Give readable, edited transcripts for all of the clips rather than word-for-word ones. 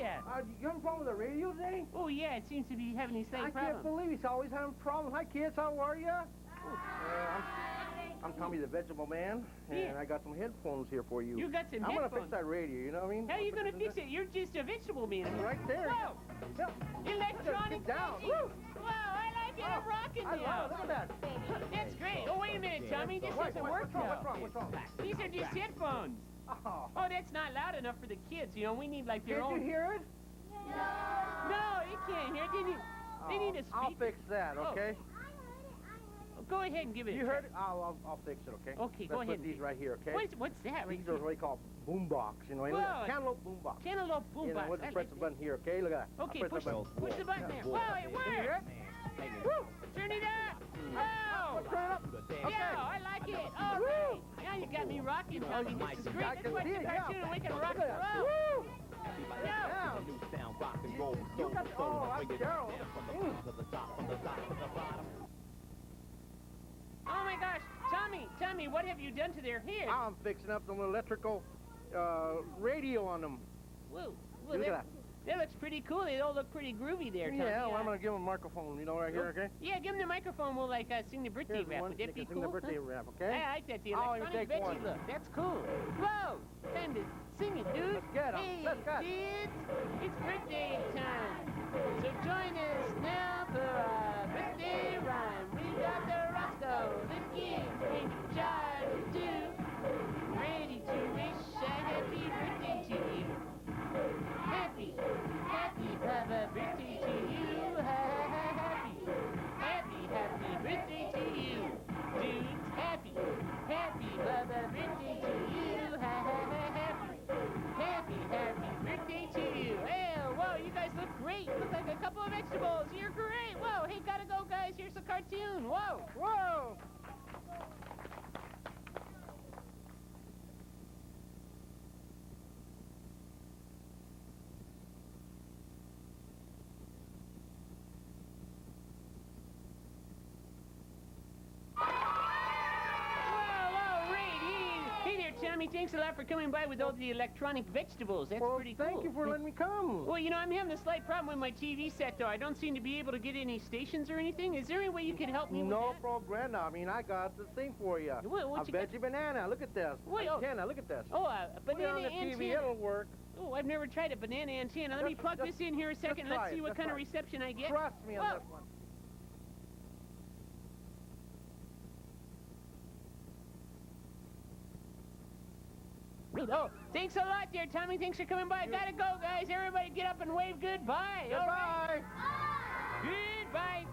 ya? You having a problem with the radio today? Oh, yeah, it seems to be having these same I problems. can't believe he's always having problems. Hi, kids, how are you? I'm Tommy the Vegetable Man, and I got some headphones here for you. You got some I'm headphones? gonna fix that radio, you know what I mean? How are you gonna fix it? You're just a vegetable man. It's right there. Whoa! Yeah. Electronic Get down. Veggie. Woo! Wow, I like it. I'm rocking I you. love it. Look at that. That's great. Oh, wait a minute, Tommy. This doesn't work now. What's wrong? These are just headphones. Oh. Oh, that's not loud enough for the kids. You know, we need like their own. Did you hear it? No, you can't hear it. They need a speaker. I'll fix that, okay? Go ahead and give it a You try. heard it? I'll fix it, okay? Okay, go Let's ahead. put these right here, okay? What's that right These are what they call boombox, you know? Whoa. Cantaloupe boombox. Cantaloupe boombox. You know, we'll just press the button here, okay? Look at that. Okay, I'll press push the button. the button there. Whoa, it Can you hear works. it? Woo! Turn it up. Oh! Turn it up. Yeah, I like it. All right. Now you got me rocking, Tommy. This is great. I That's can what see the it, cartoon yeah. and we can rock Look and at that. roll. Woo! Yeah. You got the, oh, that's Daryl. Oh my gosh, Tommy, what have you done to their hair? I'm fixing up some electrical radio on them. Whoa, Look at that. That looks pretty cool. They all look pretty groovy there, Tommy. Yeah, well, I'm going to give them a microphone, you know, right here, okay? Yeah, give them the microphone. We'll, like, sing the birthday Here's rap. one. Would that They be can cool? sing the birthday rap, okay? I like that, the I'll even electronic take veggie one. look. That's cool. Whoa, time to sing it, dude. Let's get 'em. Hey, Let's go. kids, it's birthday time. So join us now for our birthday rhyme. We got the Roscoe, the kids, bring the child to ready to wish a happy birthday to you. Happy birthday to you. Happy birthday to you. Dudes, happy birthday to you. Happy birthday to you. Hey, whoa, you guys look great. Look like a couple of vegetables. You're great. Whoa, hey, gotta go, guys. Here's a cartoon. Whoa. Whoa! Tommy, thanks a lot for coming by with all the electronic vegetables. That's pretty cool. Thank you for letting me come. Well, you know, I'm having a slight problem with my TV set, though. I don't seem to be able to get any stations or anything. Is there any way you could help me with that? No problem. I mean, I got the thing for you. What a veggie banana. Look at this. Wait, Antenna. Look at this. Oh, a banana on the antenna. TV. It'll work. Oh, I've never tried a banana antenna. Let me plug this in here a second. Let's see what kind of reception I get. Trust me on this one. Oh, thanks a lot there, Tommy. Thanks for coming by. Gotta go, guys. Everybody get up and wave goodbye. Goodbye. All right. Goodbye.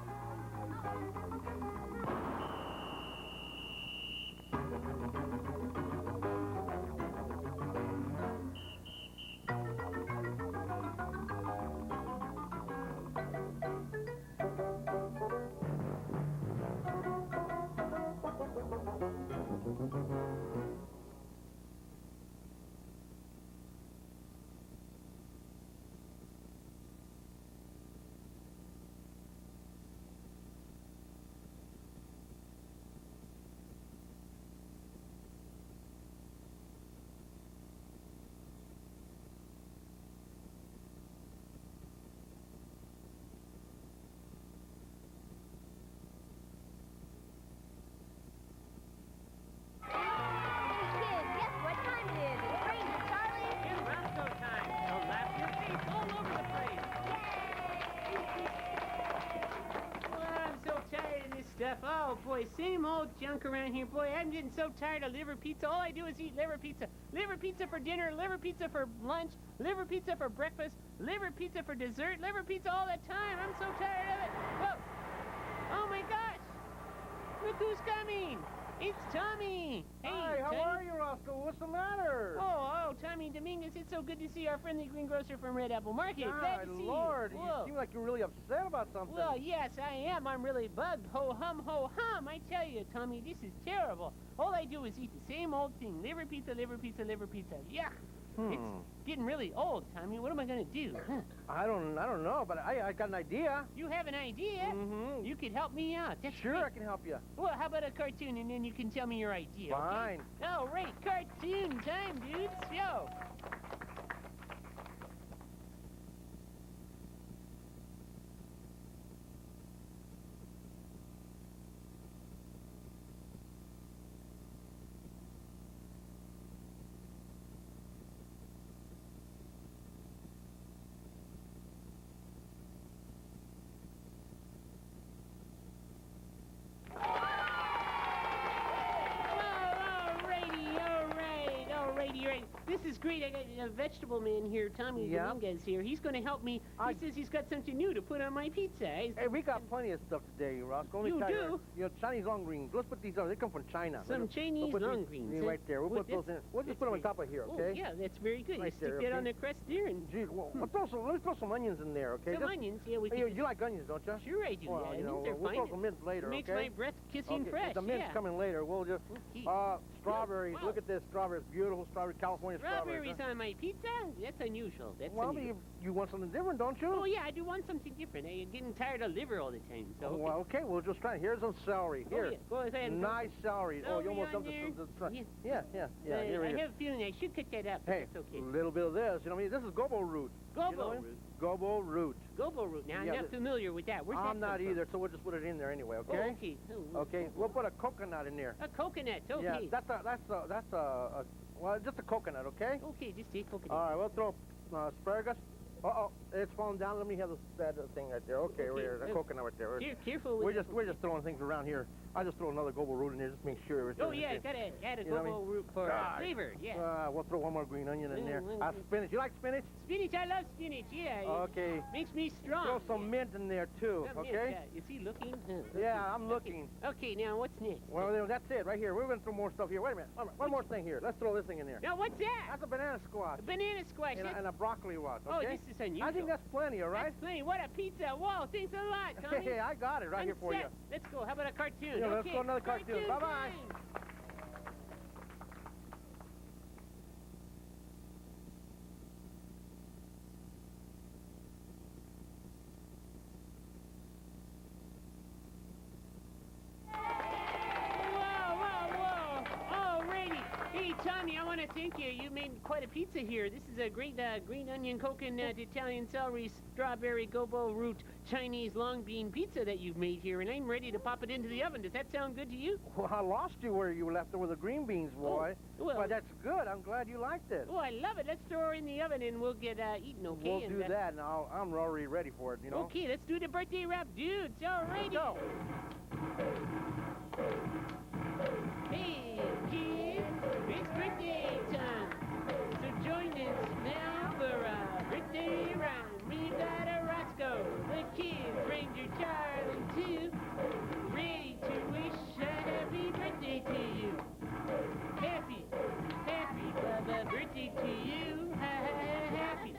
Oh boy, same old junk around here. Boy, I'm getting so tired of liver pizza. All I do is eat liver pizza. Liver pizza for dinner, liver pizza for lunch, liver pizza for breakfast, liver pizza for dessert, liver pizza all the time. I'm so tired of it. Whoa. Oh my gosh. Look who's coming. It's Tommy. Hey, hi, how Tommy. are you, Roscoe? What's the matter? Oh, Tommy Dominguez, it's so good to see our friendly greengrocer from Red Apple Market. Glad to see Lord, you. you seem like you're really upset about something. Well, yes, I am. I'm really bugged. Ho hum, ho hum. I tell you, Tommy, this is terrible. All I do is eat the same old thing. Liver pizza, liver pizza, liver pizza. Yuck. It's getting really old, Tommy. What am I going to do? Huh? I don't know, but I got an idea. You have an idea? Mm-hmm. You could help me out. That's sure, great. I can help you. Well, how about a cartoon, and then you can tell me your idea, Fine. Okay? All right, cartoon time, dudes. Yo. is great. I got a vegetable man here, Tommy Yeah. Dominguez here. He's going to help me. He says he's got something new to put on my pizza. Hey, we got plenty of stuff today, Roscoe. You do? You know, Chinese long greens. Let's put these on. They come from China. Some Chinese put long these greens. right there. We'll put those in. We'll just put them on top of here, okay? Oh, yeah, that's very good. Right you there, stick that okay? on the crust there and Gee, well, let's throw some onions in there, okay? some onions. Yeah, we Hey, can you like onions, don't you? Sure I do. Well, yeah, you know, onions are we'll fine. throw some mint later, It makes okay? my breath kissing Okay, fresh. the mint's yeah. coming later. We'll just Okay. strawberries. Wow. Look at this strawberries, beautiful strawberry, California Strawberries huh? on my pizza? That's unusual. That's Well, unusual. you want something different, don't you? Oh, yeah, I do want something different. I'm getting tired of liver all the time. So, okay. Well, okay, we'll just try. Here's some celery. Oh, Here. yeah, go ahead and Nice celery. Oh, you Celery almost on have there? to Yeah. Yeah. I Here it is. have a feeling I should cut that up. But Hey, that's okay. a little bit of this. You know what I mean? This is gobo root. Gobo you know what I mean? root. Gobo root. Gobo root. Now, Yeah, I'm not familiar with that. Where's I'm that not come either, so we'll just put it in there anyway, from? okay? Oh, okay. Oh, Okay, we'll put a coconut in there. A coconut. Okay. Yeah, that's a well, just a coconut, okay? Okay, just take coconut. All right, we'll throw asparagus. Uh-oh, it's falling down. Let me have that thing right there. Okay, right here, that coconut right there. Careful with We're just throwing things around here. I just throw another gobo root in there just to make sure everything. Oh, yeah, gotta add a You know what I gobo mean? root for Ah, flavor. Yeah. We'll throw one more green onion in there. Mm, Spinach. You like spinach? Spinach, I love spinach. Yeah. Okay. It makes me strong. Throw some mint in there too, Some mint, okay? yeah. Is he looking? Yeah, I'm looking. Okay, now what's next? Well, that's it right here. We're going to throw more stuff here. Wait a minute. One more thing here. Let's throw this thing in there. Now, what's that? That's a banana squash A banana squash. and a broccoli was, Oh, okay? this is unusual. I think that's plenty, all right? That's plenty. What a pizza. Whoa, thanks a lot, Tommy. Hey, I got it right here for you. Set. Let's go. How about a cartoon? Yeah, let's okay. go another cartoon. Bye-bye. time. Whoa. Alrighty. Hey, Tommy, I want to thank you. You made quite a pizza here. This is a great green onion, coconut, Italian celery, strawberry, gobo root, Chinese long bean pizza that you've made here, and I'm ready to pop it into the oven. Does that sound good to you? Well, I lost you where you left her with the green beans, boy. well- But that's good. I'm glad you liked it. Oh, I love it. Let's throw her in the oven and we'll get eaten, okay? We'll and, do that, and I'm already ready for it, you know? Okay, let's do the birthday rap, dudes. Alrighty. Go. Hey, kids, it's birthday time. So join us now for a birthday rhyme. We've got a Roscoe, the kids, Ranger Charlie too, ready to wish a happy birthday to you. Happy Bubba birthday to you. Happy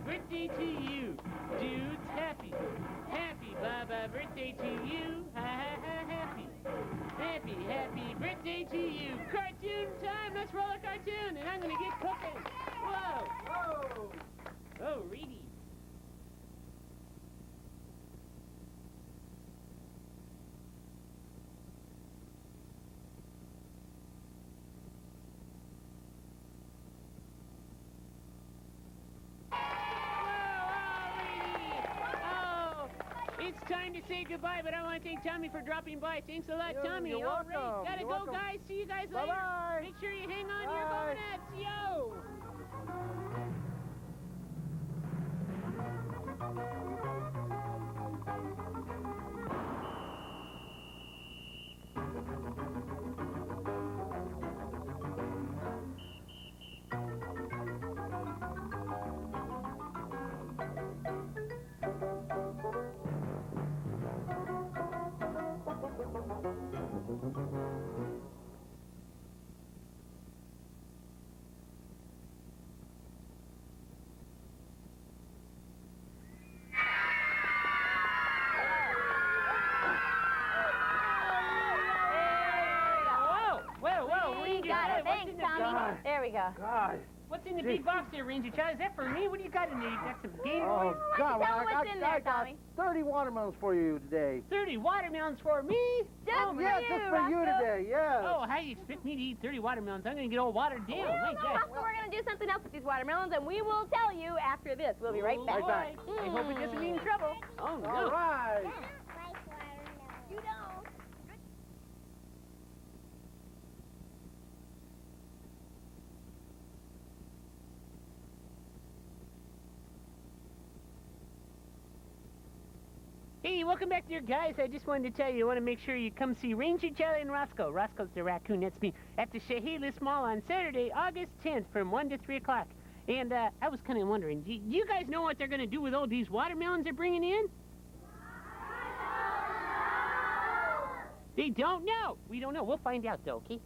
birthday to you. Dudes, happy Bubba birthday to you. Happy birthday to you. Cartoon time. Let's roll a cartoon, and I'm gonna get cooking. Whoa. Oh, Reedy. It's time to say goodbye, but I want to thank Tommy for dropping by. Thanks a lot, Tommy. You're All right, welcome. gotta You're go, welcome. guys. See you guys later. Bye-bye. Make sure you hang on to your Bye. coconuts. Yo! Whoa, We got it. Thanks, Tommy. God. There we go. God. What's in the big box there, Ranger Child? Is that for me? What do you got in there? You got some Gatorade? Oh, God. Tell 'em what's in there, I got Tommy. 30 watermelons for you today. 30 watermelons for me? Just Oh, for Yeah, you, just for you Roscoe. today, yes. Oh, how do you expect me to eat 30 watermelons? I'm going to get all watered down. Well, My no, gosh. Roscoe, we're going to do something else with these watermelons, and we will tell you after this. We'll be right Oh, back. boy. I hope it doesn't mean trouble. Oh, no. All right. You don't. Hey, welcome back there, guys. I just wanted to tell you, I want to make sure you come see Ranger Charlie and Roscoe. Roscoe's the raccoon. That's me. At the Chehalis Mall on Saturday, August 10th from 1 to 3 o'clock. And I was kind of wondering, do you guys know what they're going to do with all these watermelons they're bringing in? They don't know. We don't know. We'll find out, though, okay?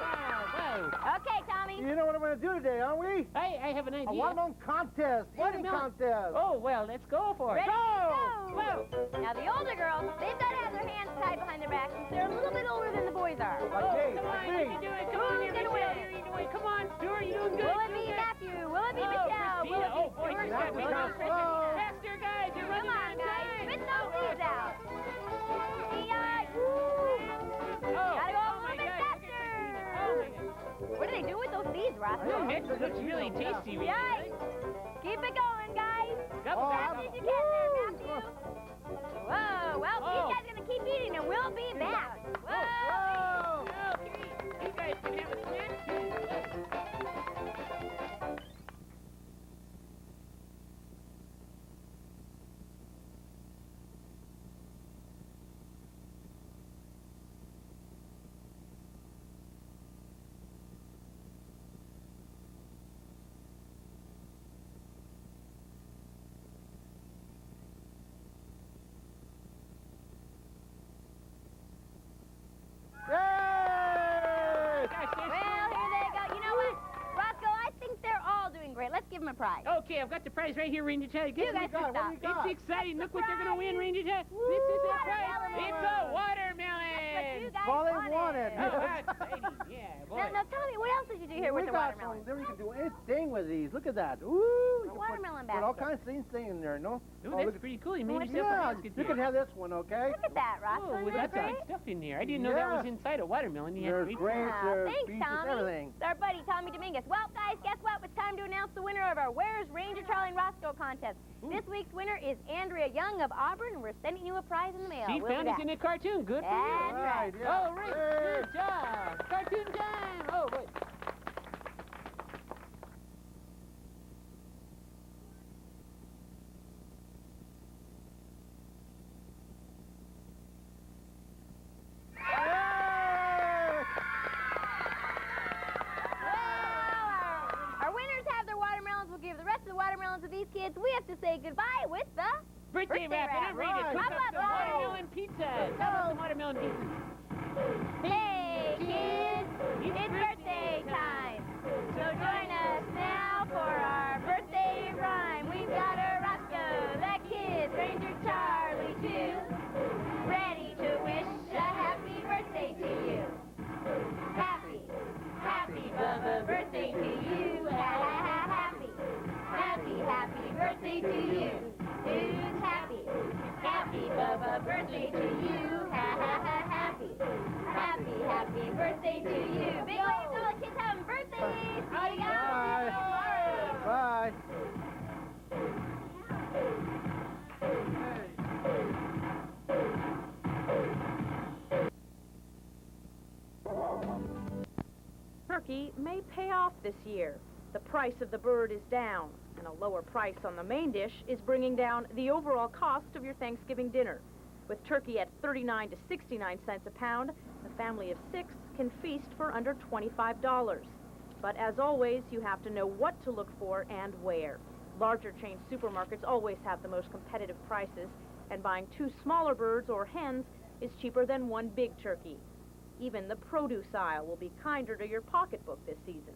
Okay, Tommy. You know what I'm going to do today, aren't we? I have an idea. A watermelon contest. Eating contest. Oh, well, let's go for it. Ready? Go! Go! Now, the older girls, they've got to have their hands tied behind their backs since they're a little bit older than the boys are. Okay, Come on, you can do it. Come on, you're doing. Come on, Stuart, you're doing good. Will it be Matthew? Will it be Michelle? Will it be boy, Stuart? she's got me Will down. it be Christina? Faster, guys, you're Come running on, out of guys. time. Spit those leaves out. Gotta go a little bit faster. What do they do with those leaves, Roscoe? It looks really tasty. Yikes. Keep it going, guys. Couple Fast as you can there, Matthew. Whoa, well, these guys are going to keep eating and we'll be back. Whoa. You guys can have a snack. Let's give them a prize. Okay, I've got the prize right here, Ranger Charlie. You guys can stop. It's exciting. Look what they're going to win, Ranger Charlie. This is the prize. It's a watermelon. That's what you guys Well, they wanted. Oh, that's exciting. Yeah, boy. Now, Tommy, what else did you do here with the watermelon? There you can do anything with these. Look at that. Ooh. You can watermelon put all basket. kinds of things in there, no? Ooh, Oh, that's look, pretty cool. You made yourself a yeah, basket you there. can have this one, okay? Look at that, Roscoe. Oh, Isn't we that got some great? good stuff in there. I didn't know that was inside a watermelon. You There's have grapes, Yeah, there's thanks, peaches, Tommy. everything. It's our buddy, Tommy Dominguez. Well, guys, guess what? It's time to announce the winner of our Where's Ranger Charlie and Roscoe contest. Ooh. This week's winner is Andrea Young of Auburn, and we're sending you a prize in the mail. She We'll found be us back. in a cartoon. Good for you. That's right. Yeah. Oh, Rick, good job. Cartoon time. Oh, wait. Our winners have their watermelons. We'll give the rest of the watermelons to these kids. We have to say goodbye with the Birthday rap. And I'm ready to Right. cook How up about some that? watermelon pizza. How about some watermelon pizza? Hey, kids, it's birthday time. So join us now for our birthday rhyme. We've got a Roscoe, the kids, Ranger Charlie too, ready to wish a happy birthday to you. Happy, happy Bubba birthday to you. Ha ha ha, happy, happy, happy birthday to you. Who's happy? Happy Bubba birthday to you. Ha ha ha, happy, happy, happy birthday to you. Big waves to all the kids having birthdays. See you guys tomorrow. Bye. Turkey may pay off this year. The price of the bird is down, and a lower price on the main dish is bringing down the overall cost of your Thanksgiving dinner. With turkey at 39 to 69 cents a pound, a family of 6 can feast for under $25. But as always, you have to know what to look for and where. Larger chain supermarkets always have the most competitive prices, and buying 2 smaller birds or hens is cheaper than 1 big turkey. Even the produce aisle will be kinder to your pocketbook this season.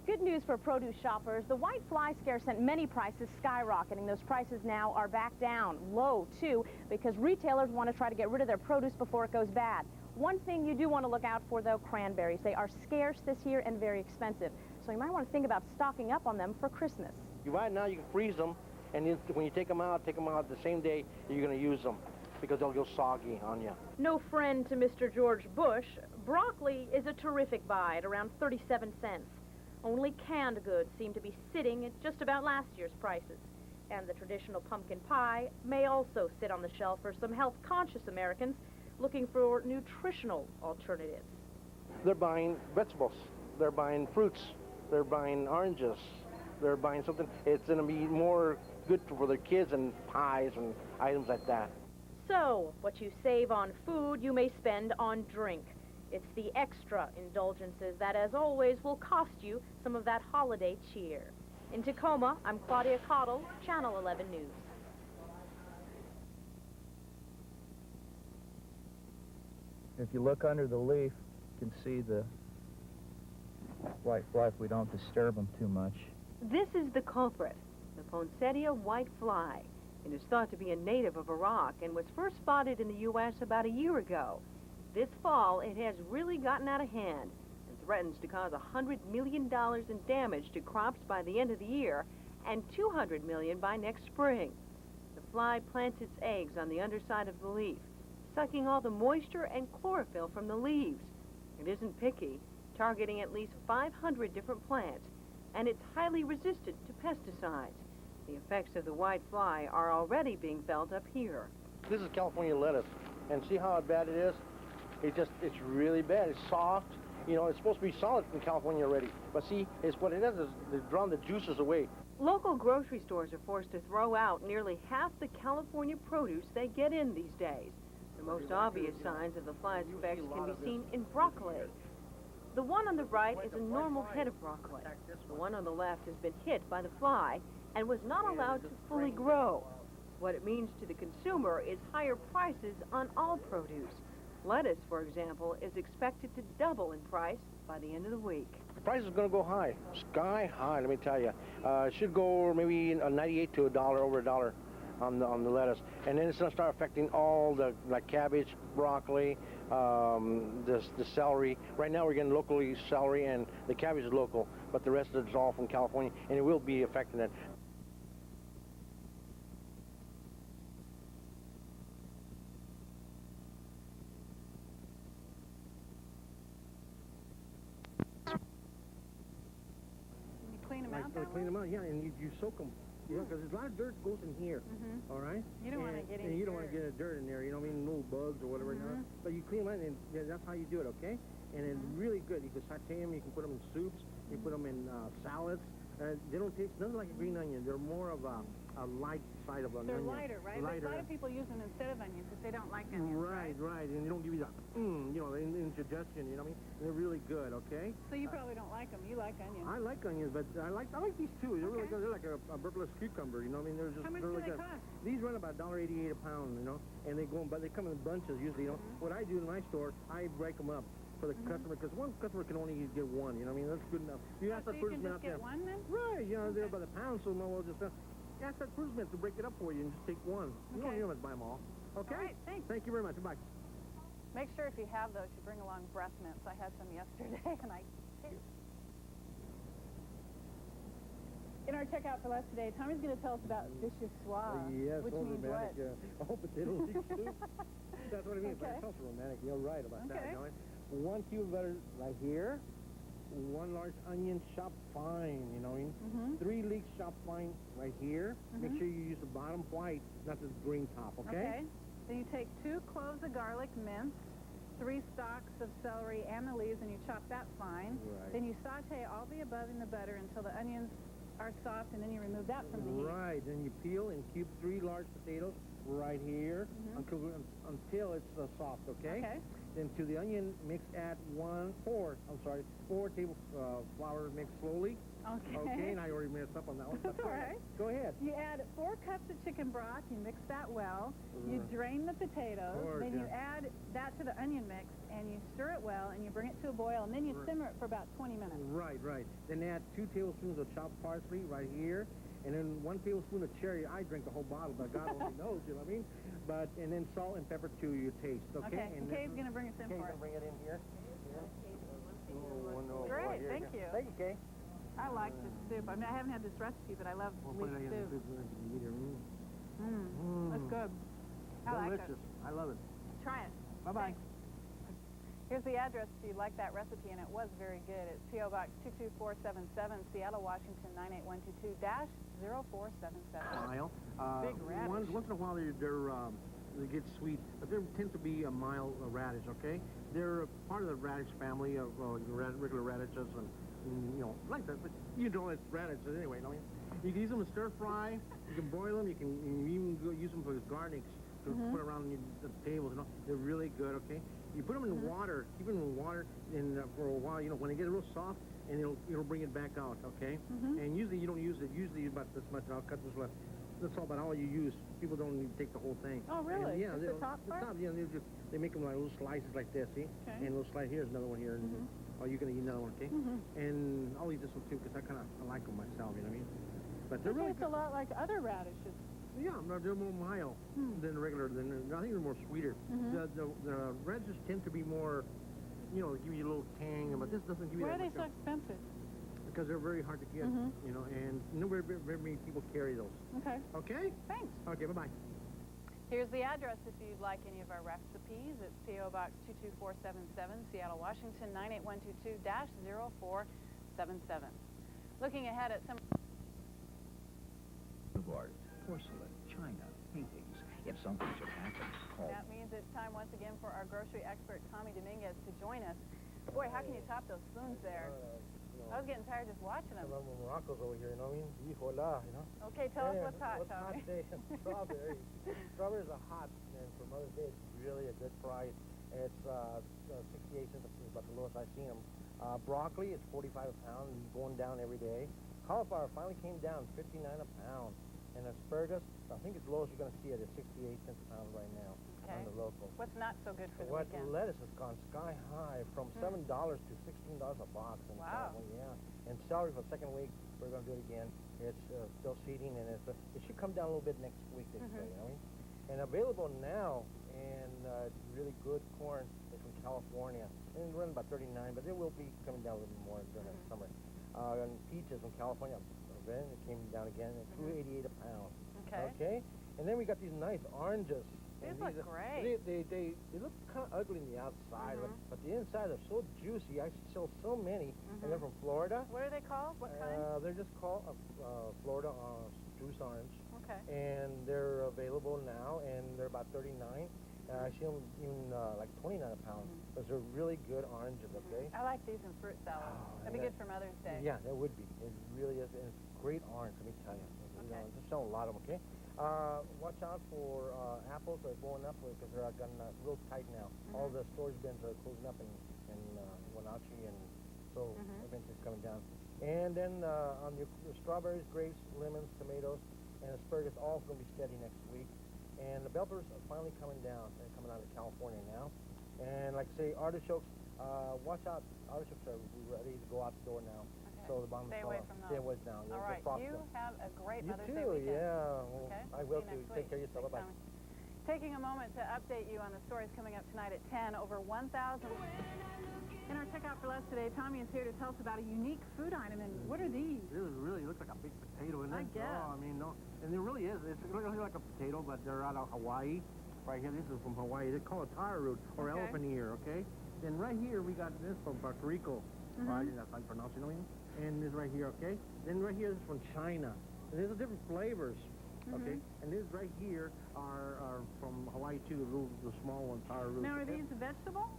Good news for produce shoppers. The white fly scare sent many prices skyrocketing. Those prices now are back down, low too, because retailers want to try to get rid of their produce before it goes bad. One thing you do want to look out for, though, cranberries. They are scarce this year and very expensive. So you might want to think about stocking up on them for Christmas. Right now you can freeze them, and when you take them out the same day you're going to use them, because they'll go soggy on you. No friend to Mr. George Bush, broccoli is a terrific buy at around 37 cents. Only canned goods seem to be sitting at just about last year's prices. And the traditional pumpkin pie may also sit on the shelf for some health-conscious Americans looking for nutritional alternatives. They're buying vegetables. They're buying fruits. They're buying oranges. They're buying something. It's going to be more good for their kids and pies and items like that. So, what you save on food, you may spend on drink. It's the extra indulgences that, as always, will cost you some of that holiday cheer. In Tacoma, I'm Claudia Cottle, Channel 11 News. If you look under the leaf, you can see the white fly if we don't disturb them too much. This is the culprit, the Poinsettia white fly. It is thought to be a native of Iraq and was first spotted in the U.S. about a year ago. This fall, it has really gotten out of hand and threatens to cause $100 million in damage to crops by the end of the year and $200 million by next spring. The fly plants its eggs on the underside of the leaf, sucking all the moisture and chlorophyll from the leaves. It isn't picky, targeting at least 500 different plants, and it's highly resistant to pesticides. The effects of the white fly are already being felt up here. This is California lettuce, and see how bad it is? It's really bad. It's soft. You know, it's supposed to be solid in California already. But see, what it is they've drawn the juices away. Local grocery stores are forced to throw out nearly half the California produce they get in these days. The most obvious signs of the fly's effects can be seen in broccoli. The one on the right is a normal head of broccoli. The one on the left has been hit by the fly and was not allowed to fully grow. What it means to the consumer is higher prices on all produce. Lettuce, for example, is expected to double in price by the end of the week. The price is going to go high, sky high, let me tell you. It should go maybe 98 to $1, over $1 on the lettuce. And then it's going to start affecting all the, like cabbage, broccoli, the celery. Right now we're getting locally celery, and the cabbage is local, but the rest of it's all from California, and it will be affecting it. Clean them out, yeah, and you soak them, you know, because a lot of dirt goes in here, all right? You don't want to get any you don't want to get dirt in there, you know what I mean, little bugs or whatever. But you clean them out, and that's how you do it, okay? And it's really good. You can saute them, you can put them in soups, you put them in salads. They don't taste nothing like a green onion. They're more of a light side of an onion. They're lighter, right? Lighter. But a lot of people use them instead of onions if they don't like onions, right? And they don't give you that, you know, indigestion, you know what I mean? And they're really good, okay? So you probably don't like them. You like onions. I like onions, but I like these too. They're really good. They're like a burpless cucumber, you know what I mean? They're just How much really do they good. cost? These run about $1.88 a pound, you know, and they come in bunches usually, you know. What I do in my store, I break them up for the customer, because one customer can only get one, you know what I mean? That's good enough. You ask So that you person can out just get there. one then? Right, you know, they're by the pound, so we'll just ask that person to break it up for you and just take one. You don't have to buy them all. Okay? All right, thanks. Thank you very much. Bye. Make sure if you have those, you bring along breath mints. I had some yesterday, and in our checkout for less today, Tommy's going to tell us about vichyssoise, Yes, which means romantic. what? Oh, potato leek soup. That's what it means. Okay. But it sounds romantic. You're right about that. Okay. You know? 1 cube of butter right here. 1 large onion chopped fine, you know. 3 leeks chopped fine right here. Make sure you use the bottom white, not the green top, okay? Then you take 2 cloves of garlic minced, 3 stalks of celery and the leaves, and you chop that fine. Right. Then you saute all the above in the butter until the onions are soft, and then you remove that from the heat. Right. Then you peel and cube 3 large potatoes right here until it's soft, okay? Okay. Then to the onion mix, add 4 tablespoons flour mixed slowly. Okay, and I already messed up on that one. That's all right. Go ahead. You add 4 cups of chicken broth. You mix that well. You drain the potatoes. Then you add that to the onion mix, and you stir it well, and you bring it to a boil, and then you simmer it for about 20 minutes. Right. Then add 2 tablespoons of chopped parsley right here, and then 1 tablespoon of cherry. I drink the whole bottle, but God only knows, you know what I mean? And then salt and pepper to your taste, okay? And Kay's going to bring us in for it. Bring it in here. Great, thank you. Thank you, Kay. I like this soup. I mean, I haven't had this recipe, but I love leek soup. That's good. I like it. Delicious. I love it. Try it. Bye-bye. Thanks. Here's the address if you'd like that recipe, and it was very good. It's P.O. Box 22477, Seattle, Washington 98122-0477. Mile. Big radish. Once in a while they get sweet, but there tends to be a mild radish, okay? They're part of the radish family of regular radishes and like that. But you know it's radishes anyway, don't you? You can use them in stir fry, you can broil them, you can even use them for garnish to put around the tables. They're really good, okay? You put them in water, keep them in water for a while, when they get real soft, and it'll bring it back out, okay? And usually you don't use it, usually about this much, and I'll cut this left. That's all about all you use. People don't even take the whole thing. Oh, really? And, yeah, just the top part? They make them like little slices like this, see? Okay. And a little slice, here's another one here. And, you're going to eat another one, okay? And I'll eat this one too, because I like them myself, you know what I mean? But they're really It's a lot like other radishes. Yeah, they're more mild than regular. I think they're more sweeter. The radishes tend to be more, give you a little tang, but this doesn't give you Why that are they much. so expensive? Because they're very hard to get, and very many people carry those. Okay. Okay? Thanks. Okay, bye-bye. Here's the address if you'd like any of our recipes. It's P.O. Box 22477, Seattle, Washington 98122-0477. Looking ahead at some of art, porcelain, china, paintings. If something should happen, call. That means it's time once again for our grocery expert, Tommy Dominguez, to join us. Boy, how can you top those spoons there? I was getting tired just watching them. Morocco's over here, you know what I mean? Hijola, Okay, tell us what's hot, Tommy. Strawberries. Strawberries are hot, and for Mother's Day, it's really a good price. It's 68 cents, is about the lowest I've seen them. Broccoli is 45 a pound, going down every day. Cauliflower finally came down, 59 a pound. And asparagus, I think it's lowest you're going to see it is 68 cents a pound right now on the local. What's not so good for the weekend? Lettuce has gone sky high from $7 to $16 a box. In California, yeah. And celery for the second week, we're going to do it again. It's still seeding, and it should come down a little bit next week, they say, And available now, and really good corn is from California. And it's running about 39, but it will be coming down a little more during the summer. And peaches from California, it came down again at $2.88 a pound. Okay. And then we got these nice oranges. These look great. They look kind of ugly on the outside, but the inside are so juicy. I sell so many, and they're from Florida. What are they called? What kind? They're just called Florida Juice Orange. Okay. And they're available now, and they're about 39. I see them even like 29 a pound, because they're really good oranges, okay? I like these in fruit salad. That'd be good for Mother's Day. Yeah, that would be. It really is. And it's great orange, let me tell you. Just sell a lot of them, okay? Watch out for apples that are going up because they're gotten real tight now. All the storage bins are closing up in Wenatchee, and so eventually it's coming down. And then on your strawberries, grapes, lemons, tomatoes, and asparagus, all going to be steady next week. And the bell peppers are finally coming down. They're coming out of California now. And like I say, artichokes, watch out. Artichokes are ready to go out the door now. So the bottom Stay away from those. Stay away down. All right. You have a great Mother's Day too, weekend. Yeah. Well, okay. I will too. Take care of yourself. Bye-bye. Taking a moment to update you on the stories coming up tonight at 10. Over 1,000. In our Check Out for Less today, Tommy is here to tell us about a unique food item. And what are these? It really looks like a big potato, isn't it? I guess. Oh, I mean, no. And it really is. It's looking like a potato, but they're out of Hawaii. Right here, this is from Hawaii. They call it taro root or elephant ear, okay? Then right here, we got this from Puerto Rico. Right, that's how you pronounce it, and this right here, okay? Then right here, this is from China. And there's different flavors, okay? And this right here are from Hawaii too, the small ones, taro root. Now, are these a vegetable?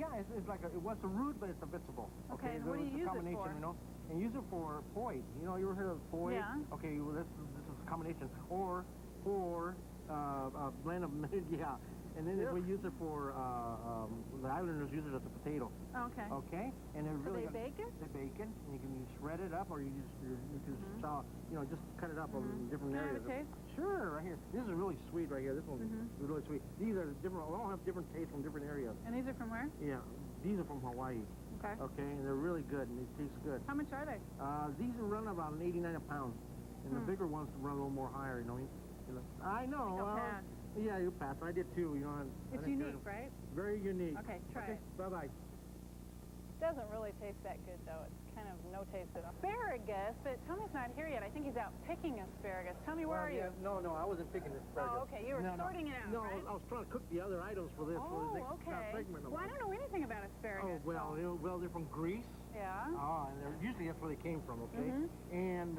Yeah, it's like it was a root, but it's a vegetable. Okay, and what do you use it for? And use it for poi. You ever heard of poi? Yeah. Okay, well, this is a combination. Or a blend of, yeah. And then we use it for, the islanders use it as a potato. Okay. Okay? And they're really so they bake it? They bake it, and you can shred it up, or you can just cut it up in different areas. Can I have a taste? Sure, right here. This is really sweet right here. This one is really sweet. These are different, they all have different tastes from different areas. And these are from where? Yeah, these are from Hawaii. Okay. Okay, and they're really good, and they taste good. How much are they? These run about 89 a pound, and the bigger ones run a little more higher, I know. Yeah, you pass. I did too, It's unique, right? Very unique. Okay, try it. Bye-bye. Doesn't really taste that good, though. It's kind of no taste at all. Asparagus, but Tommy's not here yet. I think he's out picking asparagus. Tommy, where are you? No, I wasn't picking asparagus. Oh, okay. You were sorting it out, No, right? I was trying to cook the other items for this next segment. Well, I don't know anything about asparagus. Oh, well, they're from Greece. Yeah. Oh, and usually that's where they came from, okay? And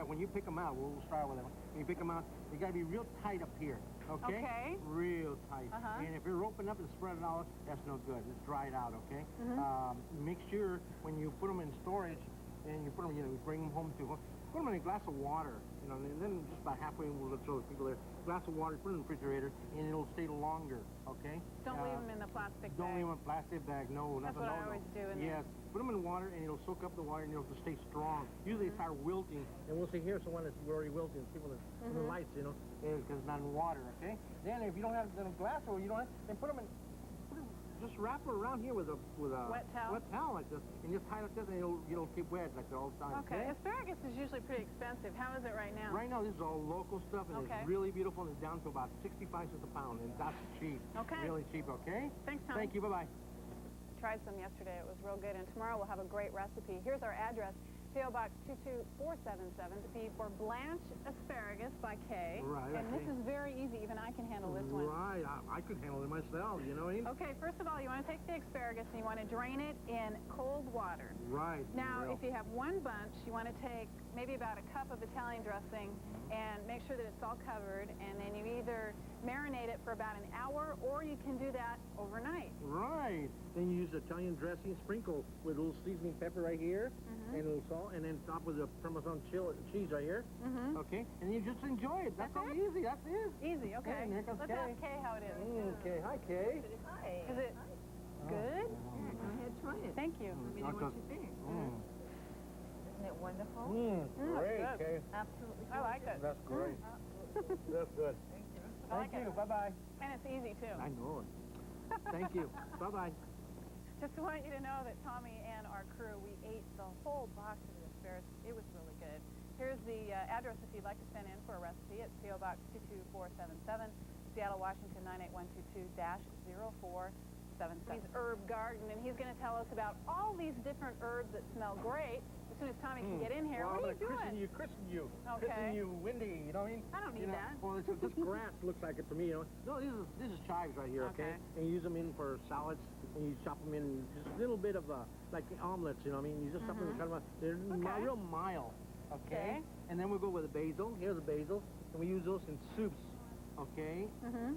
when you pick them out, we'll start with them. When you pick them out, they got to be real tight up here, okay? Okay. Real tight. And if you're open up and spread it out, that's no good. It's dried out, okay? Make sure when you put them in storage and you put them, you bring them home put them in a glass of water, and then just about halfway we'll show the people there. Glass of water, put it in the refrigerator, and it'll stay longer, okay? Don't leave them in the plastic bag. Don't leave them in a plastic bag, no. That's what I always do. Yes, put them in water, and it'll soak up the water, and it'll just stay strong. Usually they start wilting, and we'll say, here's the one that's already wilting. See when the lights, because it's not in water, okay? Then if you don't have it in a glass, or you don't have, then put them in. Just wrap it around here with a wet towel like this, and just tie it like this, and it'll keep wet like that all the time. Okay. Asparagus is usually pretty expensive. How is it right now? Right now, this is all local stuff, and it's really beautiful, and it's down to about 65 cents a pound, and that's cheap. Okay. Really cheap. Okay. Thanks, Tom. Thank you. Bye bye. Tried some yesterday. It was real good, and tomorrow we'll have a great recipe. Here's our address. P.O. Box 22477 to be for Blanche Asparagus by Kay. Right. And this is very easy. Even I can handle this one. Right. I could handle it myself, you know what I mean? Okay, first of all, you want to take the asparagus and you want to drain it in cold water. Right. Now, if you have one bunch, you want to take maybe about a cup of Italian dressing and make sure that it's all covered, and then you either marinate it for about an hour, or you can do that overnight. Right. Then you use Italian dressing, sprinkle with a little seasoning pepper right here, and a little salt, and then top with the Parmesan cheese right here. Okay. And you just enjoy it. That's all easy. That's it. Easy. Okay. And here comes Let's Kay. ask Kay how it is. Okay. Hi, Kay. Hi. Is it good? Yeah, go ahead, try it. Thank you. Let me know what you think. Isn't it wonderful? Great, Kay. Absolutely. I like it. That's great. That's good. Thank you. I like Thank you. it. Bye-bye. And it's easy, too. I know it. Thank you. Bye-bye. Just want you to know that Tommy and our crew, we ate the whole box of the asparagus. It was really good. Here's the address if you'd like to send in for a recipe. It's P.O. Box 22477, Seattle, Washington 98122-0477. He's herb garden, and he's going to tell us about all these different herbs that smell great. As soon as Tommy can get in here, well, what are you doing? Christen you. Okay. Christen you, Windy, you know what I mean? I don't need that. Well, this grass looks like it to me, No, this is chives right here, okay? And you use them in for salads, and you chop them in just a little bit of, like omelets, you know what I mean? You just chop them in kind of they're real mild, okay? And then we'll go with the basil. Here's the basil, and we use those in soups, okay?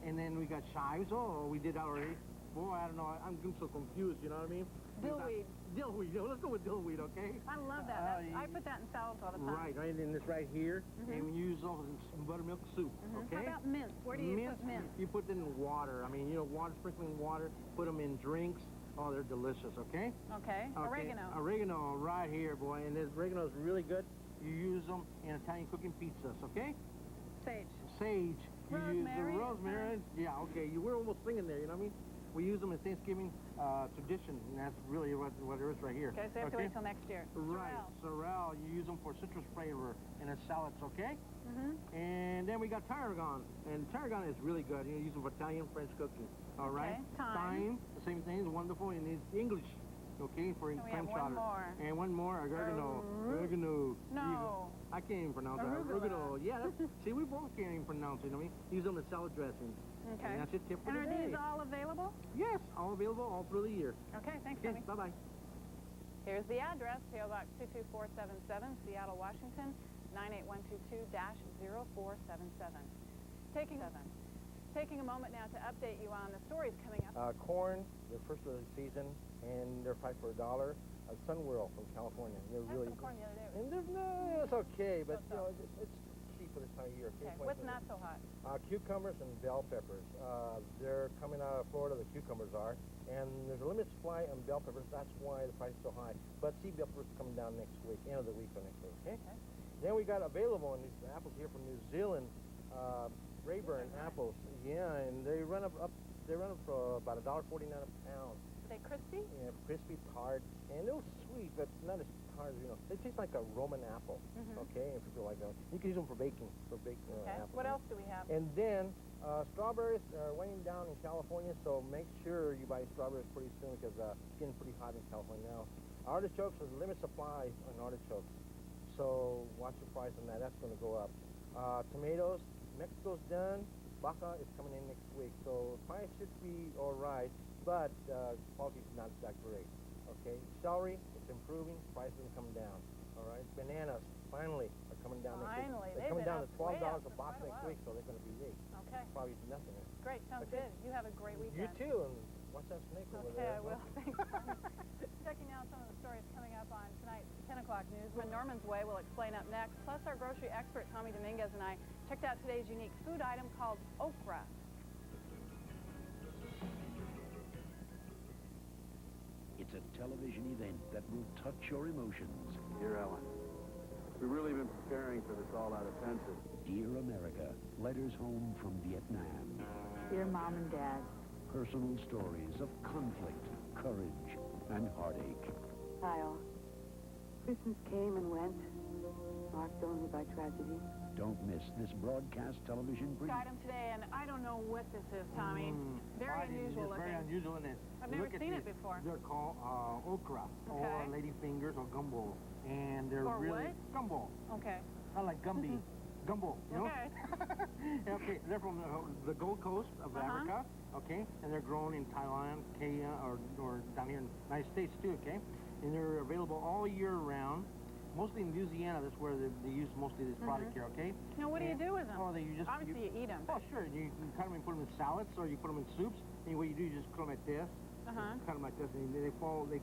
And then we got chives. Oh, we did that already. Boy, I don't know. I'm so confused, you know what I mean? Dillweed. Dillweed. Let's go with dillweed, okay? I love that. I put that in salads all the time. Right, and this right here, and we use those in buttermilk soup, okay? How about mince? Where do you put mince? You put them in water. I mean, water, sprinkling water, put them in drinks. Oh, they're delicious, okay? Okay. Oregano. Oregano right here, boy, and this oregano is really good. You use them in Italian cooking pizzas, okay? Sage. Sage. You use the Rosemary. rosemary. Yeah, okay. We're almost singing there, you know what I mean? We use them in Thanksgiving tradition, and that's really what it is right here. Okay, so you have to wait till next year. Right, sorrel. You use them for citrus flavor in a salads, okay? And then we got tarragon, and tarragon is really good. You use them for Italian, French cooking, all right? Thyme, the same thing, is wonderful, and it's English, okay, for clam chowder. And one more, oregano. Oregano. No. I can't even pronounce that. Oregano. Yeah, see, we both can't even pronounce it, you know what I mean? Use them in salad dressings. Okay. And that's your tip for and the day. are these all available? Yes, all available all through the year. Okay, thanks, Okay, Tommy. bye-bye. Here's the address, P.O. Box 22477, Seattle, Washington, 98122-0477. Taking a moment now to update you on the stories coming up. Corn, the first of the season, and they're priced for $1. Sunwhirl from California. They're really some corn the other day. And it's okay, but it's cheap for this time of year. Okay. What's not so hot? Cucumbers and bell peppers. They're coming out of Florida, the cucumbers are, and there's a limited supply on bell peppers. That's why the price is so high. But see, bell peppers coming down next week, end of the week or next week. Okay. Then we got available on these apples here from New Zealand, Rayburn apples. Yeah, and they run up for about $1.49 a pound. Are they crispy? Yeah, crispy, tart, and a little sweet, but not as tart as, They taste like a Roman apple, okay? And people like that. You can use them for baking, Okay. apples. What else do we have? And then Strawberries are weighing down in California, so make sure you buy strawberries pretty soon because it's getting pretty hot in California now. Artichokes, there's limited supply on artichokes, so watch the price on that. That's going to go up. Tomatoes, Mexico's done. Baja is coming in next week, so price should be all right, but quality is not that great. Okay, celery, it's improving. Price is coming down. All right, bananas finally are coming down. Finally, they're coming down to $12 way up a for box quite a next while. week, so they're going to be big. Okay. Probably nothing. Great, sounds good. You have a great weekend. You too, and watch that snake over Okay, there. I will. Thanks. Checking out some of the stories coming up on tonight's 10 o'clock news. When Norman's Way will explain up next. Plus, our grocery expert, Tommy Dominguez, and I checked out today's unique food item called okra. It's a television event that will touch your emotions. Dear Ellen, we've really been preparing for this all-out offensive. Dear America, letters home from Vietnam. Dear Mom and Dad. Personal stories of conflict, courage, and heartache. Kyle, Christmas came and went, marked only by tragedy. Don't miss this broadcast television brief. Item today, and I don't know what this is, Tommy. Very unusual It's looking. very unusual, isn't it? I've never Look at seen it these. before. They're called okra, or Okay. lady fingers, or gumbo. And they're Or really... what? Gumbo. Okay. Not like Gumby. Gumbo, you know? Okay. Okay, they're from the Gold Coast of Africa, okay? And they're grown in Thailand, Kenya, or down here in the United States too, okay? And they're available all year round. Mostly in Louisiana, that's where they use mostly this product here, okay? Now, what do you do with them? Oh, you just... Obviously, you eat them. Oh, sure. You can cut them and put them in salads, or you put them in soups. And what you do, you just cut them like this. Cut them like this, and they fall, just...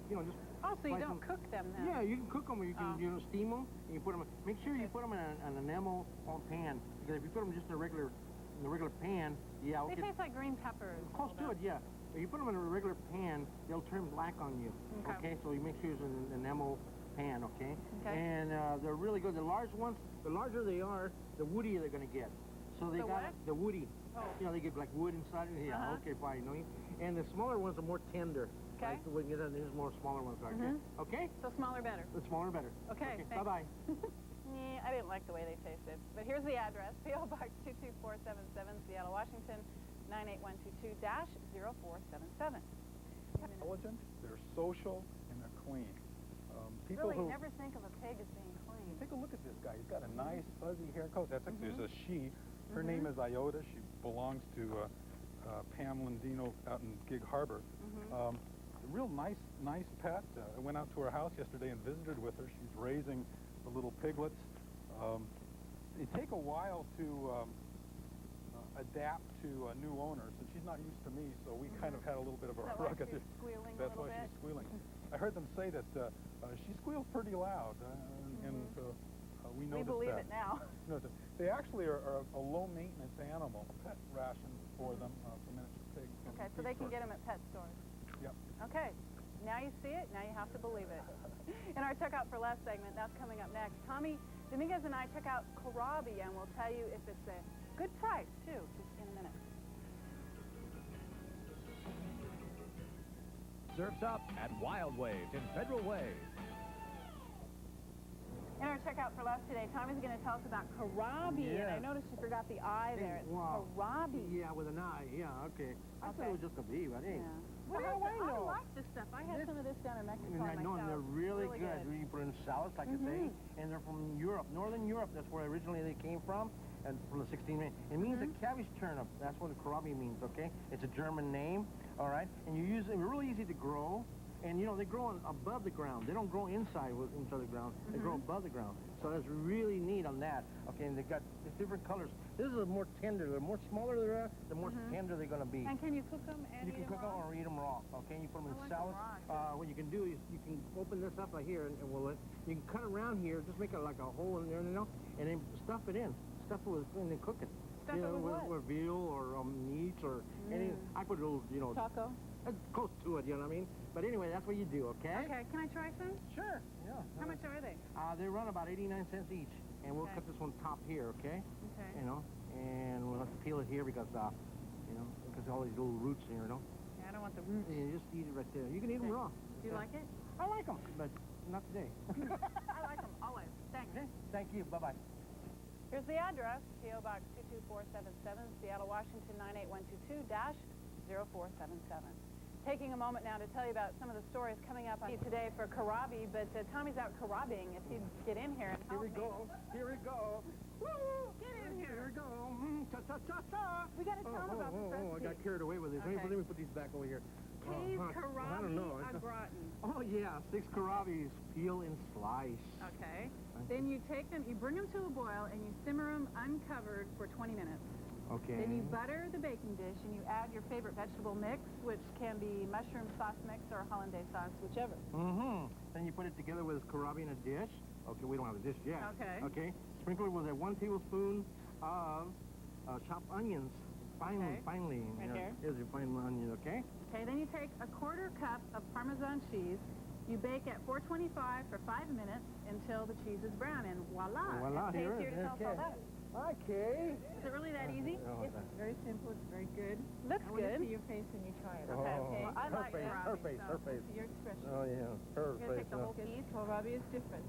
Oh, so you slice don't them. cook them then? Yeah, you can cook them, or you can, steam them, and you put them... Make sure you put them in an enamel pan, because if you put them just in a regular pan, They taste like green peppers. Close to it, yeah. If you put them in a regular pan, they'll turn black on you. Okay, so you make sure it's in an enamel pan, okay? And they're really good. The large ones, the larger they are, the woodier they're going to get. So they got the woody. Oh. You know, they get like wood inside it. Yeah, okay, fine. You know? And the smaller ones are more tender. Okay. Like, when you get there's more smaller ones are. Okay? So smaller better. The smaller better. Okay, thanks. Bye-bye. I didn't like the way they tasted. But here's the address. P.O. Box 22477, Seattle, Washington, 98122-0477. Intelligent, they're social, and they're clean. People Really, who never think of a pig as being clean. take a look at this guy. He's got a nice fuzzy hair coat. That's there's a she. Her name is Iota. She belongs to Pam Landino out in Gig Harbor. A real nice pet. I went out to her house yesterday and visited with her. She's raising the little piglets. They take a while to adapt to new owners, and she's not used to me, so we kind of had a little bit of a ruckus. That's why she's squealing. I heard them say that she squeals pretty loud, and we noticed that. We believe it now. They actually are a low-maintenance animal, pet ration for them, for miniature pigs. Okay, so they can get them at pet stores. Yep. Okay, now you see it, now you have to believe it. In our Check Out for Less segment, that's coming up next. Tommy Dominguez and I check out kohlrabi, and we'll tell you if it's a good price, too, just in a minute. Surf's up at Wild Waves in Federal Way. In our Check Out for Less today, Tommy's going to tell us about kohlrabi, and I noticed you forgot the I there. It's kohlrabi. Yeah, with an I. Yeah, okay. I thought it was just a B, but hey. Well, I like this stuff. I had some of this down in Mexico. I know, and they're really good. You put in salads, like I say, and they're from Europe, Northern Europe. That's where originally they came from, and from the 16th. It means a cabbage turnip. That's what kohlrabi means, okay? It's a German name, all right? And you use it. They're really easy to grow, and you know they grow above the ground. They don't grow inside into the ground. They grow above the ground. So that's really neat on that. Okay, and they've got different colors. This is more tender. The more smaller they are, the more tender they're going to be. And can you cook them and you can cook them or eat them raw. Okay, you put them in salads. What you can do is you can open this up right here, and you can cut around here. Just make it like a hole in there, you know, and then stuff it in. Stuff it with, and then cook it. Stuff it with what? With veal or meat or anything. I put a little, you know. Taco? Close to it, you know what I mean? But anyway, that's what you do, okay? Okay, can I try some? Sure, yeah. How much are they? They run about 89 cents each. And we'll cut this one top here, okay? Okay. You know, and we'll have to peel it here because, you know, because all these little roots here, you know? Yeah, I don't want the roots. You just eat it right there. You can eat them raw. Do you like it? I like them, but not today. I like them always. Thanks. Okay, thank you. Bye-bye. Here's the address, P.O. Box 22477, Seattle, Washington 98122-0477. Taking a moment now to tell you about some of the stories coming up on today for Karabi, but Tommy's out karabiing. If he'd get in here and help me. Here we go. Woo! Get in here. Here we go. Ta-ta-ta-ta. We got to tell them about this recipe. I got carried away with this. Okay. Let me put these back over here. K's I don't know. Karabi au gratin. Oh, yeah. 6 Karabis. Peel and slice. Okay. Then you take them, you bring them to a boil, and you simmer them uncovered for 20 minutes. Okay. Then you butter the baking dish, and you add your favorite vegetable mix, which can be mushroom sauce mix or hollandaise sauce, whichever. Mm-hmm. Then you put it together with Karabi in a dish. Okay, we don't have a dish yet. Okay. Okay. Sprinkle it with a 1 tablespoon of chopped onions. Finely. Right here. Here's your fine onion, okay? Okay, then you take a 1/4 cup of Parmesan cheese. You bake at 425 for 5 minutes until the cheese is brown, and voila. Voila, It's here here to tell us all about it. Hi, Kay. Is it really that easy? It's very simple. It's very good. Looks I want good. to see your face when you try it. Oh, Okay. Well, I her like face, Karabi, her face, so her face. Your expression. Oh, yeah, her You're gonna face. take the whole piece? Kohlrabi is different.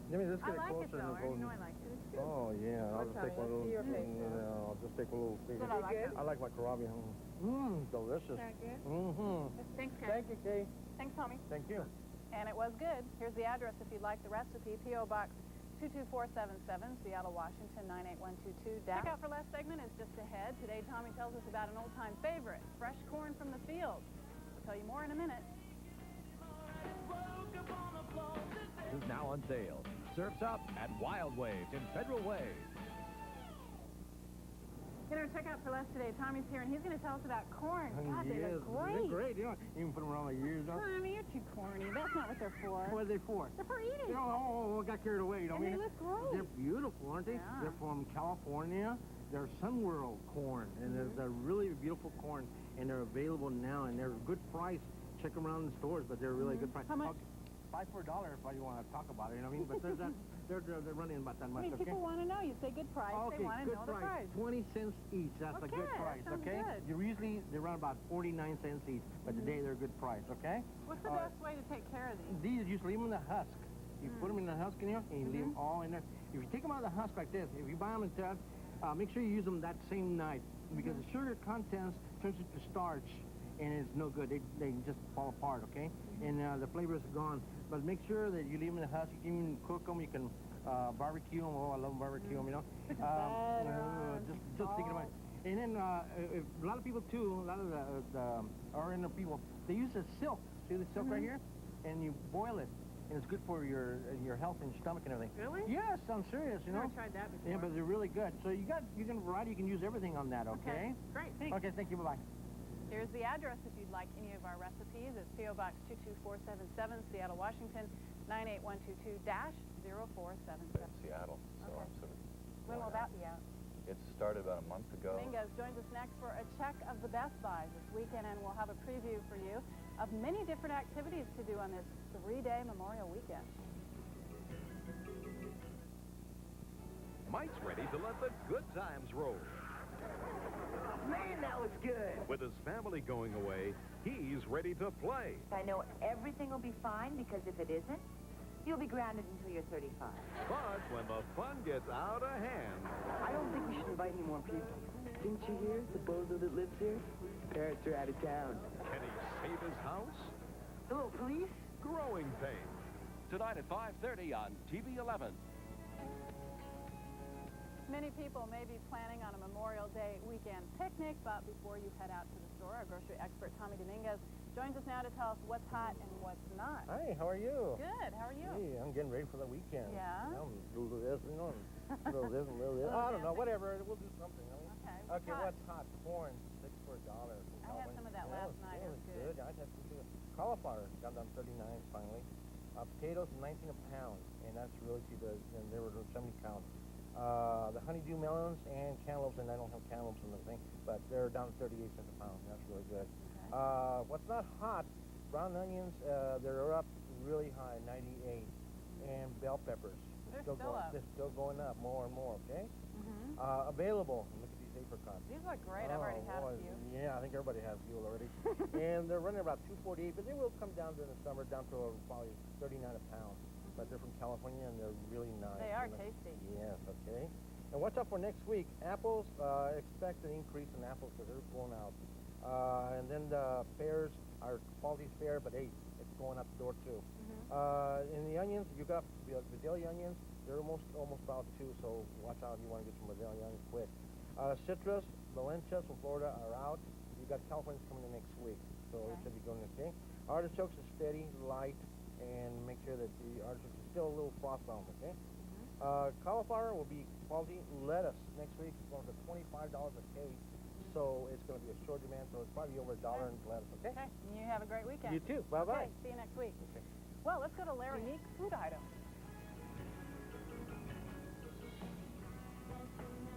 Give me this I guy like it closer. though. and I already know go- I like it. It's good. Oh, yeah. I'll just try take it. one Let's little. see your face. I'll just take a little piece. Did I like it? I like my Karabi. Delicious. That good? Mm-hmm. Thanks, Kay. Thank you, Kay. Thanks, Tommy. Thank you. And it was good. Here's the address if you'd like the recipe. P.O. Box 22477, Seattle, Washington 98122. Check out for less segment is just ahead. Today, Tommy tells us about an old-time favorite, fresh corn from the field. We'll tell you more in a minute. Is now on sale. Surf's Up at Wild Waves in Federal Way. Get our checkout for less today. Tommy's here, and he's going to tell us about corn. God, they Yes, look great. They're great. You know, you can put them around the years. Tommy, you're too corny. That's not what they're for. What are they for? They're for eating. I got carried away. You know And what I they mean? look great. They're beautiful, aren't they? Yeah. They're from California. They're Sunworld corn, and they're really beautiful corn, and they're available now, and they're a good price. Check them around in the stores, but they're really a good price. How much? 5 for $1 if you want to talk about it, you know what I mean? But they're running about that I much, mean, okay? people want to know. You say good price. Okay, They want to good know the price. 20 cents each. That's a good Okay, price, that sounds okay? good. They run about 49 cents each, but today they're a good price, okay? What's the best way to take care of these? These, you just leave them in the husk. You put them in the husk in here, and you leave them all in there. If you take them out of the husk like this, if you buy them in tubs, make sure you use them that same night, because the sugar contents turns into starch, and it's no good. They just fall apart, okay? And the flavor is gone. But make sure that you leave them in the husk. You can even cook them. You can barbecue them. Oh, I love barbecue them, you know. Just thinking about it. And then a lot of people too, a lot of the Oriental people, they use the silk. See the silk right here? And you boil it. And it's good for your health and your stomach and everything. Really? Yes, I'm serious, you know. I've tried that before. Yeah, but they're really good. So you can variety. You can use everything on that, okay? Great, thanks. Okay, thank you. Bye-bye. Here's the address if you'd like any of our recipes. It's P.O. Box 22477, Seattle, Washington 98122-0477. Seattle, so I'm sort of... When will that be out? It started about a month ago. Dominguez joins us next for a check of the best buys this weekend, and we'll have a preview for you of many different activities to do on this 3-day Memorial Weekend. Mike's ready to let the good times roll. Man, that was good. With his family going away, he's ready to play. I know everything will be fine, because if it isn't, you'll be grounded until you're 35. But when the fun gets out of hand... I don't think we should invite any more people. Didn't you hear? The bozo that lives here? Parents are out of town. Can he save his house? Hello, police? Growing pains. Tonight at 5:30 on TV 11. Many people may be planning on a Memorial Day weekend picnic, but before you head out to the store, our grocery expert Tommy Dominguez joins us now to tell us what's hot and what's not. Hi, how are you? Good, how are you? Hey, I'm getting ready for the weekend. Yeah? You know, a little this, you know, a little this, a little this. I don't know, whatever. We'll do something. I mean. Okay, what's hot? Corn, 6 for $1. I had some of that last night. It was good. I had some too. Cauliflower got down 39 finally. Potatoes 19 a pound, and that's really cheap. And they were 70 pounds. The honeydew melons and cantaloupes, and I don't have cantaloupes in the thing, but they're down 38 cents a pound. That's really good. Okay. What's not hot? Brown onions, they're up really high, 98, and bell peppers. They're still up. They're still going up more and more. Okay. Available. Look at these apricots. These look great. I've already had a few. Yeah, I think everybody has a few already. And they're running about $2.48, but they will come down during the summer, down to probably 39 a pound. But they're from California, and they're really nice. They are tasty. Yes, okay. And And watch out for next week. Apples, expect an increase in apples because they're going out. And then the pears, our quality's fair, but hey, it's going out the door too. In the onions, you got the Vidalia onions. They're almost about too, so watch out if you want to get some Vidalia onions quick. Citrus, Valencias from Florida are out. You got Californians coming in next week, so it should be going okay. Artichokes is steady, light, and make sure that the artichokes is still a little frost on them, okay? Cauliflower will be quality. Lettuce next week is going to $25 a case, so it's going to be a short demand, so it's probably over $1 in lettuce, okay? Okay, and you have a great weekend. You too. Bye-bye. Okay, see you next week. Okay. Well, let's go to Larry. Unique food item.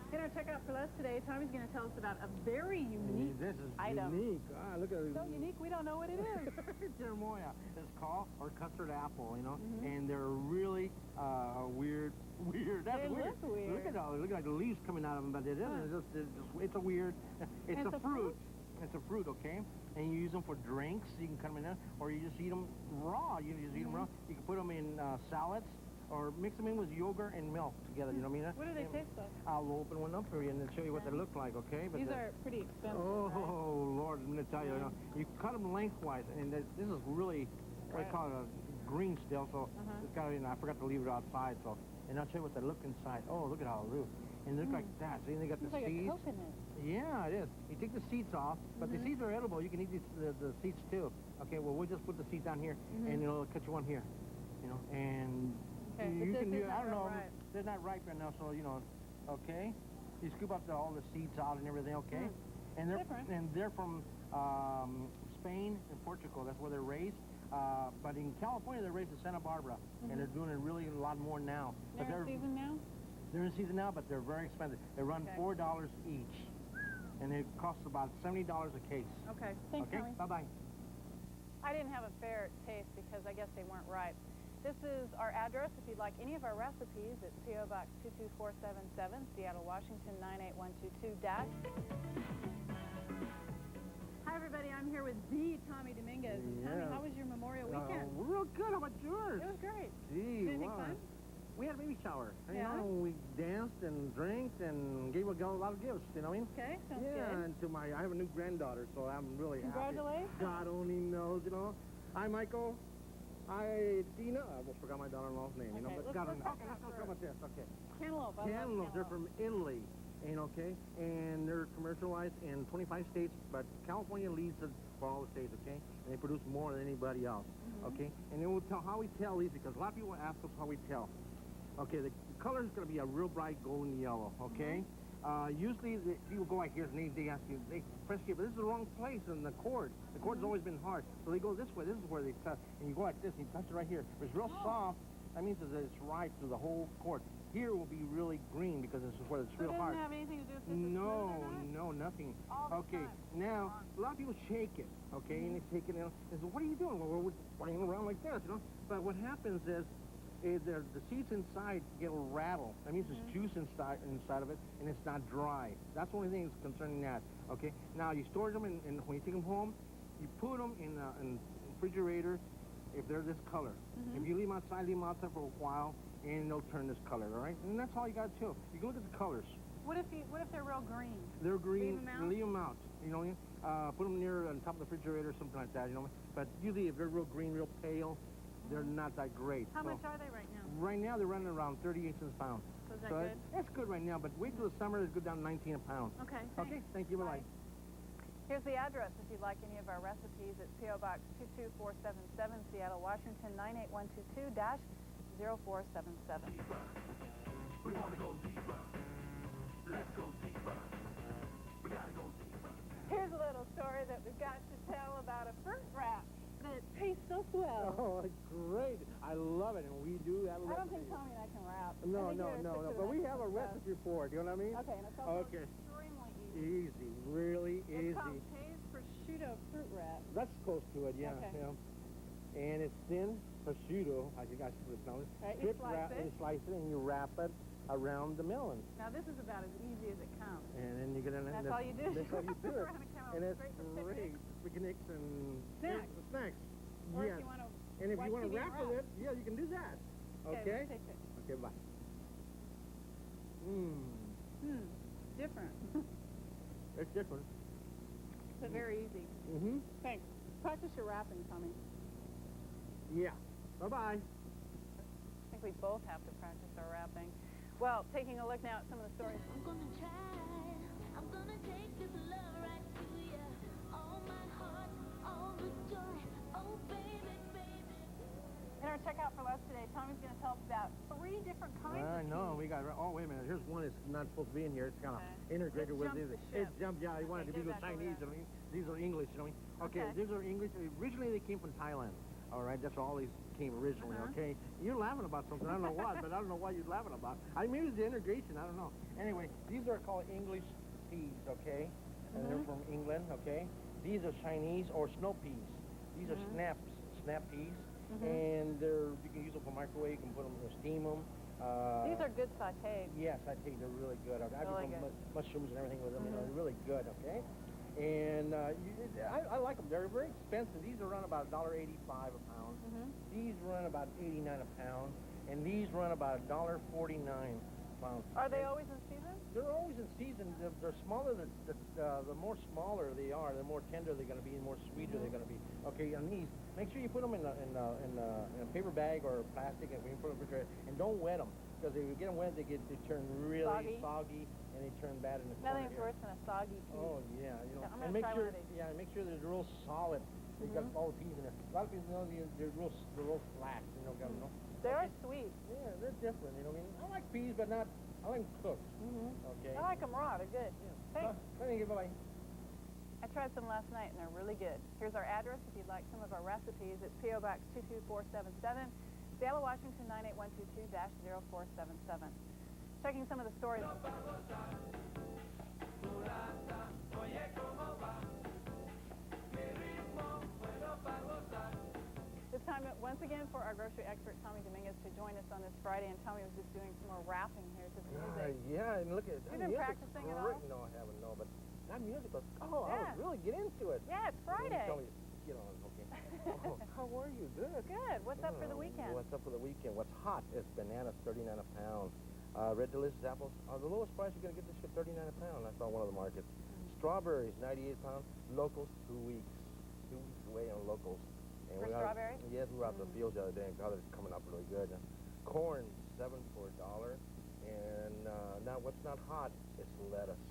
In our checkout for us today, Tommy's going to tell us about a very unique This is item. unique. Look at it. So unique, we don't know what it is. Cherimoya. It's called, or custard apple, you know, and they're really weird. That's They weird. look weird. Look at all. Look like the leaves coming out of them, but it isn't. It's a weird. It's a fruit. It's a fruit, okay? And you use them for drinks. You can cut them in there, or you just eat them raw. You just eat them raw. You can put them in salads, or mix them in with yogurt and milk together. You know what I mean? What do they taste like? I'll open one up for you and then show you what they look like, okay? But These are pretty expensive. Oh, right? Lord, I'm going to tell you, you cut them lengthwise, and this is really, what I call it, a green still, so it's got, I forgot to leave it outside, so, and I'll show you what they look inside. Oh, look at how it looks. And they look like that. See, they got the It's like seeds. a coconut. Yeah, it is. You take the seeds off, but the seeds are edible. You can eat the seeds too. Okay, well, we'll just put the seeds down here, and it'll cut you one here, you know, and you can do, I don't know, they're not ripe right now, so, you know, okay? You scoop up all the seeds out and everything, okay? And they're from Spain and Portugal. That's where they're raised. But in California, they're raised in Santa Barbara, and they're doing it really a lot more now. They're in season now? They're in season now, but they're very expensive. They run $4 each, and it costs about $70 a case. Okay, thanks, Tommy. Bye-bye. I didn't have a fair taste because I guess they weren't ripe. This is our address. If you'd like any of our recipes, it's P.O. Box 22477, Seattle, Washington 98122-. Hi, everybody. I'm here with the Tommy Dominguez. And Tommy, how was your Memorial weekend? Real good. How about yours? It was great. Gee, Did anything fun? We had a baby shower. Yeah? You know, we danced and drank and gave a lot of gifts, you know what I mean? Okay, sounds good. good. And to I have a new granddaughter, so I'm really Congratulations. happy. God only knows, you know. Hi, Michael. Hi, Tina. I almost forgot my daughter-in-law's name, you know, but God only knows. Okay, let's talk about this, okay. Cantaloupe. I love Cantaloupes, they're from Italy, and okay, and they're commercialized in 25 states, but California leads for all the states, okay? And they produce more than anybody else, okay? And then we'll tell how we tell these, because a lot of people ask us how we tell. Okay, the color is going to be a real bright golden yellow, okay? Usually people go like here and they ask you, they press here, but this is the wrong place in the cord. The cord's always been hard, so they go this way. This is where they touch, and you go like this, and you touch it right here. If it's real soft, that means that it's right through the whole cord. Here will be really green because this is where it's real hard. It doesn't have anything to do with this? No, nothing. Okay, now, a lot of people shake it, okay, and they take it in, and so what are you doing? Well, we're playing around like this, you know? But what happens is, the seeds inside get a rattle. That means there's juice inside of it, and it's not dry. That's the only thing that's concerning that, okay? Now, you store them, and when you take them home, you put them in a refrigerator if they're this color. If you leave them outside for a while, and they'll turn this color, all right? And that's all you got to do. You can look at the colors. What if they're real green? They're green. Leave them out? You know, put them near on top of the refrigerator or something like that, you know? But usually if they're real green, real pale, they're not that great. How much are they right now? Right now, they're running around 38 cents a pound. So is that good? That's good right now, but wait till the summer, it's good down to 19 a pound. Okay, thanks. Okay, thank you, bye-bye. Here's the address if you'd like any of our recipes. It's P.O. Box 22477, Seattle, Washington 98122-0477. We want to go deeper. Let's go deeper. We gotta go deeper. Here's a little story that we've got to tell about a fruit wrap that tastes so swell. Oh, it's great. I love it, and we do that. I don't think Tommy and I can wrap. No, but we have a recipe for it, you know what I mean? Okay, and it's also extremely easy. Easy, really easy. It's called K's prosciutto fruit wrap. That's close to it, yeah. Okay. Yeah. And it's thin prosciutto, as you guys can smell it. Right, you slice it, and you wrap it around the melon. Now, this is about as easy as it comes. And then you get in. That's all you do. That's how you do it. And it's great. Picnics and snacks. Or yes. if you want to and if you want to wrap with it, yeah, you can do that. Okay? Take it. Okay, bye. Mmm. Different. It's different. But very easy. Mm-hmm. Thanks. Practice your rapping, Tommy. Yeah. Bye-bye. I think we both have to practice our rapping. Well, taking a look now at some of the stories. I'm gonna try. I'm gonna take this love right to you. All my heart, all the joy. Oh, baby, baby. In our checkout for less today, Tommy's going to tell us about 3 different kinds of I know. peas. We got. Oh, wait a minute. Here's one that's not supposed to be in here. It's kind of integrated with It these. jumped the It ship. jumped. Yeah, I wanted to be get with it back over Chinese. You know what I mean? These are English. You know what I mean? Okay, these are English. Originally, they came from Thailand. All right, that's where all these came originally. Okay, you're laughing about something. I don't know what, but I don't know what you're laughing about. I mean, maybe it's the integration. I don't know. Anyway, these are called English peas. Okay, and they're from England. Okay, these are Chinese or snow peas. These are snap peas. And you can use them for microwave, you can put them, steam them. These are good sauteed. Yes, I think they're really good. I Really do good. mushrooms and everything with them, you know, they're really good, okay? And I like them. They're very expensive. These are run about $1.85 a pound. These run about $89 a pound. And these run about $1.49 a pound. Are they always in season? They're always in season. They're smaller. The more smaller they are, the more tender they're going to be, and more sweeter they're going to be. Okay, and these, make sure you put them in a paper bag or plastic, and when you put them in the refrigerator, and don't wet them, because if you get them wet, they turn really soggy, and they turn bad in the corner. Nothing's worse than a soggy pea. Oh yeah, you know. I'm And gonna make try sure, one of these. yeah, make sure they're real solid. They got all the peas in there. A lot of people know they're real flat. You know, got them. They're sweet. Yeah, they're different. You know what I mean? I like peas, but not. I like them cooked. Okay. I like them raw. They're good. Thanks. Thank you. Bye. I tried some last night, and they're really good. Here's our address if you'd like some of our recipes. It's P.O. Box 22477, Seattle, Washington 98122-0477. Checking some of the stories. It's time once again for our grocery expert, Tommy Dominguez, to join us on this Friday. And Tommy was just doing some more rapping here to the music. Yeah, and look at it. You've been practicing at all? No, I haven't. No, but that music was. Oh, I was really get into it. Yeah, it's Friday. Tell me, get on, okay. How are you? Good. Good. What's up for the weekend? What's up for the weekend? What's hot is bananas, 39 a pound. Red Delicious apples are the lowest price you're going to get this year, 39 a pound. I saw one of the markets. Strawberries, 98 pounds. Locals, 2 weeks. 2 weeks away on locals. And For strawberries? Yes, we were out the fields the other day, and God, it's coming up really good. Corn, $7 for $1. And now what's not hot is lettuce.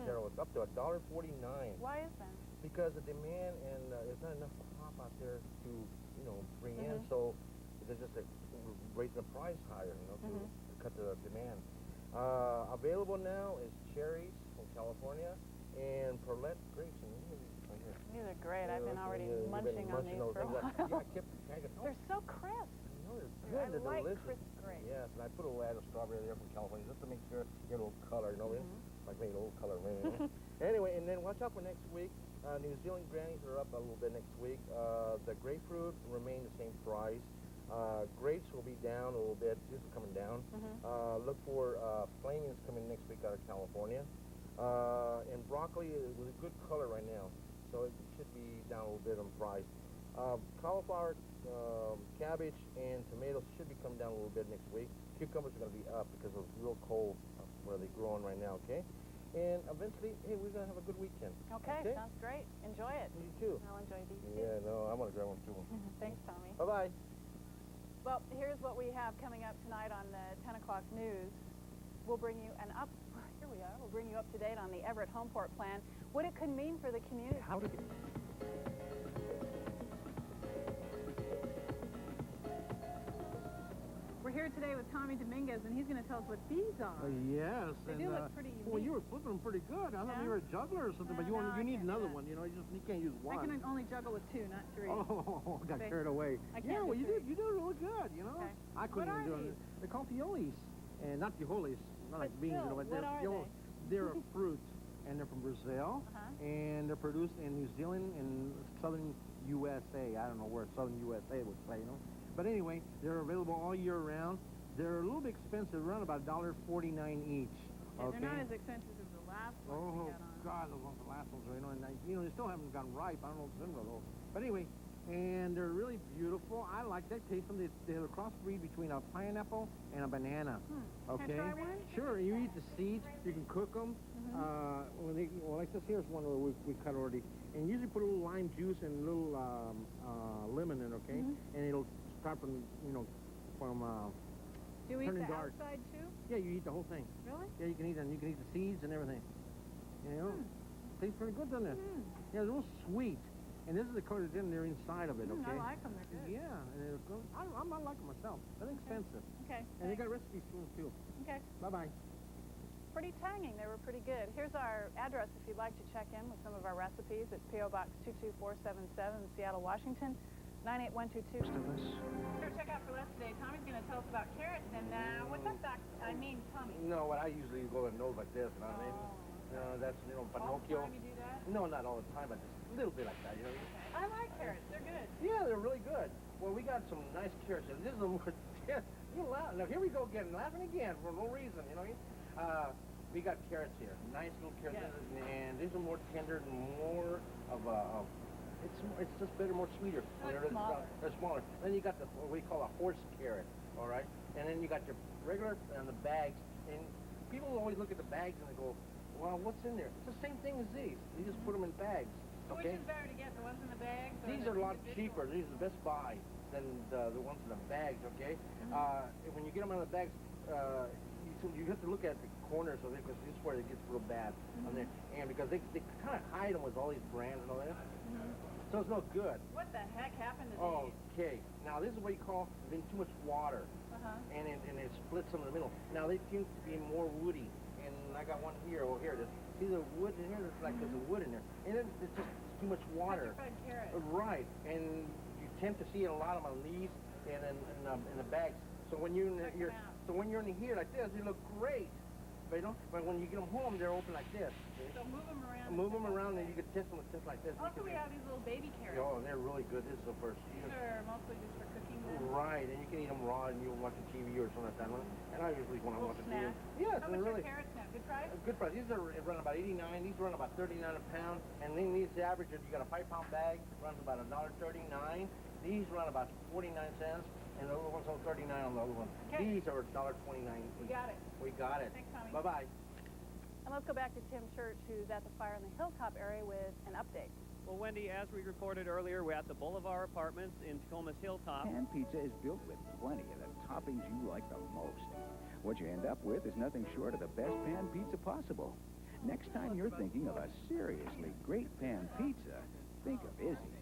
Cheryl, it's up to $1.49. Why is that? Because the demand and there's not enough crop out there to, you know, bring in, so they're just raising the price higher, you know, to cut the demand. Available now is cherries from California and Perlet grapes. These are great. I've been already munching on these for a while. They're so crisp. Good, I like delicious. crisp grapes. Yes, and I put a little add of strawberry there from California just to make sure you get a little color, you know, like maybe a little color. Anyway, and then watch out for next week. New Zealand grannies are up a little bit next week. The grapefruit remain the same price. Grapes will be down a little bit. This is coming down. Look for flamings coming next week out of California. And broccoli is with a good color right now, so it should be down a little bit on price. Cauliflower, cabbage, and tomatoes should be coming down a little bit next week. Cucumbers are going to be up because of real cold where they're growing right now, okay? And eventually, hey, we're going to have a good weekend. Okay, sounds great. Enjoy it. You too. I'll enjoy these too. Yeah, no, I want to grab one too. Thanks, Tommy. Bye-bye. Well, here's what we have coming up tonight on the 10 o'clock news. We'll bring you here we are. We'll bring you up to date on the Everett Homeport plan, what it could mean for the community. How to We're here today with Tommy Dominguez, and he's going to tell us what these are. Yes. They do look pretty unique. Well, you were flipping them pretty good. I thought you were a juggler or something, but you need another one. You know, you can't use one. I can only juggle with 2, not 3. Oh, got carried away. I can't well, you did really good, you know. Okay. I couldn't What even are do these? it. They're called piolis, and not pijolis, not like beans, still, you know, but what are they're they're a fruit, and they're from Brazil, and they're produced in New Zealand and southern USA. I don't know where southern USA would say, you know. But anyway, they're available all year round. They're a little bit expensive, around about $1.49 each. Yeah, they're not as expensive as the last ones we got on. God, those ones, the last ones, you know, and they still haven't gone ripe. I don't know if it's in those. But anyway, and they're really beautiful. I like that. Taste them. They're a crossbreed between a pineapple and a banana. Okay. Can I try one? Sure. You eat the seeds. You can cook them. Well, like this here's one where we cut already, and usually put a little lime juice and a little lemon in, okay, and it'll start from Do you eat turning the dark. outside too? Yeah, you eat the whole thing. Really? Yeah, you can eat them. You can eat the seeds and everything. You know, tastes pretty good, doesn't it? Yeah, they're real sweet. And this is the color that's in there inside of it, okay? I like them. They're good. Yeah, and they're good. I'm not liking myself. They're expensive. Okay. And they got recipes for them too. Okay. Bye-bye. Pretty tanging. They were pretty good. Here's our address if you'd like to check in with some of our recipes. It's P.O. Box 22477, Seattle, Washington, 98122. Here, check out for less today. Tommy's going to tell us about carrots. And what's up, Doc? I mean, Tommy. No, what I usually go and nose like this, you know what I mean? That's, All the Pinocchio. time you do that? No, not all the time, but just a little bit like that, you know? I like carrots. They're good. Yeah, they're really good. Well, we got some nice carrots. And this is them. You laugh. Now, here we go again, laughing again for no reason, you know what I mean? We got carrots here, nice little carrots, and these are more tender and more of a, it's just better, more sweeter. They're smaller. They're smaller. Then you got what we call a horse carrot, all right? And then you got your regular and the bags, and people always look at the bags and they go, well, what's in there? It's the same thing as these. You just put them in bags, okay? Which is better to get, the ones in the bags? Or These are a lot cheaper. These are the best buy than the ones in the bags, okay? When you get them out of the bags, you have to look at the corners of it because this is where it gets real bad on there. And because they kind of hide them with all these brands and all that. So it's no good. What the heck happened to these? Okay. Now this is what you call being too much water. And it splits them in the middle. Now they seem to be more woody. And I got one here. Oh, here it is. See the wood in here? It's like there's a wood in there. And it's just too much water. Petrified carrot. Right. And you tend to see a lot of them on leaves and in the bags. So when you're in here like this, they look great. But when you get them home, they're open like this. So move them around. Move them around, and you can test them just like this. Also, we have these little baby carrots. Oh, they're really good. This is the first. These are mostly just for cooking then? Right, and you can eat them raw, and you'll watch the TV or something like that. And I usually want to watch the TV. Yes, how they're much really are carrots now? Good price? Good price. These are run about 89. These run about 39 a pound. And then these average, if you got a 5-pound bag, runs about $1.39. These run about 49 cents. And the other ones are 39 on the other one. Okay. These are $1.29. We got it. We got it. Thanks, Tommy. Bye-bye. And let's go back to Tim Church, who's at the Fire in the Hilltop area with an update. Well, Wendy, as we reported earlier, we're at the Boulevard Apartments in Tacoma's Hilltop. Pan pizza is built with plenty of the toppings you like the most. What you end up with is nothing short of the best pan pizza possible. Next time you're thinking of a seriously great pan pizza, think of Izzy's.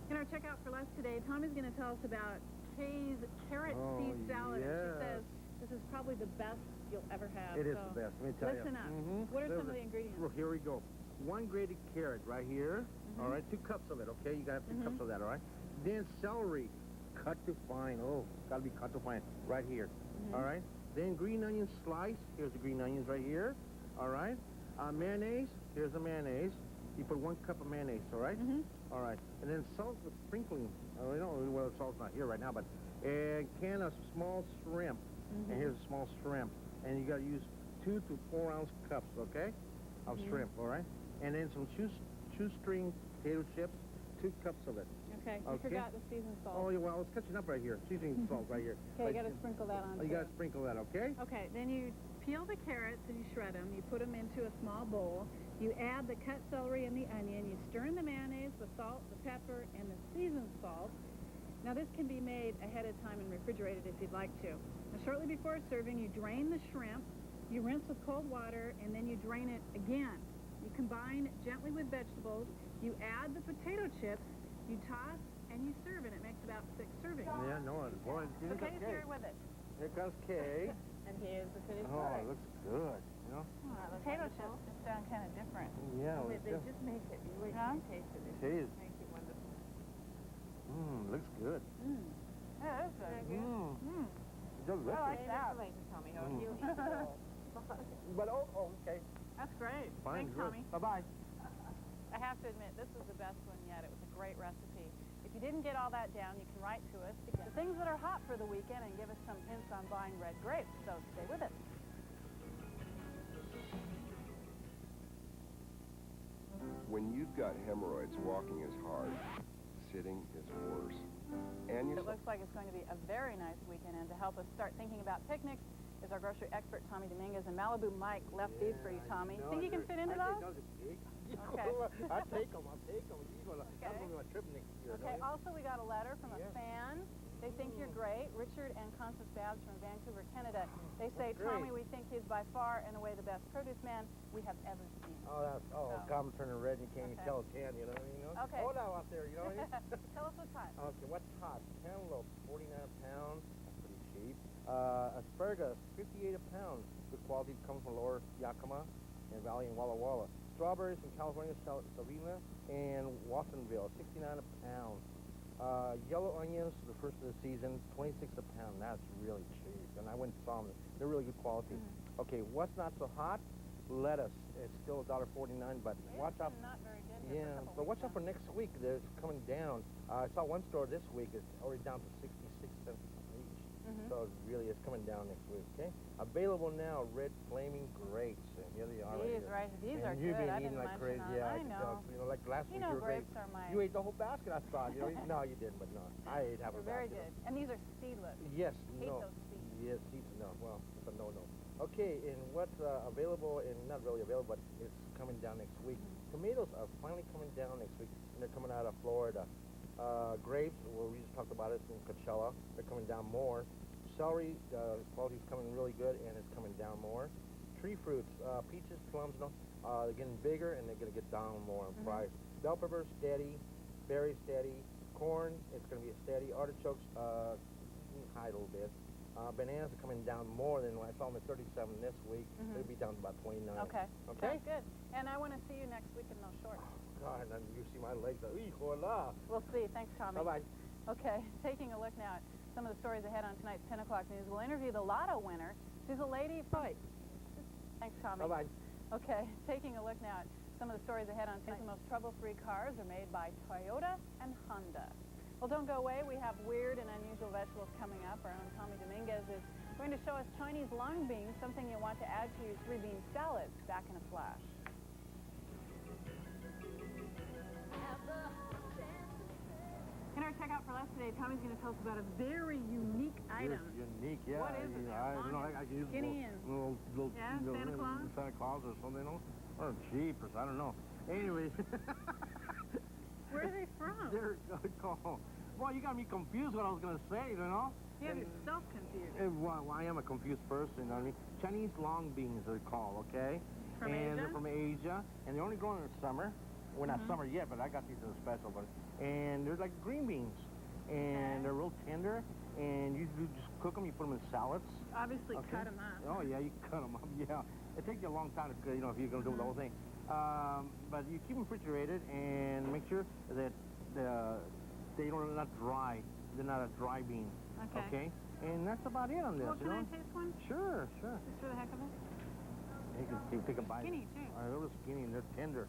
In our checkout for less today, Tommy's going to tell us about Kay's carrot seed salad. Yeah. She says this is probably the best you'll ever have. It is so the best. Let me tell you. listen up. What are some of the ingredients? Well, here we go. 1 grated carrot right here. All right, 2 cups of it. Okay, you got 2 cups of that. All right. Then celery, cut to fine. Oh, got to be cut to fine right here. All right. Then green onion slice. Here's the green onions right here. All right. Mayonnaise. Here's the mayonnaise. You put 1 cup of mayonnaise. All right. All right. And then salt with sprinkling. I don't know whether salt's not here right now, but a can of small shrimp. And here's a small shrimp. And you got to use 2 to 4 ounce cups, okay, of shrimp. All right. And then some shoestring potato chips. 2 cups of it. Okay. You forgot the seasoned salt. Oh, yeah, well, I was catching up right here. Seasoning salt right here. Okay, you got to sprinkle that on. You got to sprinkle that, okay? Okay, then you peel the carrots and you shred them. You put them into a small bowl. You add the cut celery and the onion. You stir in the mayonnaise, the salt, the pepper, and the seasoned salt. Now, this can be made ahead of time and refrigerated if you'd like to. Now, shortly before serving, you drain the shrimp. You rinse with cold water, and then you drain it again. You combine gently with vegetables. You add the potato chips. You toss, and you serve, and it makes about 6 servings. Yeah, no, boy. So Kay's here with it. Here comes Kay. And here's the finished Oh, product. it looks good, you know? Potato chips just sound kind of different. Yeah. They just make it. You wait till you taste it. It is. Make it wonderful. Looks good. Yeah, that's very good. It does look I like good. that. Tommy. He'll eat it all. But, okay. That's great. Fine, Thanks, good. Tommy. Bye-bye. I have to admit, this was the best one yet. It was a great recipe. If you didn't get all that down, you can write to us to get the things that are hot for the weekend and give us some hints on buying red grapes. So stay with us. when you've got hemorrhoids, walking is hard. Sitting is worse. And It looks like it's going to be a very nice weekend, and to help us start thinking about picnics is our grocery expert, Tommy Dominguez, and Malibu Mike left these for you, Tommy. Think you can fit into those? Okay. I'll take them. You're going to my trip next year. Okay, also we got a letter from a fan. They think you're great. Richard and Constance Babbs from Vancouver, Canada. They say, Tommy, we think he's by far and away the best produce man we have ever seen. Come turning red and you can't even tell, can you? You know what I mean? Okay. Hold out there, you know what I mean? Tell us what's hot. Okay, what's hot? Cantaloupe, 49 a pound. That's pretty cheap. Asparagus, 58 a pound. Good quality, comes from Lower Yakima and Valley and Walla Walla. Strawberries from California, Savina and Watsonville, 69 a pound. Yellow onions, the first of the season, 26 a pound. That's really cheap. And I went and saw them. They're really good quality. Okay, what's not so hot? Lettuce. It's still $1.49, but watch out. Not very good. Yeah, but watch out for next week. It's coming down. I saw one store this week. It's already down to 66 cents each. So it really is coming down next week. Okay. Available now, red flaming grapes. And here they are. These are you've good. been I've eating been like munching crazy. on. Yeah, I know. You know, like last week, you were grapes are my. You ate the whole basket. I saw. You know, no, you didn't. But no, I ate half a basket. Very good. And these are seedless. Yes. Hate those seeds. Yes, seeds. No. Well, it's a no-no. Okay, and what's available, and not really available, but it's coming down next week. Tomatoes are finally coming down next week, and they're coming out of Florida. Grapes, well, we just talked about it in Coachella. They're coming down more. Celery, quality's coming really good, and it's coming down more. Tree fruits, peaches, plums, they're getting bigger, and they're going to get down more in price. Bell peppers, steady. Berries, steady. Corn, it's going to be steady. Artichokes, high a little bit. Bananas are coming down more than I saw them at 37 this week. They'll be down to about 29. Okay. Okay? Sounds good. And I want to see you next week in those shorts. God, and you see my legs. Hola. We'll see. Thanks, Tommy. Bye-bye. Okay, taking a look now at some of the stories ahead on tonight's 10 o'clock news. We'll interview the lotto winner. She's a lady. Fight. Thanks, Tommy. Bye-bye. Okay, taking a look now at some of the stories ahead on tonight's most trouble-free cars are made by Toyota and Honda. Well, don't go away. We have weird and unusual vegetables coming up. Our own Tommy Dominguez is going to show us Chinese long beans, something you'll want to add to your 3-bean salad. Back in a flash. In our checkout for less today, Tommy's going to tell us about a very unique item. Unique, yeah. What is it? I don't know. I can use Skinny and Santa Claus? Santa Claus or something, or jeepers. I don't know. Anyways. Where are they from? They're called. Well, you got me confused what I was going to say, you know? You have yourself confused. Well, I am a confused person, you know what I mean? Chinese long beans, they're called, okay? From Asia? They're from Asia, and they're only grown in the summer. Well, not summer yet, but I got these in a special. And they're like green beans, and they're real tender, and you just cook them, you put them in salads. Obviously cut them up. Oh, yeah, you cut them up, yeah. It takes you a long time to, you know, if you're going to do the whole thing. But you keep them refrigerated and make sure that they don't not dry. They're not a dry bean. Okay. And that's about it on this. Well, can I taste one? Sure. Just for the heck of it? You can take a bite. Skinny too. They're real skinny and they're tender.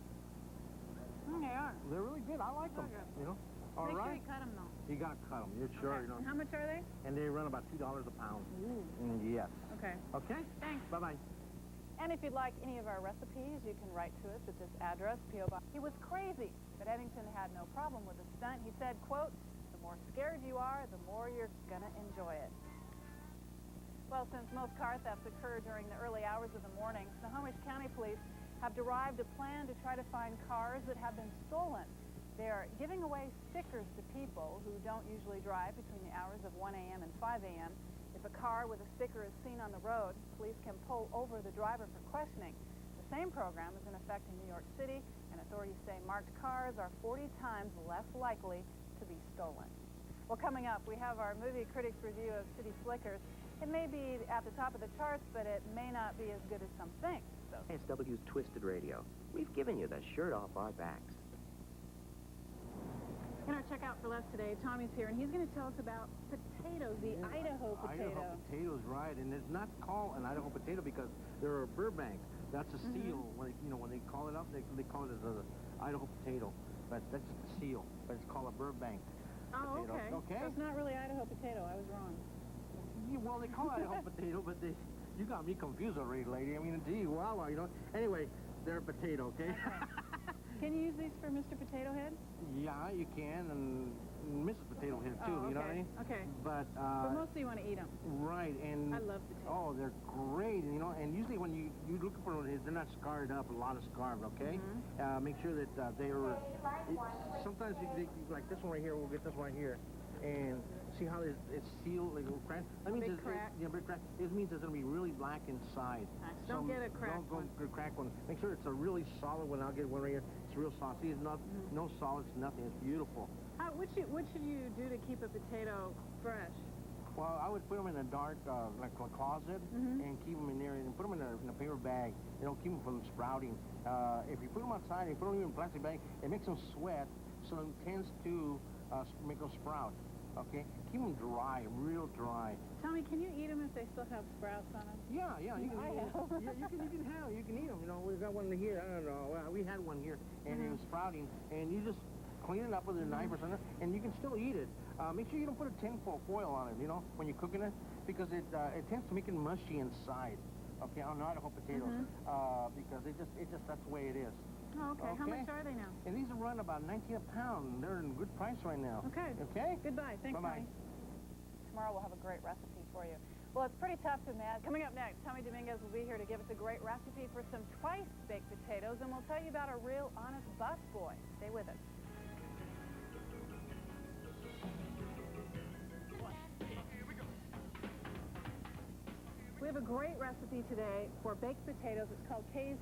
They are. They're really good. I like them. You know. All Make right. sure you cut them though. You gotta cut them. You're sure. You know. And how much are they? And they run about $2 a pound. Ooh. Yes. Okay. Okay. Thanks. Bye-bye. And if you'd like any of our recipes, you can write to us at this address, P.O. Box. He was crazy, but Eddington had no problem with the stunt. He said, quote, the more scared you are, the more you're going to enjoy it. Well, since most car thefts occur during the early hours of the morning, Snohomish County Police have derived a plan to try to find cars that have been stolen. They're giving away stickers to people who don't usually drive between the hours of 1 a.m. and 5 a.m. If a car with a sticker is seen on the road, police can pull over the driver for questioning. The same program is in effect in New York City, and authorities say marked cars are 40 times less likely to be stolen. Well, coming up, we have our movie critics review of City Slickers. It may be at the top of the charts, but it may not be as good as some think. So. KSTW's Twisted Radio. We've given you the shirt off our backs. In our checkout for less today, Tommy's here, and he's going to tell us about potatoes, the Idaho potato. Idaho potatoes, right? And it's not called an Idaho potato because they're a Burbank. That's a seal. When they call it up, they call it as an Idaho potato. But that's just a seal. But it's called a Burbank Oh, potato. okay. So it's not really Idaho potato. I was wrong. Yeah, well, they call it Idaho potato, but you got me confused already, lady. I mean, gee, wow, you know. Anyway, they're a potato, okay? Can you use these for Mr. Potato Head? Yeah, you can, and Mrs. Potato Head too, Oh, you know what I okay, mean? okay. But mostly you want to eat them. Right, and I love potatoes. oh, they're great, you know. And usually when you look for one, they're not scarred up, a lot of scarred, okay? Make sure that they are. Sometimes like this one right here. We'll get this one right here, and see how it's sealed, like a crack. That means big it's crack. Yeah, big crack. It means it's gonna be really black inside. Don't get a crack Don't go crack one. Make sure it's a really solid one. I'll get one right here. It's real solid. See, it's not no solids, nothing. It's beautiful. What should you do to keep a potato fresh? Well, I would put them in a dark, like a closet, and keep them in there, and put them in a paper bag. You know, keep them from sprouting. If you put them outside, and you put them in a plastic bag, it makes them sweat, so it tends to make them sprout. Okay, keep them dry, real dry. Tommy, can you eat them if they still have sprouts on them? Yeah, you can. I have. You can eat them. You know, we've got one here. I don't know. We had one here, and it was sprouting, and you just clean it up with a knife or something, and you can still eat it. Make sure you don't put a tinfoil foil on it, you know, when you're cooking it, because it tends to make it mushy inside. Okay, on Idaho potatoes, because it just that's the way it is. Oh, okay. How much are they now? And these are running about 19 a pound. They're in good price right now. Okay. Okay. Goodbye. Thanks, Bye-bye. Tommy. Tomorrow we'll have a great recipe for you. Well, it's pretty tough to imagine. Coming up next, Tommy Dominguez will be here to give us a great recipe for some twice-baked potatoes, and we'll tell you about a real honest bus boy. Stay with us. We have a great recipe today for baked potatoes. It's called K's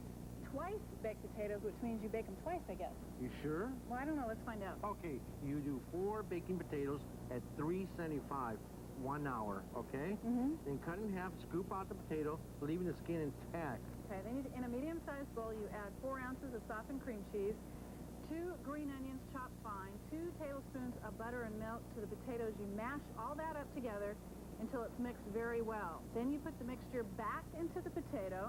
Twice Baked Potatoes, which means you bake them twice, I guess. You sure? Well, I don't know. Let's find out. Okay, you do 4 baking potatoes at 375, 1 hour, okay? Then cut in half, scoop out the potato, leaving the skin intact. Okay, in a medium-sized bowl, you add 4 ounces of softened cream cheese, 2 green onions chopped fine, 2 tablespoons of butter and milk to the potatoes. You mash all that up together until it's mixed very well. Then you put the mixture back into the potato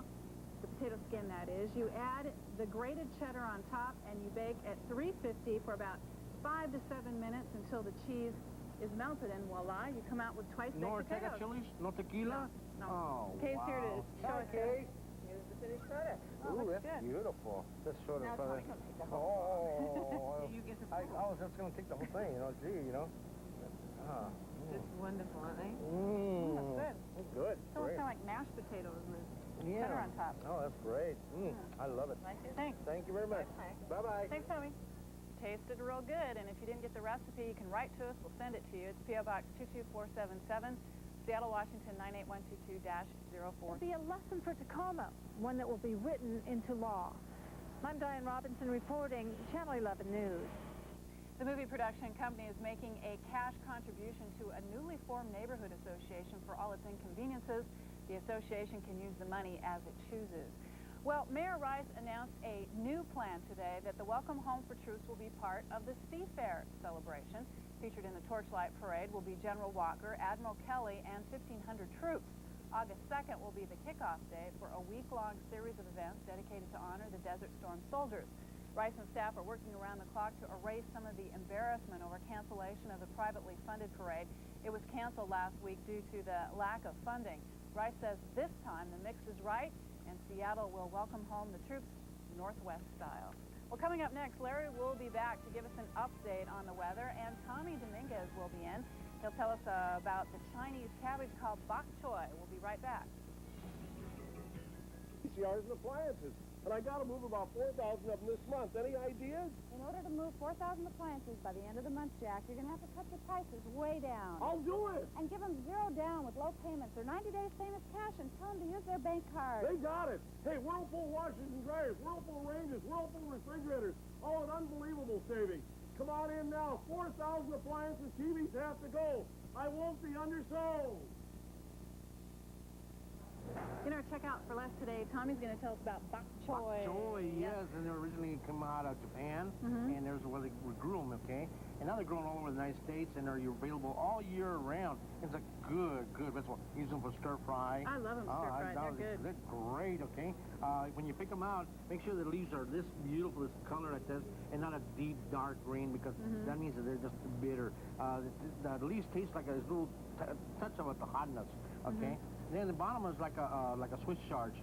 skin that is. You add the grated cheddar on top, and you bake at 350 for about 5 to 7 minutes until the cheese is melted, and voila, you come out with twice-baked potatoes. No chilies? No tequila? No. Oh, Kay's wow. here to show us. Kay. Here's the finished product. Ooh, that's good. beautiful. That's sort Now, of... Tommy, come take the whole Oh, you get the I was just going to take the whole thing, you know, gee, you know. It's wonderful, aren't they? That's good. It's good. It's almost kind of like mashed potatoes with cheddar on top. Oh, that's great. I love it. Like it? Thanks. Thank you very much. Bye-bye. Thanks, Tommy. Tasted real good, and if you didn't get the recipe, you can write to us. We'll send it to you. It's P.O. Box 22477, Seattle, Washington 98122-04. It'll be a lesson for Tacoma, one that will be written into law. I'm Diane Robinson reporting Channel 11 News. The movie production company is making a cash contribution to a newly formed neighborhood association for all its inconveniences. The association can use the money as it chooses. Well, Mayor Rice announced a new plan today that the Welcome Home for Troops will be part of the Seafair celebration. Featured in the Torchlight Parade will be General Walker, Admiral Kelly, and 1,500 troops. August 2nd will be the kickoff date for a week-long series of events dedicated to honor the Desert Storm soldiers. Rice and staff are working around the clock to erase some of the embarrassment over cancellation of the privately funded parade. It was canceled last week due to the lack of funding. Rice says this time the mix is right, and Seattle will welcome home the troops Northwest style. Well, coming up next, Larry will be back to give us an update on the weather, and Tommy Dominguez will be in. He'll tell us about the Chinese cabbage called bok choy. We'll be right back. PCRs and appliances. And I got to move about 4,000 of them this month. Any ideas? In order to move 4,000 appliances by the end of the month, Jack, you're going to have to cut your prices way down. I'll do it. And give them 0 down with low payments or 90 days same as cash, and tell them to use their bank card. They got it. Hey, Whirlpool washers and dryers, Whirlpool ranges, Whirlpool refrigerators. All an unbelievable savings. Come on in now. 4,000 appliances, TVs have to go. I won't be undersold. In our checkout for less today, Tommy's going to tell us about bok choy. Bok choy, yes, and they originally come out of Japan, and there's where they grew them, okay? And now they're grown all over the United States, and they're available all year round. It's a good vegetable. Use them for stir fry. I love them stir-fried. They're good. They're great, okay? When you pick them out, make sure the leaves are this beautiful, this color like this, and not a deep, dark green, because that means that they're just bitter. The leaves taste like a little touch of the hotness, okay? Then the bottom is like a Swiss chard,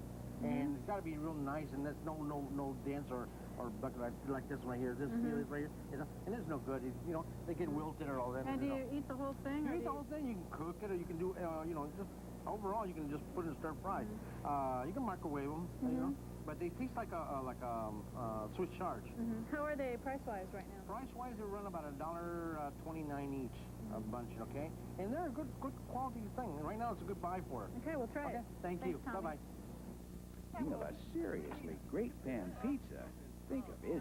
and it's got to be real nice, and there's no dents or or bucket like this one right here. This is right here, you know, and it's no good. You know, they get wilted or all that. And do you eat the whole thing? You eat the whole thing. You can cook it, or you can do, you know, just overall you can just put it in stir fry. You can microwave them, you know, but they taste like a Swiss charge. How are they price-wise right now? Price-wise, they run about $1.29 each, a bunch, okay? And they're a good quality thing. And right now, it's a good buy for it. Okay, we'll try it. Thank you. Bye-bye. Speaking of a seriously great pan pizza, think of Izzy's.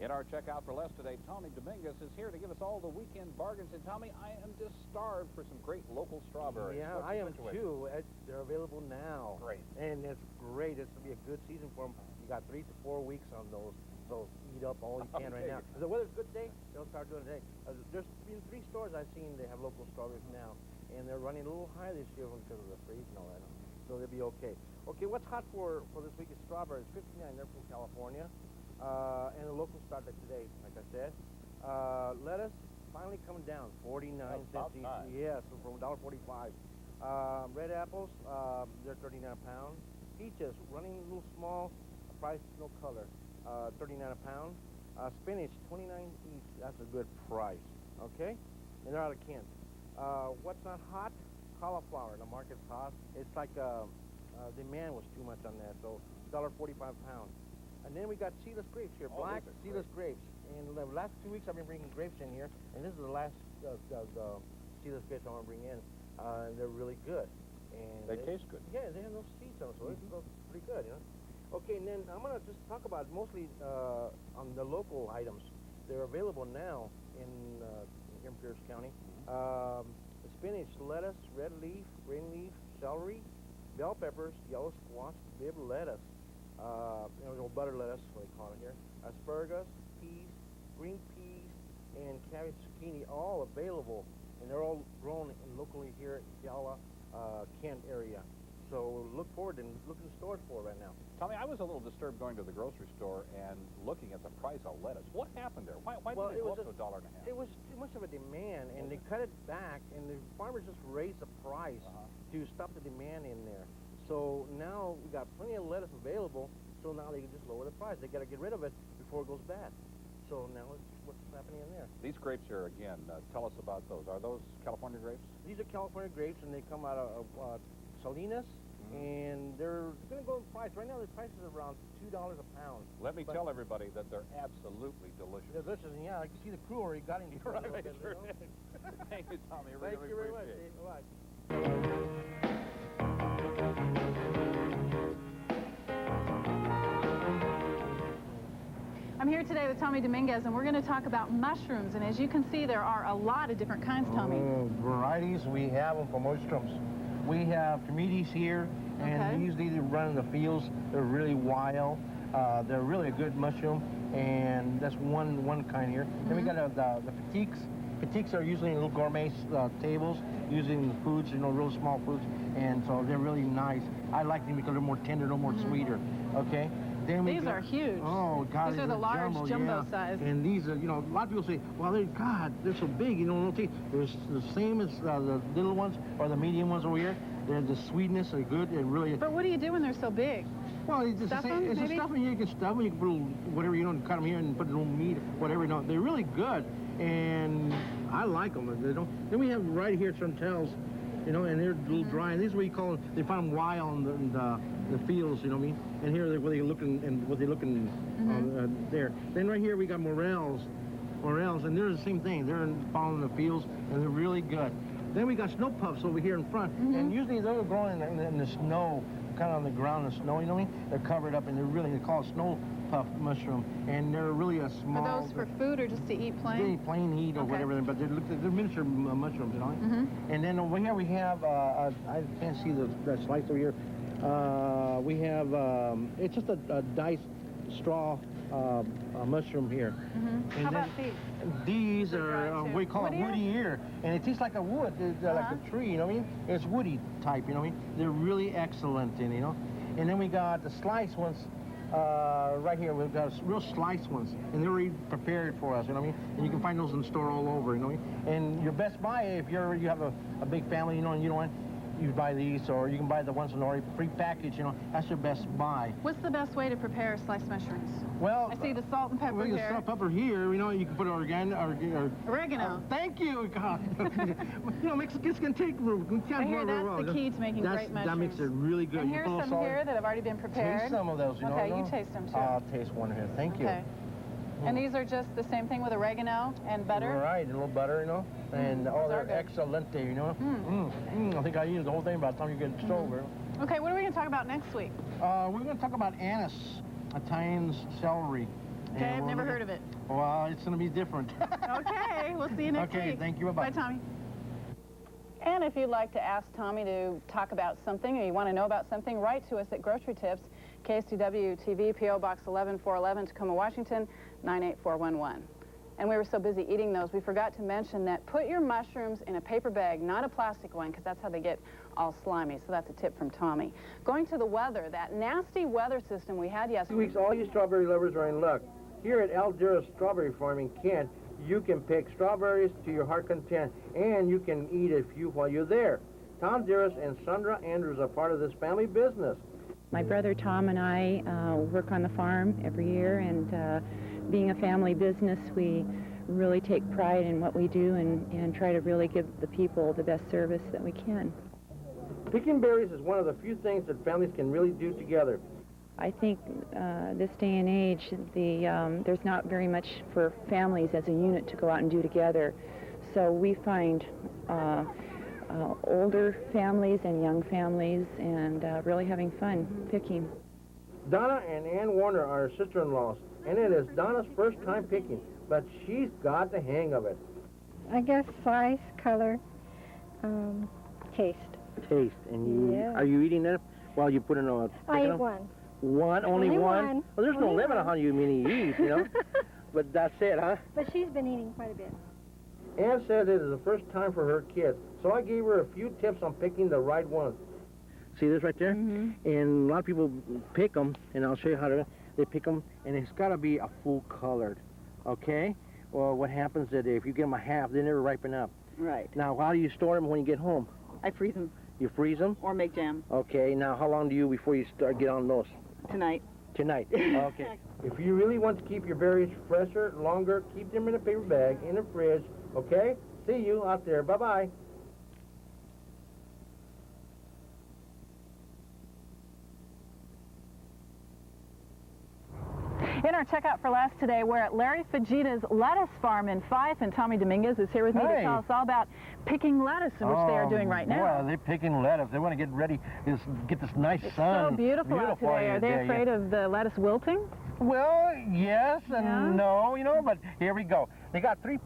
In our checkout for less today, Tommy Dominguez is here to give us all the weekend bargains. And Tommy, I am just starved for some great local strawberries. Yeah, I am too. They're available now. Great. And it's great. It's going to be a good season for them. You got 3 to 4 weeks on those. So eat up all you can right now. If the weather's good today, they'll start doing it today. There's been 3 stores I've seen they have local strawberries now. And they're running a little high this year because of the freeze and all that. So they'll be okay. Okay, what's hot for this week is strawberries. 59, they're from California. And the local started today, like I said. Lettuce finally coming down, 49 cents. Yeah, so from $1.45. Red apples, they're 39 a pound. Peaches running a little small, price no color, 39 a pound. Spinach, 29 each. That's a good price. Okay, and they're out of Kent. What's not hot? Cauliflower. The market's hot. It's like demand was too much on that, so $1.45 a pound. And then we got seedless grapes here, black seedless grapes. And the last 2 weeks I've been bringing grapes in here, and this is the last seedless grapes I want to bring in. And they're really good. And they taste good. Yeah, they have no seeds on them, so it's pretty good, you know. Okay, and then I'm going to just talk about mostly on the local items. They're available now in Pierce County. Spinach, lettuce, red leaf, green leaf, celery, bell peppers, yellow squash, bib lettuce. Butter lettuce, what they call it here. Asparagus, peas, green peas, and cabbage zucchini, all available. And they're all grown locally here in Yala, Kent area. So look forward and look in the stores for it right now. Tommy, I was a little disturbed going to the grocery store and looking at the price of lettuce. What happened there? Why did it go up to $1.50? It was too much of a demand, and they cut it back, and the farmers just raised the price to stop the demand in there. So now we got plenty of lettuce available, so now they can just lower the price. They got to get rid of it before it goes bad. So now it's what's happening in there. These grapes here, again, tell us about those. Are those California grapes? These are California grapes, and they come out of Salinas, and they're going to go in price. Right now, the price is around $2 a pound. Let me tell everybody that they're absolutely delicious. They're delicious, and yeah, I can see the crew already got into it. Thank you, Tommy. Thank you very much. Bye. I'm here today with Tommy Dominguez, and we're going to talk about mushrooms. And as you can see, there are a lot of different kinds, Tommy. Varieties, we have them for mushrooms. We have Termites here, and usually they run in the fields. They're really wild. They're really a good mushroom, and that's one kind here. Then we got the petites. Petites are usually in little gourmet tables, using foods, you know, real small foods, and so they're really nice. I like them because they're more tender, they're more sweeter. Okay. Then these are huge. Oh, God. These are the large jumbo size. And these are, you know, a lot of people say, well, they're so big, you know, they're the same as the little ones or the medium ones over here. The sweetness are good. They're really. But what do you do when they're so big? Well, it's a stuffing. You can stuff them. You can put whatever, you know, and cut them here and put a little meat, whatever. You know, they're really good, and I like them. They don't. Then we have right here Chantel's, you know, and they're a little dry. And these are what you call them. They find them wild in the fields, you know what I mean? And here where they looking there. Then right here we got morels, and they're the same thing. They're found in the fields, and they're really good. Then we got snow puffs over here in front, and usually they're growing in the snow, kind of on the ground in the snow, you know what I mean? They're covered up, and they call it snow puff mushroom, and they're really a small... Are those for food or just to eat plain? Plain eat or whatever, but they're miniature mushrooms, you know? And then over here we have, I can't see the slice over here. We have, it's just a diced straw mushroom here. How about these? These are, we call it woody ear, and it tastes like a wood, like a tree, you know what I mean? It's woody type, you know what I mean? They're really excellent, you know? And then we got the sliced ones right here. We've got real sliced ones, and they're already prepared for us, you know what I mean? And you can find those in the store all over, you know what I mean? And your best buy, if you have a big family, you know, and you don't want, you buy these, or you can buy the ones in already pre-packaged, you know. That's your best buy. What's the best way to prepare sliced mushrooms? Well, I see the salt and pepper here. Salt and pepper here, you know, you can put Oregano. Thank you, God. You know, Mexicans can take room. I hear that's the key to making great mushrooms. That makes it really good. And here's some here that have already been prepared. Taste some of those, you know. Okay, you taste them too. I'll taste one here. Thank you. Okay. And these are just the same thing with oregano and butter? Right, a little butter, you know. And they're excelente, you know. I think I eat the whole thing by the time you get it over. Okay, what are we going to talk about next week? We're going to talk about anise, Italian celery. Okay, I've never heard of it. Well, it's going to be different. Okay, we'll see you next week. Okay, thank you. Bye-bye. Bye, Tommy. And if you'd like to ask Tommy to talk about something, or you want to know about something, write to us at Grocery Tips, KSTW TV, P.O. Box 11411, Tacoma, Washington, 98411. And we were so busy eating those, we forgot to mention that put your mushrooms in a paper bag, not a plastic one, because that's how they get all slimy. So that's a tip from Tommy. Going to the weather, that nasty weather system we had yesterday. 2 weeks, all you strawberry lovers are in luck. Here at Aldera's Strawberry Farm in Kent, you can pick strawberries to your heart content, and you can eat a few while you're there. Tom Dearest and Sandra Andrews are part of this family business. My brother Tom and I work on the farm every year, and being a family business, we really take pride in what we do and try to really give the people the best service that we can. Picking berries is one of the few things that families can really do together. I think this day and age, there's not very much for families as a unit to go out and do together. So we find older families and young families and really having fun picking. Donna and Ann Warner are sister-in-laws, and it is Donna's first time picking, but she's got the hang of it. I guess size, color, taste. Taste. And are you eating that while you put in a... I eat one. One? Only one? Well, there's no limit on how many you eat, you know. But that's it, huh? But she's been eating quite a bit. Ann says it is the first time for her kids, so I gave her a few tips on picking the right ones. See this right there? And a lot of people pick them, and I'll show you how they pick them, and it's got to be a full colored, okay? Well, what happens is that if you give them a half, they never ripen up. Right. Now, how do you store them when you get home? I freeze them. You freeze them? Or make jam. Okay, now how long do you before you get on those? Tonight. Tonight, okay. If you really want to keep your berries fresher, longer, keep them in a paper bag, in the fridge, okay? See you out there. Bye-bye. In our checkout for last today, we're at Larry Fajita's lettuce farm in Fife, and Tommy Dominguez is here with me to tell us all about picking lettuce, which they are doing right now. Well, they're picking lettuce. They want to get ready, get this nice sun. It's so beautiful out today. Are they afraid of the lettuce wilting? Well, yes and no, you know, but here we go. They got three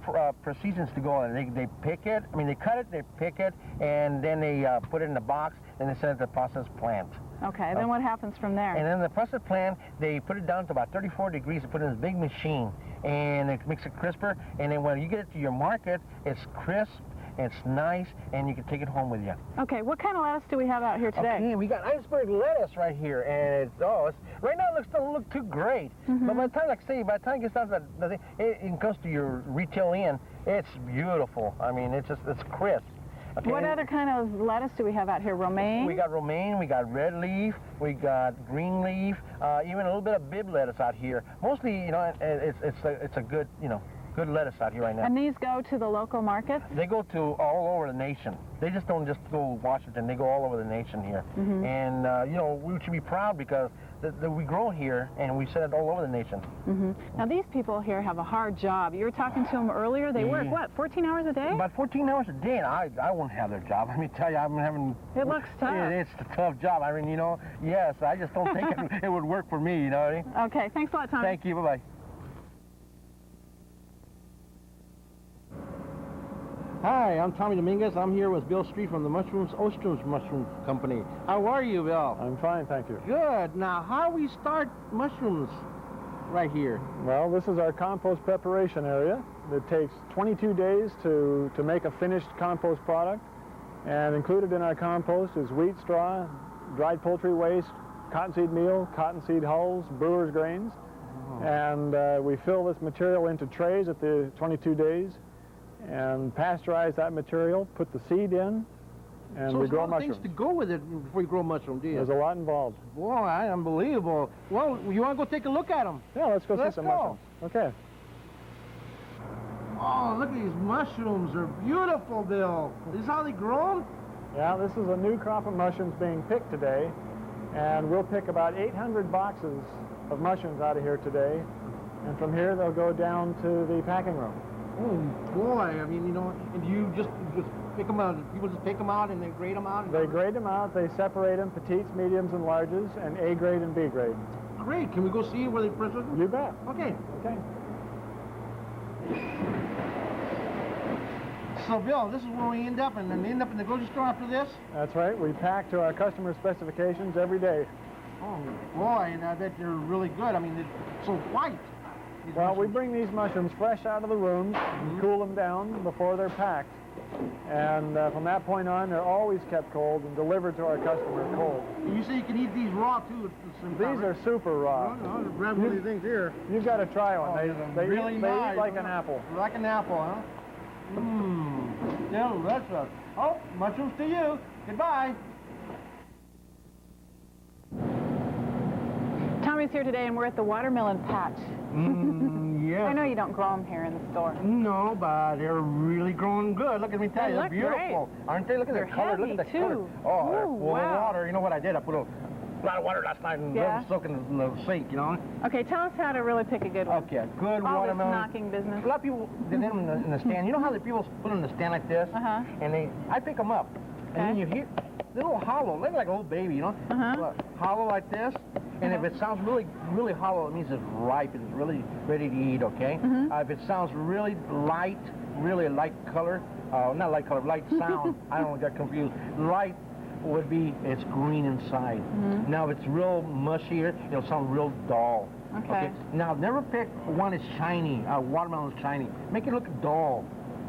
procedures to go on. They pick it, they cut it, they pick it, and then they put it in a box, and they send it to the process plant. Okay, then what happens from there? And then the process plant, they put it down to about 34 degrees and put it in this big machine, and it makes it crisper, and then when you get it to your market, it's crisp, it's nice, and you can take it home with you. Okay, what kind of lettuce do we have out here today? Okay, we got iceberg lettuce right here, and right now it doesn't look too great, but by the time, like I say, by the time it gets down to it comes to your retail end, it's beautiful. It's crisp. Okay. What other kind of lettuce do we have out here? Romaine? We got romaine, we got red leaf, we got green leaf, even a little bit of bib lettuce out here. Mostly, it's a good, good lettuce out here right now. And these go to the local markets? They go to all over the nation. They just don't just go to Washington. They go all over the nation here. And, we should be proud because we grow here and we send it all over the nation. Now, these people here have a hard job. You were talking to them earlier. They work, what, 14 hours a day? About 14 hours a day, and I won't have their job. Let me tell you, I'm having... It looks tough. It's a tough job. Yes, I just don't think it would work for me, you know what I mean? Okay, thanks a lot, Tommy. Thank you, bye-bye. Hi, I'm Tommy Dominguez. I'm here with Bill Street from the Ostrom's Mushroom Company. How are you, Bill? I'm fine, thank you. Good. Now, how we start mushrooms right here? Well, this is our compost preparation area. It takes 22 days to make a finished compost product. And included in our compost is wheat straw, dried poultry waste, cottonseed meal, cottonseed hulls, brewer's grains. And we fill this material into trays at the 22 days and pasteurize that material, put the seed in, and so we grow there's a lot of mushrooms. things to go with it before you grow mushroom, do you? There's a lot involved. Boy, unbelievable. Well, you want to go take a look at them? Yeah, let's go see some mushrooms. Okay. Oh, look at these mushrooms. They're beautiful, Bill. Is this how they grow them? Yeah, this is a new crop of mushrooms being picked today, and we'll pick about 800 boxes of mushrooms out of here today, and from here they'll go down to the packing room. Oh, boy. I mean, you know, and you just pick them out. People just pick them out and they grade them out? They grade them out. They separate them, petites, mediums, and larges, and A grade and B grade. Great. Can we go see where they process them? You bet. Okay. Okay. So, Bill, this is where we end up, and then we end up in the grocery store after this? That's right. We pack to our customer specifications every day. Oh, boy, and I bet they're really good. I mean, they're so white. Well, we bring these mushrooms fresh out of the rooms, and cool them down before they're packed. And from that point on, they're always kept cold and delivered to our customer cold. You say you can eat these raw, too? These are super raw. No, grab one of these things here. You've got to try one. They really eat nice. like an apple. Like an apple, huh? Mmm. Delicious. Oh, mushrooms to you. Goodbye. Tommy's here today, and we're at the watermelon patch. Yeah. I know you don't grow them here in the store. No, but they're really growing good. Look at me tell you, they're beautiful. Great. Aren't they? Look at They're the color. Look at the heavy, color. too. Oh, they're Ooh, full wow. of water. You know what I did? I put a lot of water last night and let them soak in the sink, you know? Okay, tell us how to really pick a good one. Okay, good All watermelon. this knocking business. A lot of people, they get them in the stand. You know how the people put them in the stand like this? And I pick them up. And then you hear, they're a little hollow. They look like an old baby, you know? Hollow like this. And if it sounds really, really hollow, it means it's ripe. It's really ready to eat, okay? If it sounds really light color, not light color, light sound, I don't get confused. Light would be it's green inside. Now, if it's real mushier, it'll sound real dull. Okay. Now, never pick one that's shiny, watermelon is shiny. Make it look dull.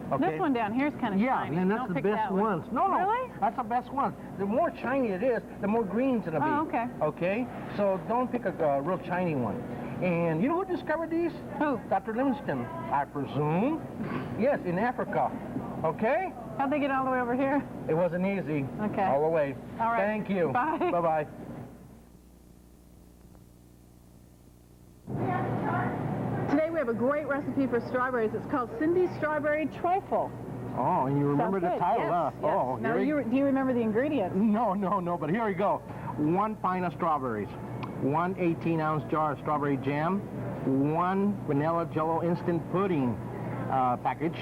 Okay. This one down here is kind of shiny. Yeah, and that's Don't the pick best that one. ones. No, Really? that's the best ones. The more shiny it is, the more green it's going to be. Oh, okay. Okay? So don't pick a real shiny one. And you know who discovered these? Who? Dr. Livingston, I presume. Yes, in Africa. Okay? How'd they get all the way over here? It wasn't easy. Okay. All the way. All right. Thank you. Bye. Bye-bye. Today we have a great recipe for strawberries. It's called Cindy's Strawberry Trifle. Oh, and you remember the title, huh? Yes. Oh, Now, do do you remember the ingredients? No, but here we go. 1 pint of strawberries, 1 18-ounce jar of strawberry jam, 1 vanilla jello instant pudding package,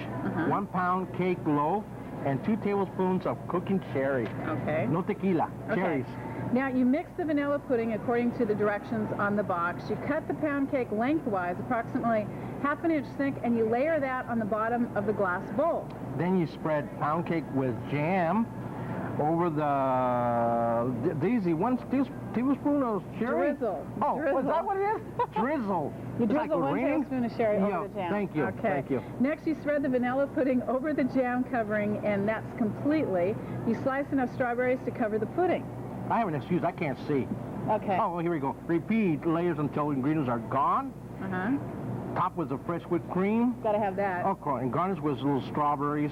1 pound cake loaf, and 2 tablespoons of cooking cherry. Okay. No tequila, cherries. Now, you mix the vanilla pudding according to the directions on the box. You cut the pound cake lengthwise, approximately ½ an inch thick, and you layer that on the bottom of the glass bowl. Then you spread pound cake with jam over the daisy 1 tablespoon of sherry. Drizzle. Oh, Drizzle. is that what it is? Drizzle. You It's like drizzle 1 raining? tablespoon of sherry over the jam. Thank you. Okay. Thank you. Next, you spread the vanilla pudding over the jam covering, and that's completely. You slice enough strawberries to cover the pudding. I have an excuse. I can't see. Okay. Oh, well, here we go. Repeat layers until ingredients are gone. Top with the fresh whipped cream. Got to have that. Okay, and garnish with little strawberries.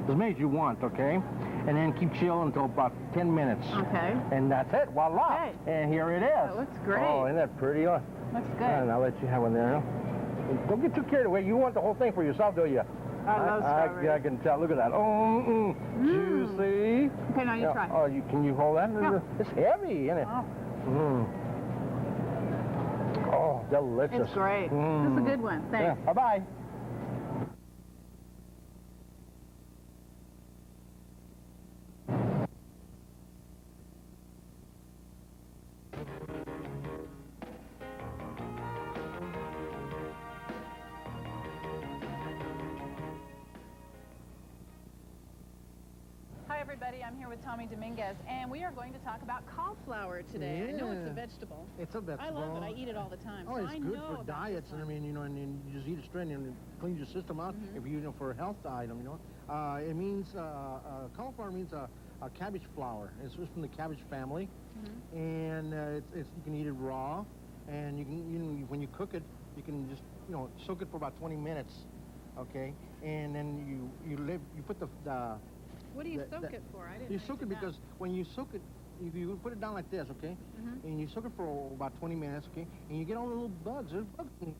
As many as you want, okay? And then keep chill until about 10 minutes. Okay. And that's it. Voila. Okay. And here it is. That looks great. Oh, isn't that pretty? Looks good. And I'll let you have one there. Don't get too carried away. You want the whole thing for yourself, do you? I love strawberries. I can tell. Look at that. Juicy. Okay, now you try. Oh, can you hold that? Yeah. It's heavy, isn't it? Oh, delicious. It's great. This is a good one. Thanks. Yeah. Bye-bye. Hi, everybody. I'm here with Tommy Dominguez, and we are going to talk about cauliflower today. I know it's a vegetable. It's a vegetable. I love it. I eat it all the time. Oh, so it's I good know for about diets, this and I one. mean, you know, and you just eat it straight and it cleans your system out. If you know, for a health item, you know, it means cauliflower means a cabbage flower. It's just from the cabbage family, and you can eat it raw, and you can when you cook it, you can just soak it for about 20 minutes, okay, and then you put the What do you soak it for? I didn't You know soak you it did because when you soak it, you put it down like this, okay? And you soak it for about 20 minutes, okay? And you get all the little bugs. There's bugs in here.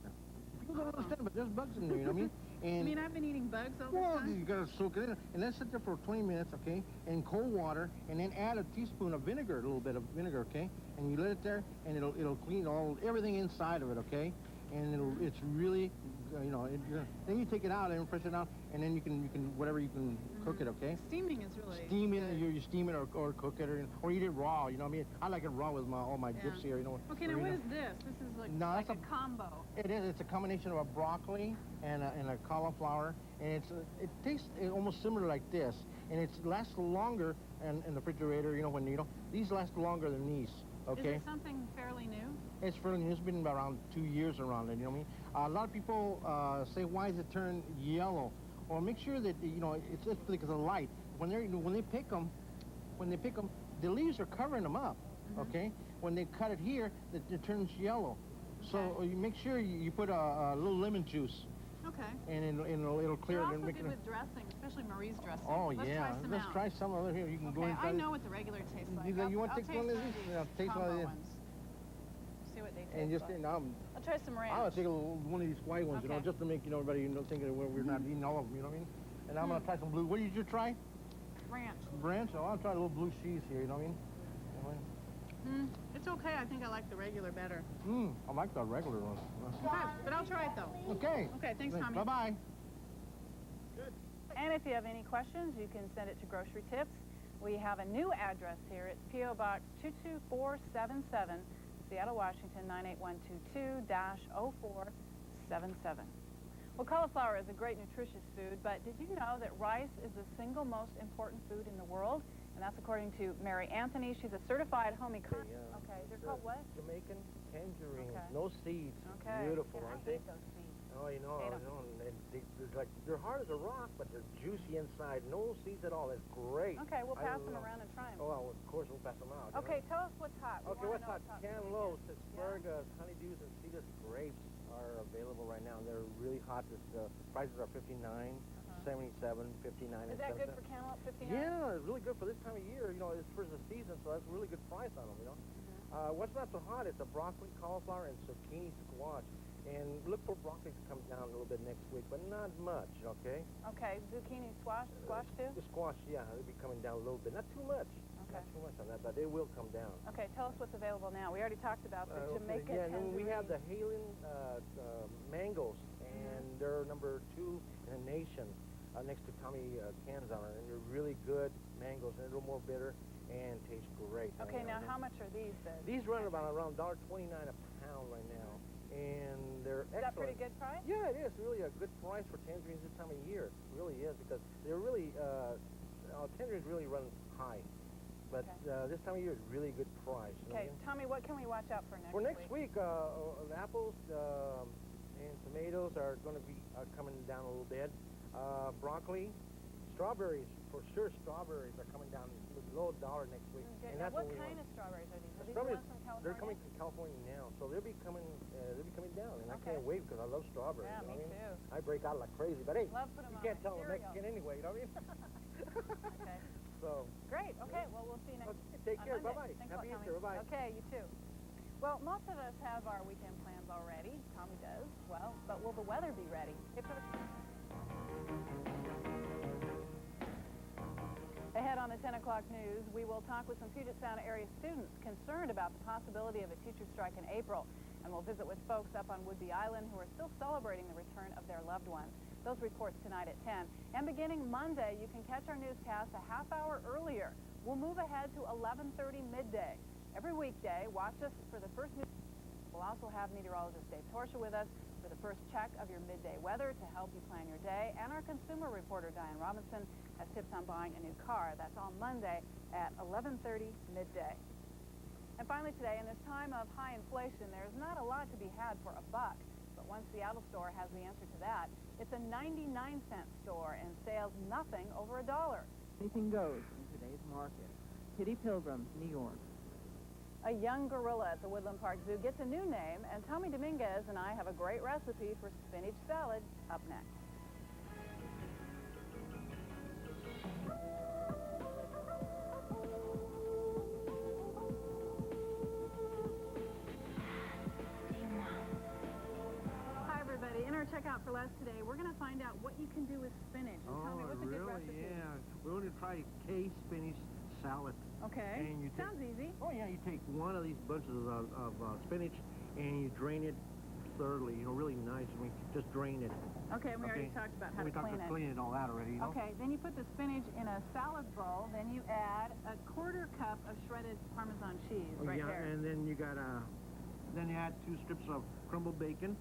People don't understand, but there's bugs in there, you know what I mean? And You mean I've been eating bugs all this well, time? you gotta soak it in, and then sit there for 20 minutes, okay? In cold water, and then add a teaspoon of vinegar, a little bit of vinegar, okay? And you let it there, and it'll clean everything inside of it, okay? And it's really, then you take it out and press it out, and then you can whatever you can cook it, okay? Steaming is really Steam it, good. you steam it or cook it, or eat it raw, you know what I mean? I like it raw with all my dips here, you know. Okay, now what is this? This is like a combo. It is. It's a combination of a broccoli and a cauliflower, and it tastes almost similar like this, and it lasts longer in the refrigerator. These last longer than these. Okay. Is it something fairly new? It's fairly new. It's been around 2 years around it. You know what I mean? A lot of people say, why does it turn yellow? Well, make sure that it's just because of light. When they pick them, the leaves are covering them up. Okay. When they cut it here, it turns yellow. So you make sure you put a little lemon juice. Okay. And it'll clear it. They're also good with dressing, especially Marie's dressing. Oh, Let's yeah. try some Let's out. try some other here. You can go Okay, inside. I know what the regular tastes like. You want to take one of these? Yeah, taste one of these. See what they taste And just like. I'll try some ranch. I'll take one of these white ones, Okay. just to make everybody think that we're not eating all of them. You know what I mean? And I'm gonna try some blue. What did you try? Ranch. Ranch. Oh, I'll try a little blue cheese here. You know what I mean? It's okay. I think I like the regular better. I like the regular one. Okay, but I'll try it though. Okay. Okay, thanks, Tommy. Bye-bye. And if you have any questions, you can send it to Grocery Tips. We have a new address here. It's P.O. Box 22477, Seattle, Washington, 98122-0477. Well, cauliflower is a great nutritious food, but did you know that rice is the single most important food in the world? And that's according to Mary Anthony. She's a certified home economist. Okay, they're called what? Jamaican tangerines. Okay. No seeds. Okay. Beautiful, I aren't they? hate those seeds. Oh, they're hard as a rock, but they're juicy inside. No seeds at all. It's great. Okay, we'll pass them around and try them. Oh, well, of course we'll pass them out. Okay, tell us what's hot. Okay, what's hot? Cantaloupes, asparagus, honeydews, and seedless grapes are available right now. And they're really hot. The prices are $59, $77, $59, Is that good for cantaloupe, $59? Yeah, it's really good for this time of year. It's first of the season, so that's a really good price on them, What's not so hot is the broccoli, cauliflower, and zucchini squash. And look for broccoli to come down a little bit next week, but not much, okay? Okay, zucchini squash too? The squash, yeah, it'll be coming down a little bit. Not too much. Okay. Not too much on that, but it will come down. Okay, tell us what's available now. We already talked about the Jamaican Yeah, and we have the tangerine. Halen mangoes, and they're number 2 in the nation, next to Tommy Canzon, and they're really good mangoes, and they're a little more bitter and taste great. Okay, now how much are these then? These run around $1.29 a pound right now. And they're excellent. Is that pretty good price? Yeah, it is really a good price for tangerines this time of year. It really is, because they're really, tangerines really run high. But this time of year is really a good price. Okay, Tommy, what can we watch out for next week? For next week, apples and tomatoes are going to be coming down a little bit. Broccoli, strawberries, for sure strawberries are coming down below $1 next week. Okay, And now that's what we kind want. of strawberries are these? Are these Strawberries, ones from California? they're coming from California now, so they'll be coming down, and I can't wait because I love strawberries. Yeah, you know me what I mean? too. I break out like crazy, but hey, Love put 'em you on can't my tell I'm cereal. Mexican anyway, you know what I mean? Okay. So. Great. Okay, well, we'll see you next Take on care. Monday. Bye-bye. Thanks Happy a lot, Easter. Tommy. Bye-bye. Okay, you too. Well, most of us have our weekend plans already. Tommy does. Well, but will the weather be ready? Ahead on the 10 o'clock news, we will talk with some Puget Sound area students concerned about the possibility of a teacher strike in April. And we'll visit with folks up on Woodby Island who are still celebrating the return of their loved ones. Those reports tonight at 10. And beginning Monday, you can catch our newscast a half hour earlier. We'll move ahead to 11:30 midday. Every weekday, watch us for the first news. We'll also have meteorologist Dave Torsha with us for the first check of your midday weather to help you plan your day. And our consumer reporter, Diane Robinson, has tips on buying a new car. That's on Monday at 11:30 midday. And finally today, in this time of high inflation, there's not a lot to be had for a buck. But one Seattle store has the answer to that. It's a 99-cent store and sales nothing over $1. Anything goes in today's market. Kitty Pilgrim, New York. A young gorilla at the Woodland Park Zoo gets a new name, and Tommy Dominguez and I have a great recipe for spinach salad up next. find out what you can do with spinach. And tell me, what's a good recipe? Yeah. We're going to try K spinach salad. Okay. And you Sounds easy. Oh, yeah, you take one of these bunches of spinach and you drain it thoroughly, really nice. I mean, just drain it. Okay, we already talked about how to clean it. We talked about cleaning all that already, Okay, then you put the spinach in a salad bowl, then you add a 1/4 cup of shredded Parmesan cheese right there. And then you got then you add 2 strips of crumbled bacon,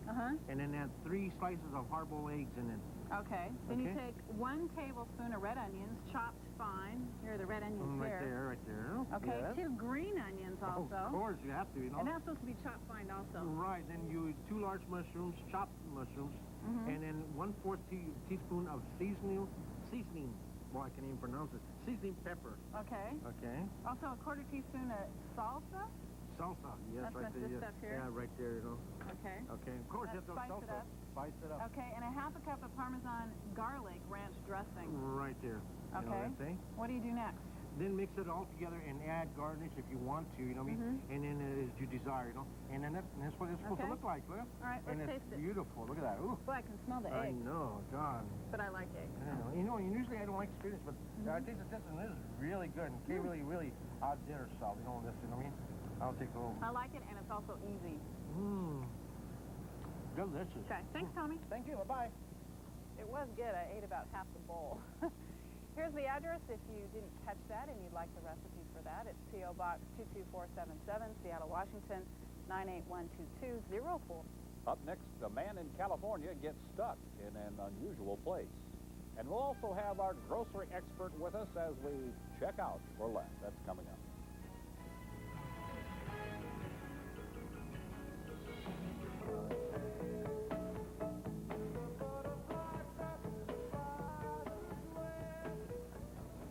and then add 3 slices of hard-boiled eggs in it. Okay, then you take 1 tablespoon of red onions, chopped fine. Here are the red onions here. Right there. Okay, yes. 2 green onions also. Of course, you have to, And that's supposed to be chopped fine also. Right, then you 2 large mushrooms, chopped mushrooms, and then 1/4 teaspoon of seasoning. Boy, I can't even pronounce it. Seasoning pepper. Okay. Okay. Also a 1/4 teaspoon of salsa. Salsa, yes, That's right there. this stuff here. Yeah, right there, Okay. Okay, of course you have to spice salsa. it up. Spice it up. Okay, and a 1/2 cup of Parmesan garlic ranch dressing. Right there. Okay. You know what I'm saying? What do you do next? Then mix it all together and add garnish if you want to, you know what I mean? And then as you desire, And then that's what it's supposed to look like, look. All right, let's and taste it's it. beautiful. Look at that. Ooh. Boy, I can smell the I egg. know, God. But I like egg. Yeah, usually I don't like spinach, but I think that this one is really good. And Kay really outdid herself, this, you know what I mean? I'll take a little. I like it, and it's also easy. Delicious. Okay, thanks, Tommy. Thank you, bye-bye. It was good. I ate about half the bowl. Here's the address if you didn't catch that and you'd like the recipe for that. It's P.O. Box 22477, Seattle, Washington, 9812204. Up next, a man in California gets stuck in an unusual place. And we'll also have our grocery expert with us as we check out for less. That's coming up.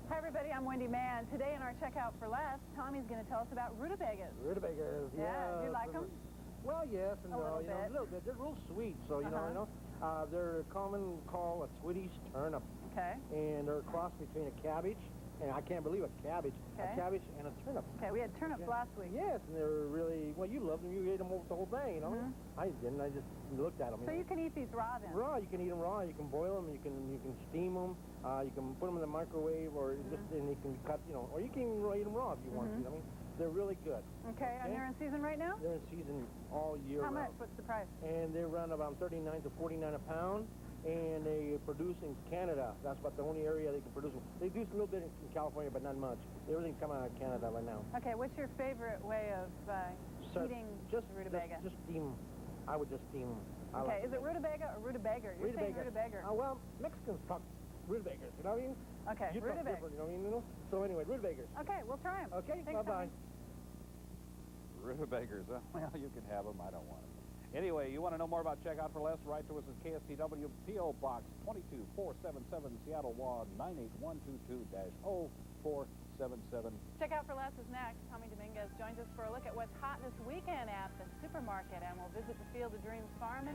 Hi, everybody. I'm Wendy Mann. Today in our Checkout for Less, Tommy's going to tell us about rutabagas. Rutabagas, Yeah, do you like them? Well, yes and A no. little A little bit. They're real sweet, so they're common called a Swedish turnip. Okay. And they're a cross between a cabbage, and I can't believe a cabbage and a turnip. Okay, we had turnips last week. Yes, and they're really, well, you loved them. You ate them over the whole thing, I didn't. I just looked at them. So you can eat these raw then? Raw. You can eat them raw. You can boil them. You can steam them. You can put them in the microwave, or just and you can cut, or you can eat them raw if you want to. I mean, they're really good. Okay, and they're in season right now? They're in season all year round. How much? What's the price? And they run about 39 to 49 a pound. And they produce in Canada. That's about the only area they can produce them. They do a little bit in California, but not much. Everything's coming out of Canada right now. Okay, what's your favorite way of eating rutabaga? Just steam them. I would just steam them. Okay, is it rutabaga or rutabaga? You're saying rutabaga. Well, Mexicans talk rutabagas, you know what I mean? Okay, you talk rutabaga. different, you know what I mean? So anyway, rutabagas. Okay, we'll try them. Okay, thanks, bye-bye. Rutabagas, well, you can have them. I don't want them. Anyway, you want to know more about Checkout for Less? Write to us at KSTW, P.O. Box 22477, Seattle, WA 98122-0477. Checkout for Less is next. Tommy Dominguez joins us for a look at what's hot this weekend at the supermarket, and we'll visit the Field of Dreams farm.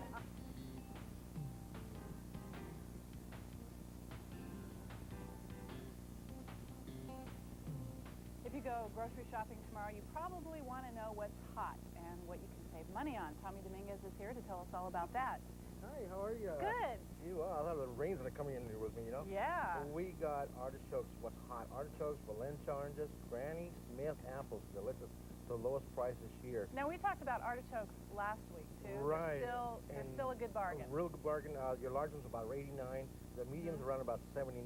If you go grocery shopping tomorrow, you probably want to know what's hot and what you can save money on. Tommy Dominguez is here to tell us all about that. Hi, how are you? Good. I love the rains that are coming in here with me, Yeah. We got artichokes, what's hot. Artichokes, Valencia oranges, Granny Smith apples, delicious. The lowest price this year. Now, we talked about artichokes last week, too. Right. They're still a good bargain. A real good bargain. Your large one's about 89. The medium's around about 79.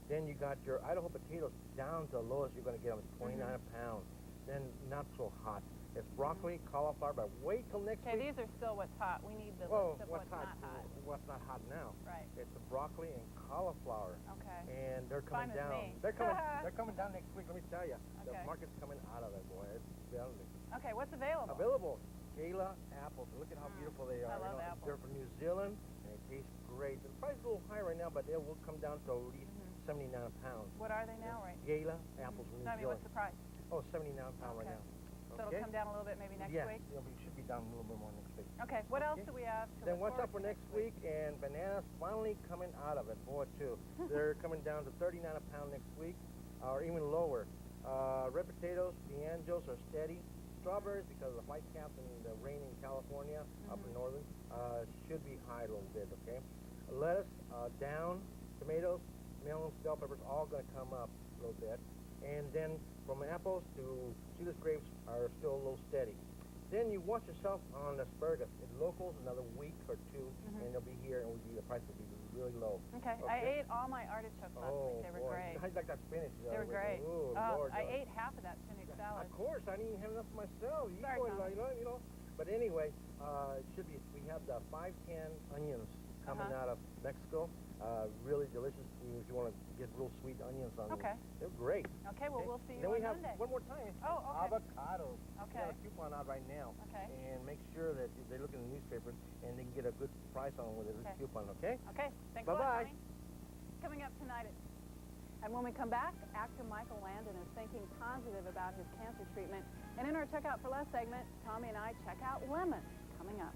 Then you got your Idaho potatoes down to the lowest you're going to get them, 29 a pound. Then not so hot. It's broccoli, cauliflower, but wait till next week. Okay, these are still what's hot. We need the list of what's not hot. What's not hot now? Right. It's the broccoli and cauliflower. Okay. And they're coming Fine with down. me. They're coming down next week. Let me tell you. Okay. The market's coming out of it, boy. It's building. Okay, what's available? Available. Gala apples. Look at how beautiful they are. I love apples. They're from New Zealand, and they taste great. The price is a little high right now, but they will come down to at least 79 a pound. What are they now, right? Gala apples from New No, I mean, Zealand. what's the price? Oh, 79 a pound right now. So it'll come down a little bit maybe next week? Yeah, it should be down a little bit more next week. Okay, what else do we have to Then look what's up for forward to next week? And bananas finally coming out of it, boy, too. They're coming down to 39 a pound next week, or even lower. Red potatoes, D'Angelo's are steady. Strawberries, because of the white caps and the rain in California, up in northern, should be high a little bit, okay? lettuce down, tomatoes, melons, bell peppers, all going to come up a little bit. And then from apples to seedless grapes are still a little steady. Then you watch yourself on asparagus. It locals another week or two, and they'll be here, and the price will be really low. Okay. I ate all my artichokes last week. They were great. I like that spinach. They were great. Ooh, Lord, I ate half of that spinach salad. Of course, I didn't even have enough for myself. Sorry, You know. But anyway, it should be. We have the 510 onions coming out of Mexico. Really delicious. If you want to get real sweet onions on them. Okay. They're great. Okay. Well, we'll see you then on we have Monday. one more time. Oh, okay. Avocados. Okay. We got a coupon out right now. Okay. And make sure that they look in the newspapers and they can get a good price on them with this coupon. Okay. Okay. Thanks Bye a lot, bye. Tommy. Coming up tonight. And when we come back, actor Michael Landon is thinking positive about his cancer treatment. And in our Check Out for Less segment, Tommy and I check out lemons. Coming up.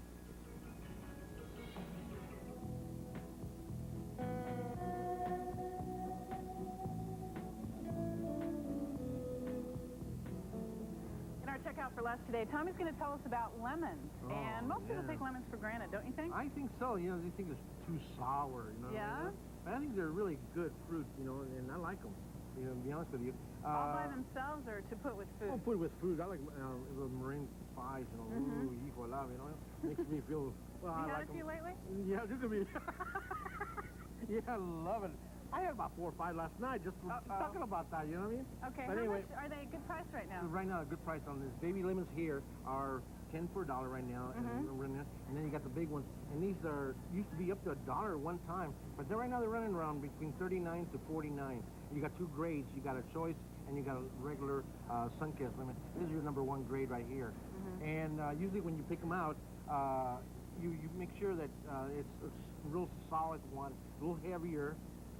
In our Check Out for Less today, Tommy's going to tell us about lemons. And most people take lemons for granted, don't you think? I think so. You know, they think it's too sour. You know. Yeah? But I think they're really good fruit. You know, and I like them. You know, to be honest with you. All by themselves or to put with food? I'll put it with food. I like meringue pies, you know. Ooh, hijo de la, you know. Makes me feel, well, you I had like a few lately? Yeah, just a bit. Yeah, I love it. I had about 4 or 5 last night just talking about that, you know what I mean? Okay, but how anyway, much are they a good price right now? Right now, a good price on this. Baby lemons here are 10 for $1 right now, and then you got the big ones. And these are used to be up to $1 one time, but right now they're running around between 39 to 49. You got 2 grades. You got a choice, and you got a regular sun-kissed lemon. This is your #1 grade right here. And usually when you pick them out, you make sure that it's real solid one, a little heavier,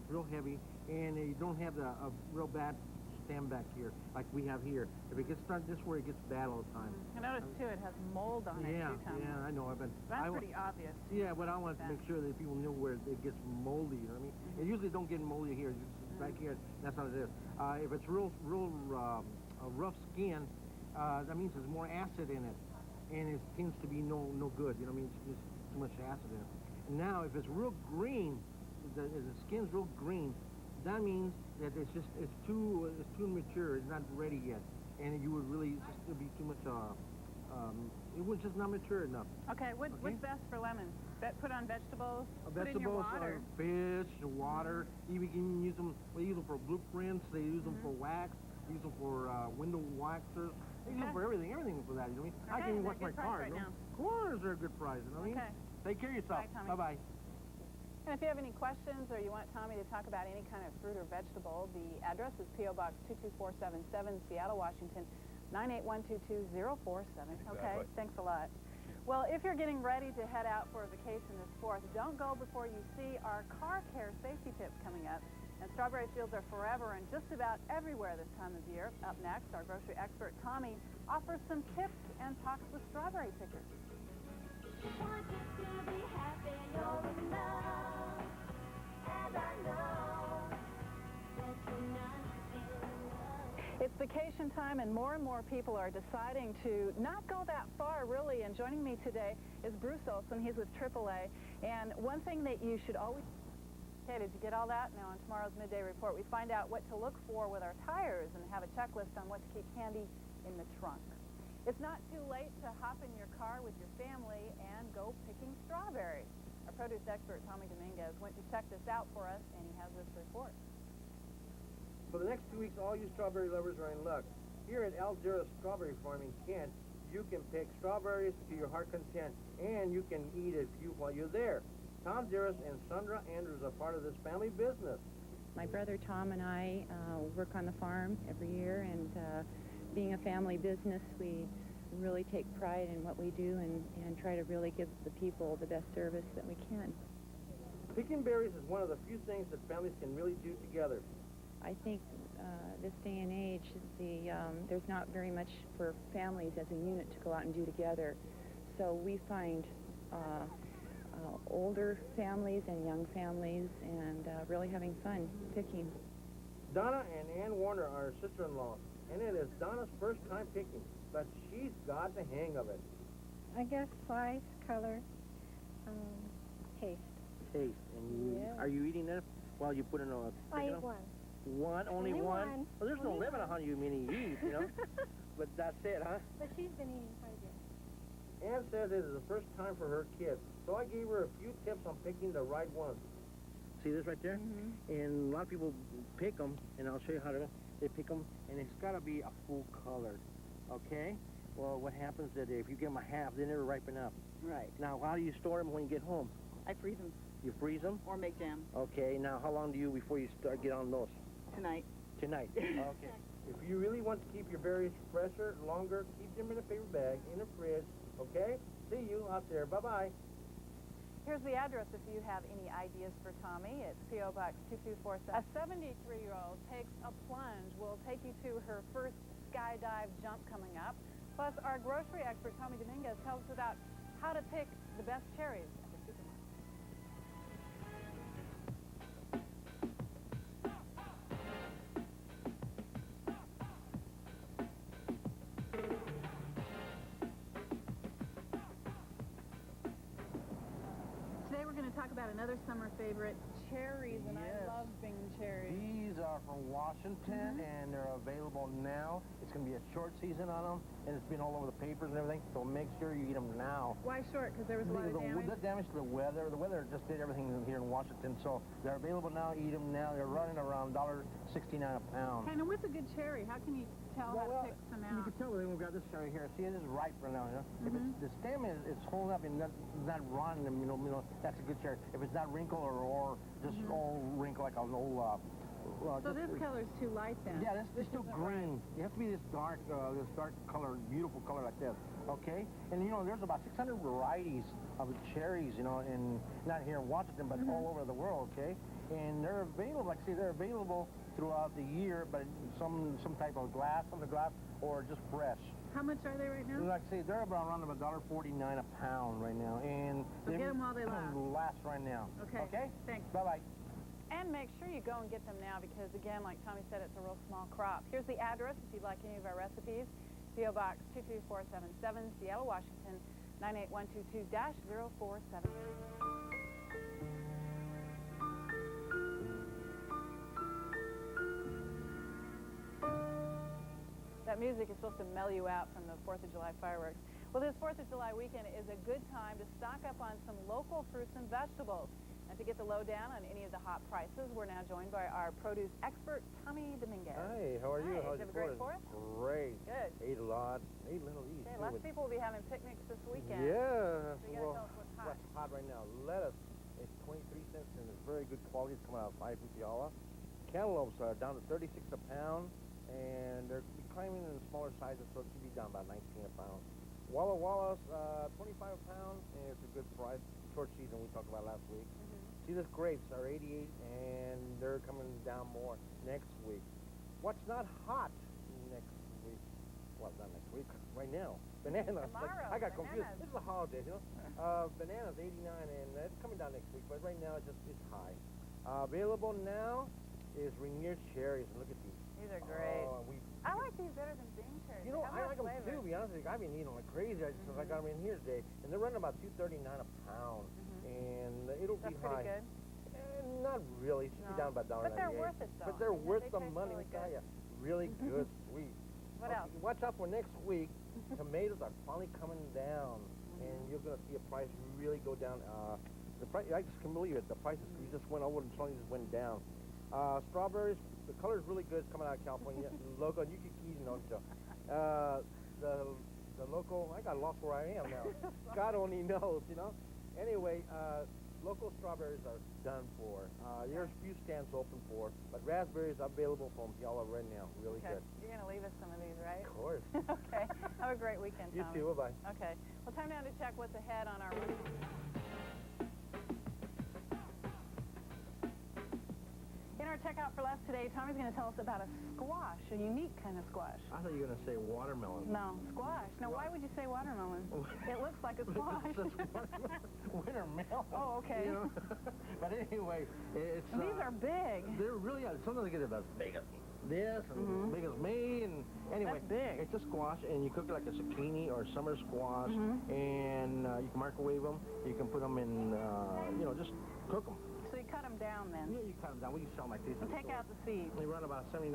real heavy, and you don't have a real bad stem back here like we have here. If it gets started this way, it gets bad all the time. I noticed too it has mold on it too, Tommy. Yeah, I know. That's pretty obvious. Yeah, but I want to make sure that people know where it gets moldy. You know what I mean? It usually don't get moldy here. It's back here. That's how it is. If it's real rough skin, that means there's more acid in it, and it tends to be no good. You know what I mean? It's just too much acid in it. And now, if it's real green, the skin's real green, that means that it's too mature. It's not ready yet, and you would really it'd be too much. It was just not mature enough. Okay, what's best for lemons? Put on vegetables. Put in your Vegetables, water. Fish, water. You can use them. They use them for blueprints. They use them for wax. They use them for window waxers. They use them for everything. Everything for that. You know what I mean? I can even wash my car. Right now. Of course, they're a good price. You know what I mean? Okay. Take care of yourself. Bye, Bye-bye. And if you have any questions or you want Tommy to talk about any kind of fruit or vegetable, the address is P.O. Box 22477, Seattle, Washington, 98122-047. Okay, thanks a lot. Well, if you're getting ready to head out for a vacation this 4th, don't go before you see our car care safety tips coming up. And strawberry fields are forever and just about everywhere this time of year. Up next, our grocery expert Tommy offers some tips and talks with strawberry pickers. It's vacation time, and more people are deciding to not go that far, really. And joining me today is Bruce Olson. He's with AAA. And one thing that you should always... Okay, did you get all that? Now, on tomorrow's Midday Report, we find out what to look for with our tires and have a checklist on what to keep handy in the trunk. It's not too late to hop in your car with your family and go picking strawberries. Our produce expert, Tommy Dominguez, went to check this out for us, and he has this report. For the next 2 weeks, all you strawberry lovers are in luck. Here at Aldera Strawberry Farm in Kent, you can pick strawberries to your heart content, and you can eat a few while you're there. Tom Dearest and Sandra Andrews are part of this family business. My brother Tom and I work on the farm every year, and being a family business, we really take pride in what we do and try to really give the people the best service that we can. Picking berries is one of the few things that families can really do together. I think this day and age, there's not very much for families as a unit to go out and do together. So we find older families and young families and really having fun picking. Donna and Ann Warner are sister-in-law, and it is Donna's first time picking, but she's got the hang of it. I guess size, color, taste. taste. And you, are you eating it while you put in a... I eat one. One? Only one? Well, there's no limit on how many you eat, you know? But that's it, huh? But she's been eating quite a bit. Ann says this is the first time for her kids, so I gave her a few tips on picking the right ones. See this right there? And a lot of people pick them, and I'll show you how they pick them, and it's got to be a full colored, okay? Well, what happens is that if you give them a half, they never ripen up. Right. Now, how do you store them when you get home? I freeze them. You freeze them? Or make jam. Okay, now how long do you before you start get on those? Tonight. Tonight. Okay. If you really want to keep your berries fresher, longer, keep them in a paper bag, in a fridge, okay? See you out there. Bye-bye. Here's the address if you have any ideas for Tommy. It's P.O. Box 2247. A 73-year-old takes a plunge. We'll take you to her first skydive jump coming up. Plus, our grocery expert, Tommy Dominguez, tells us about how to pick the best cherries at the supermarket. Today we're going to talk about another summer favorite, cherries, and I love Bing cherries. These are from Washington, and they're available now. It's going to be a short season on them, and it's been all over the papers and everything, so make sure you eat them now. Why short? Because there was a lot of damage? The damage to the weather. The weather just did everything here in Washington, so they're available now. Eat them now. They're running around $1.69 a pound. Kind of what's a good cherry? How can you tell how to pick some out? You can tell we've got this cherry here. See, it is ripe right now. You know? If the stem is holding up and not rotten, you know, that's a good cherry. If it's not wrinkled or just all wrinkled like an old... so this color's too light then? Yeah, this is still green. It has to be this dark color, beautiful color like this, okay? And, you know, there's about 600 varieties of cherries, you know, not here in Washington, but all over the world, okay? And they're available, like I say, they're available throughout the year, but some type of glass, or just fresh. How much are they right now? Like I say, they're around $1.49 a pound right now. And so get them while they last. Last right now. Okay. Okay? Thanks. Bye-bye. And make sure you go and get them now because, again, like Tommy said, it's a real small crop. Here's the address if you'd like any of our recipes. P.O. Box 22477, Seattle, Washington, 98122-047. That music is supposed to mellow you out from the 4th of July fireworks. Well, this 4th of July weekend is a good time to stock up on some local fruits and vegetables. And to get the lowdown on any of the hot prices, we're now joined by our produce expert, Tommy Dominguez. Hi, how are you? How's How's it have a great 4th? Great. Good. Ate a lot. Ate little eat. Okay, lots of people will be having picnics this weekend. Yeah. So you gotta tell us what's hot. What's hot right now? Lettuce is 23 cents and it's very good quality. It's coming out of 5 from Fiala. Cantaloupes are down to 36 a pound, and they're climbing in the smaller sizes, so it should be down about 19 a pound. Walla Walla's 25 a pound, and it's a good price. Short season we talked about last week. See, these grapes are 88, and they're coming down more next week. What's not hot next week? Well, not next week, right now. Bananas. Tomorrow, I got confused. bananas. This is a holiday, you know. Bananas 89, and it's coming down next week, but right now it's high. Available now is Rainier cherries, and look at these. These are great. Oh, I like these better than Bing cherries. You know, They I have like them more flavor. too, to be honest with you. I've been eating them like crazy since I got them in here today. And they're running about $2.39 a pound. And it'll That's be high. pretty good. Not really. It should be down about $1.98. But they're worth it, though. But they're worth they the taste money, really I tell good. you. Really good, sweet. What else? Watch out for next week. Tomatoes are finally coming down. And you're going to see a price really go down. The price, I just can't believe it. The prices just went over and suddenly just went down. Strawberries, the color is really good. It's coming out of California. Local, you can eat it, don't you? The local, I got lost where I am now. God only knows, you know. Anyway, local strawberries are done for. There's a few stands open for, but raspberries are available from Fiala right now. Really good. You're going to leave us some of these, right? Of course. Okay. Have a great weekend, You Tommy. too. Bye-bye. Okay. Well, time now to check what's ahead on our... In our Checkout for Less today, Tommy's going to tell us about a squash, a unique kind of squash. I thought you were going to say watermelon. No, squash. Now, why would you say watermelon? It looks like a squash. winter meal. Oh, okay. You know? But anyway, it's... These are big. They're really, sometimes they get as big as this and big as me. And anyway, that's big. It's a squash, and you cook it like a zucchini or summer squash, and you can microwave them. You can put them in, you know, just cook them. So you cut them down then? Yeah, you cut them down. We sell them like this. And take out the seeds. They run about 79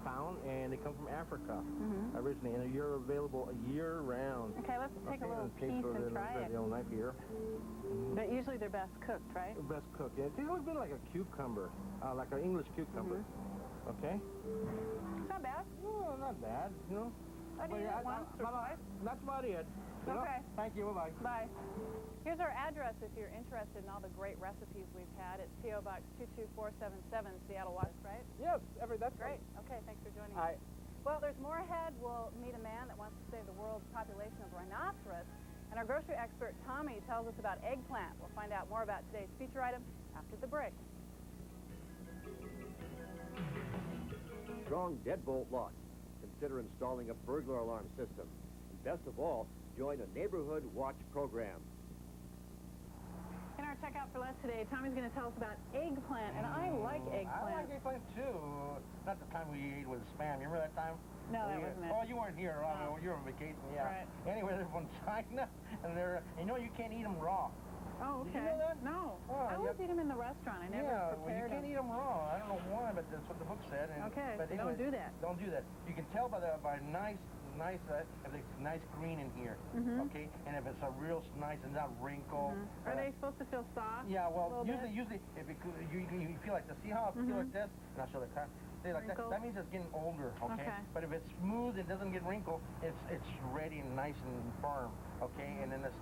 pound, and they come from Africa originally, and they're available year round. Okay, let's take a little piece and try it. The old knife here. But usually they're best cooked, right? Best cooked, yeah. They look a bit like a cucumber, like an English cucumber. Okay? It's not bad. No, not bad, you know. I do it once or twice. That's about it. Okay. Thank you, bye-bye. Bye. Here's our address if you're interested in all the great recipes we've had. It's P.O. Box 22477, Seattle, Washington, right? Yes, that's great. Okay, thanks for joining us. Well, there's more ahead. We'll meet a man that wants to save the world's population of rhinoceros. And our grocery expert, Tommy, tells us about eggplant. We'll find out more about today's feature item after the break. Strong deadbolt locks. Consider installing a burglar alarm system. And best of all, join a neighborhood watch program. In our checkout for less today, Tommy's going to tell us about eggplant, and I like eggplant. I like eggplant too. Not the time we ate with Spam. You remember that time? No, that wasn't it. Oh, you weren't here. Oh, you were on vacation, yeah. Right. Anyway, they're from China, and you know you can't eat them raw. Oh, okay. Did you know that? No. Oh, I always eat them in the restaurant. I never prepared well, you can't eat them raw. I don't know why, but that's what the book said. And, okay, but so anyway, don't do that. Don't do that. You can tell by nice, if it's nice green in here, okay? And if it's a real nice and not wrinkled. Are they supposed to feel soft? Yeah, well, usually if it, you feel like this. See how I feel like this? And I'll show the car. Like that means it's getting older, okay? But if it's smooth, it doesn't get wrinkled, it's ready and nice and firm, okay? And then the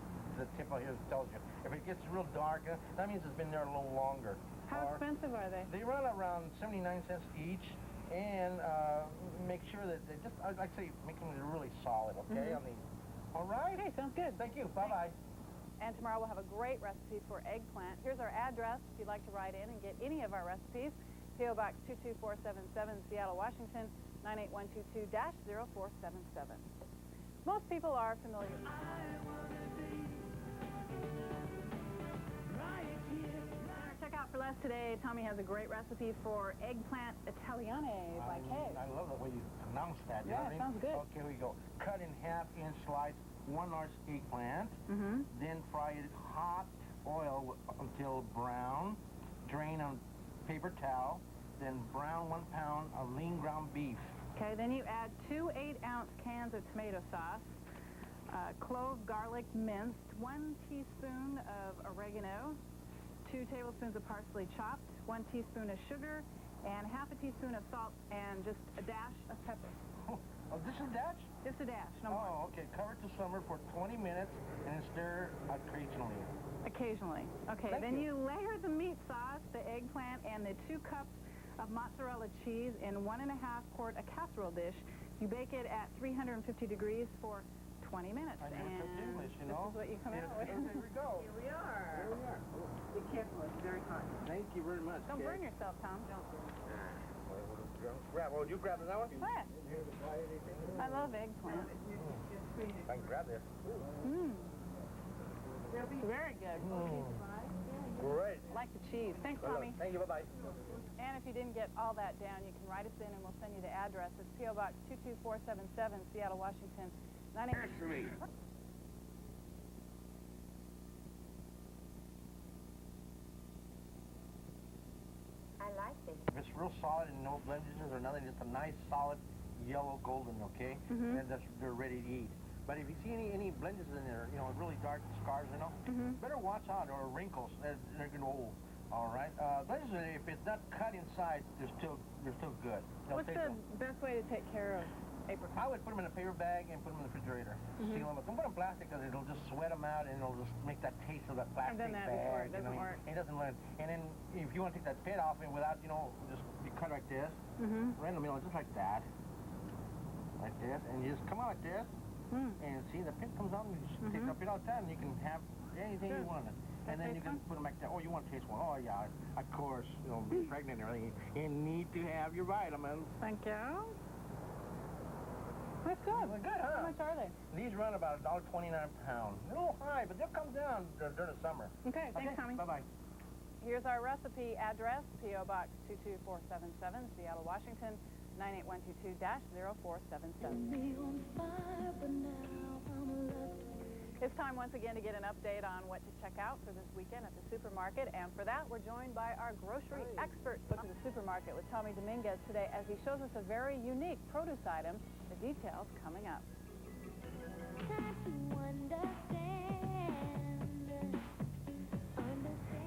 tip out here tells you. If it gets real dark, that means it's been there a little longer. How expensive are they? They run around 79 cents each, and make sure that they just, I'd say, make them really solid, okay? I mean, all right? Okay, sounds good. Thank you. Bye-bye. And tomorrow we'll have a great recipe for eggplant. Here's our address if you'd like to write in and get any of our recipes. P.O. Box 22477, Seattle, Washington, 98122-0477. Most people are familiar. Check out for less today. Tommy has a great recipe for eggplant Italiane by Kay. I love the way you pronounce that. Yeah, it sounds good. Okay, here we go. Cut in half-inch slices, 1 large eggplant. Then fry it hot oil until brown. Drain on paper towel. Then brown 1 pound of lean ground beef. Okay, then you add 2 8-ounce cans of tomato sauce, clove garlic minced, 1 teaspoon of oregano, 2 tablespoons of parsley chopped, 1 teaspoon of sugar, and half a teaspoon of salt, and just a dash of pepper. Oh, just a dash? Just a dash, no more. Oh, okay. Cover it to simmer for 20 minutes and stir occasionally. Occasionally. Okay, then you layer the meat sauce, the eggplant, and the 2 cups of mozzarella cheese in 1.5 quart a casserole dish. You bake it at 350 degrees for 20 minutes. I never cooked English, you this know? is what you come out with. Here we go. Here we are. Here we are. Be careful, it's very hot. Thank you very much. Don't burn yourself, Tom. Don't burn Grab. Oh, you grab that one? What? I love eggplant. I can grab this. Very good. Great. Like the cheese. Thanks, Tommy. Thank you. Bye-bye. And if you didn't get all that down, you can write us in and we'll send you the address. It's P.O. Box 22477, Seattle, Washington. For me. I like this. If it's real solid and no blemishes or nothing, just a nice, solid, yellow golden, okay? And they're ready to eat. But if you see any blemishes in there, you know, really dark scars, you know, better watch out, or wrinkles. They're getting old. All right. Blemishes, if it's not cut inside, they're still good. What's the best way to take care of apricots? I would put them in a paper bag and put them in the refrigerator. Seal them. Don't put them in plastic because it'll just sweat them out and it'll just make that taste of that plastic I've done that bag. before. It doesn't work. It doesn't work. And then if you want to take that pit off and without, you know, just you cut like this, right in the middle, just like that, like this, and you just come out like this, and see the pit comes out, and you just take the pit out there, and you can have anything you want. And then you can put them back there. Oh, you want to taste one? Oh, yeah, of course. You know, being pregnant and everything, you need to have your vitamins. Thank you. That's good. They're good, huh? How much are they? These run about $1.29 a pound. A little high, but they'll come down during the summer. Okay, thanks, Tommy. Bye-bye. Here's our recipe address, P.O. Box 22477, Seattle, Washington, 98122-0477. It's time once again to get an update on what to check out for this weekend at the supermarket, and for that we're joined by our grocery expert. Look at the supermarket with Tommy Dominguez today as he shows us a very unique produce item. The details coming up.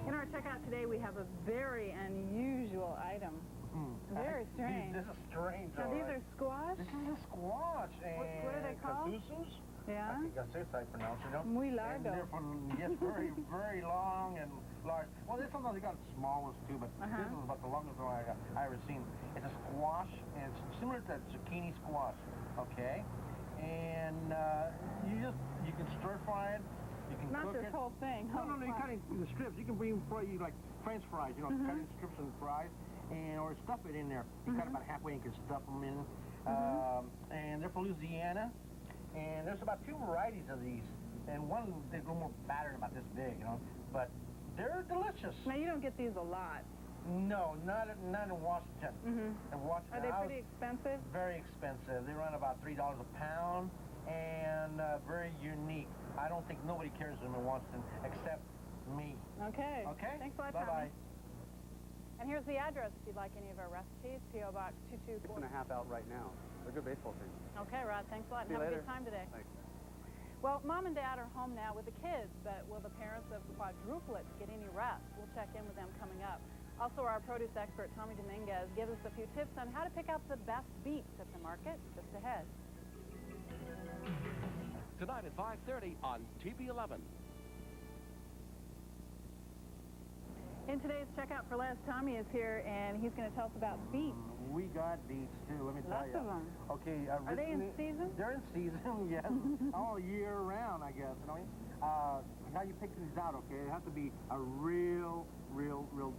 In our checkout today we have a very unusual item. Very strange. This is strange. Now these are squash? This is a squash. And what are they called? Cazuzus? Yeah. I think that's it, I pronounce it. Muy largo. And they're very, very long and large. Well, there's sometimes they got small ones too, but this is about the longest one I ever seen. It's a squash, and it's similar to zucchini squash, okay? And you can stir fry it. You can Not cook this it. whole thing. No, you cut it in the strips. You can bring fry you like French fries, cut it in strips and fries, or stuff it in there. You cut it about halfway and you can stuff them in. And they're from Louisiana. And there's about 2 varieties of these, and one they're a little more battered, about this big, but they're delicious. Now you don't get these a lot. No, not in Washington. In Washington, Are they pretty expensive? Very expensive. They run about $3 a pound, and very unique. I don't think nobody carries them in Washington except me. Okay. Okay. Thanks a lot, Bye-bye. And here's the address if you'd like any of our recipes. P.O. Box 224. 6.5 out right now. They're a good baseball team. Okay, Rod, thanks a lot. See you Have later. a good time today. Thanks. Well, Mom and Dad are home now with the kids, but will the parents of quadruplets get any rest? We'll check in with them coming up. Also, our produce expert, Tommy Dominguez, gives us a few tips on how to pick out the best beets at the market just ahead. Tonight at 5:30 on TV 11. In today's Checkout for Less, Tommy is here, and he's going to tell us about beets. We got beets, too, let me tell you. Lots of them. Okay. Are they in season? They're in season, yes. All year round, I guess. How you pick these out, okay? It has to be a real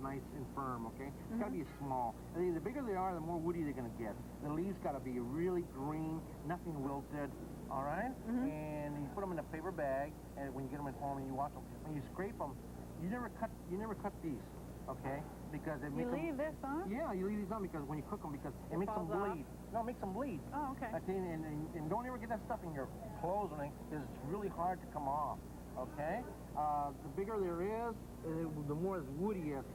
nice and firm, okay? It's got to be small. The bigger they are, the more woody they're going to get. The leaves got to be really green, nothing wilted, all right? And you put them in a paper bag, and when you get them at home and you wash them, when you scrape them, you never cut these, okay? Because it makes them... You leave this on? Yeah, you leave these on because when you cook them, because it makes them bleed. No, it makes them bleed. Oh, okay. And don't ever get that stuff in your clothes or anything, because it's really hard to come off, okay? The bigger there is, the more it's woody is.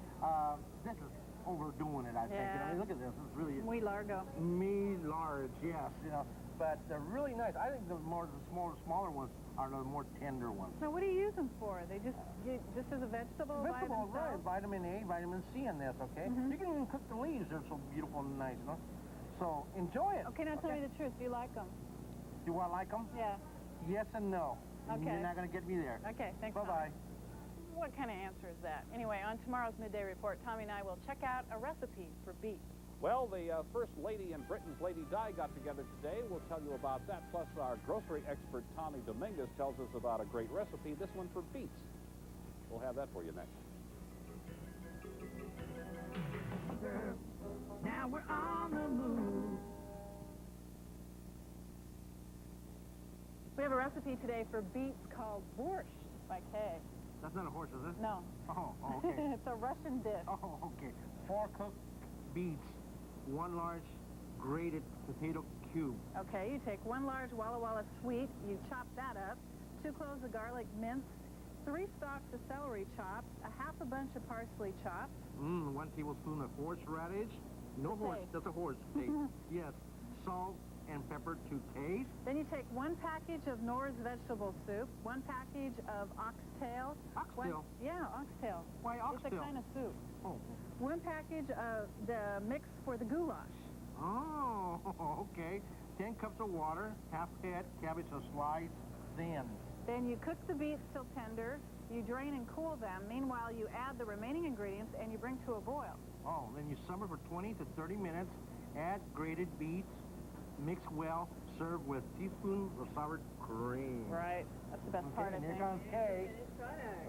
This is overdoing it, I think. Yeah. Look at this. It's really... Muy largo. Muy large, yes. But they're really nice. I think the smaller ones are the more tender ones. Now, what do you use them for? They just as a vegetable? Vegetable, right. Vitamin A, vitamin C in this, okay? You can even cook the leaves. They're so beautiful and nice, So, enjoy it. Okay, now tell me the truth. Do you like them? Do I like them? Yeah. Yes and no. Okay. You're not going to get me there. Okay, thanks. Bye-bye. What kind of answer is that? Anyway, on tomorrow's Midday Report, Tommy and I will check out a recipe for beets. Well, the First Lady and Britain's Lady Di got together today. We'll tell you about that. Plus, our grocery expert, Tommy Dominguez, tells us about a great recipe, this one for beets. We'll have that for you next. Now we're on the move. We have a recipe today for beets called borscht by Kay. That's not a horse, is it? No. Oh, okay. It's a Russian dish. Oh, okay. 4 cooked beets, 1 large grated potato cube. Okay, you take 1 large Walla Walla sweet, you chop that up, 2 cloves of garlic minced, 3 stalks of celery chopped, a half a bunch of parsley chopped. 1 tablespoon of horseradish. No horse, that's a horse taste. Yes. Salt and pepper to taste. Then you take 1 package of Knorr's vegetable soup, 1 package of oxtail. Oxtail? Yeah, oxtail. Why oxtail? It's a kind of soup. Oh. 1 package of the mix for the goulash. Oh, okay. 10 cups of water, half head, cabbage sliced thin. Then you cook the beets till tender. You drain and cool them. Meanwhile, you add the remaining ingredients and you bring to a boil. Oh, then you simmer for 20 to 30 minutes. Add grated beets. Mix well. Serve with teaspoon of sour cream. Right. That's the best part, I and think. here comes Kay.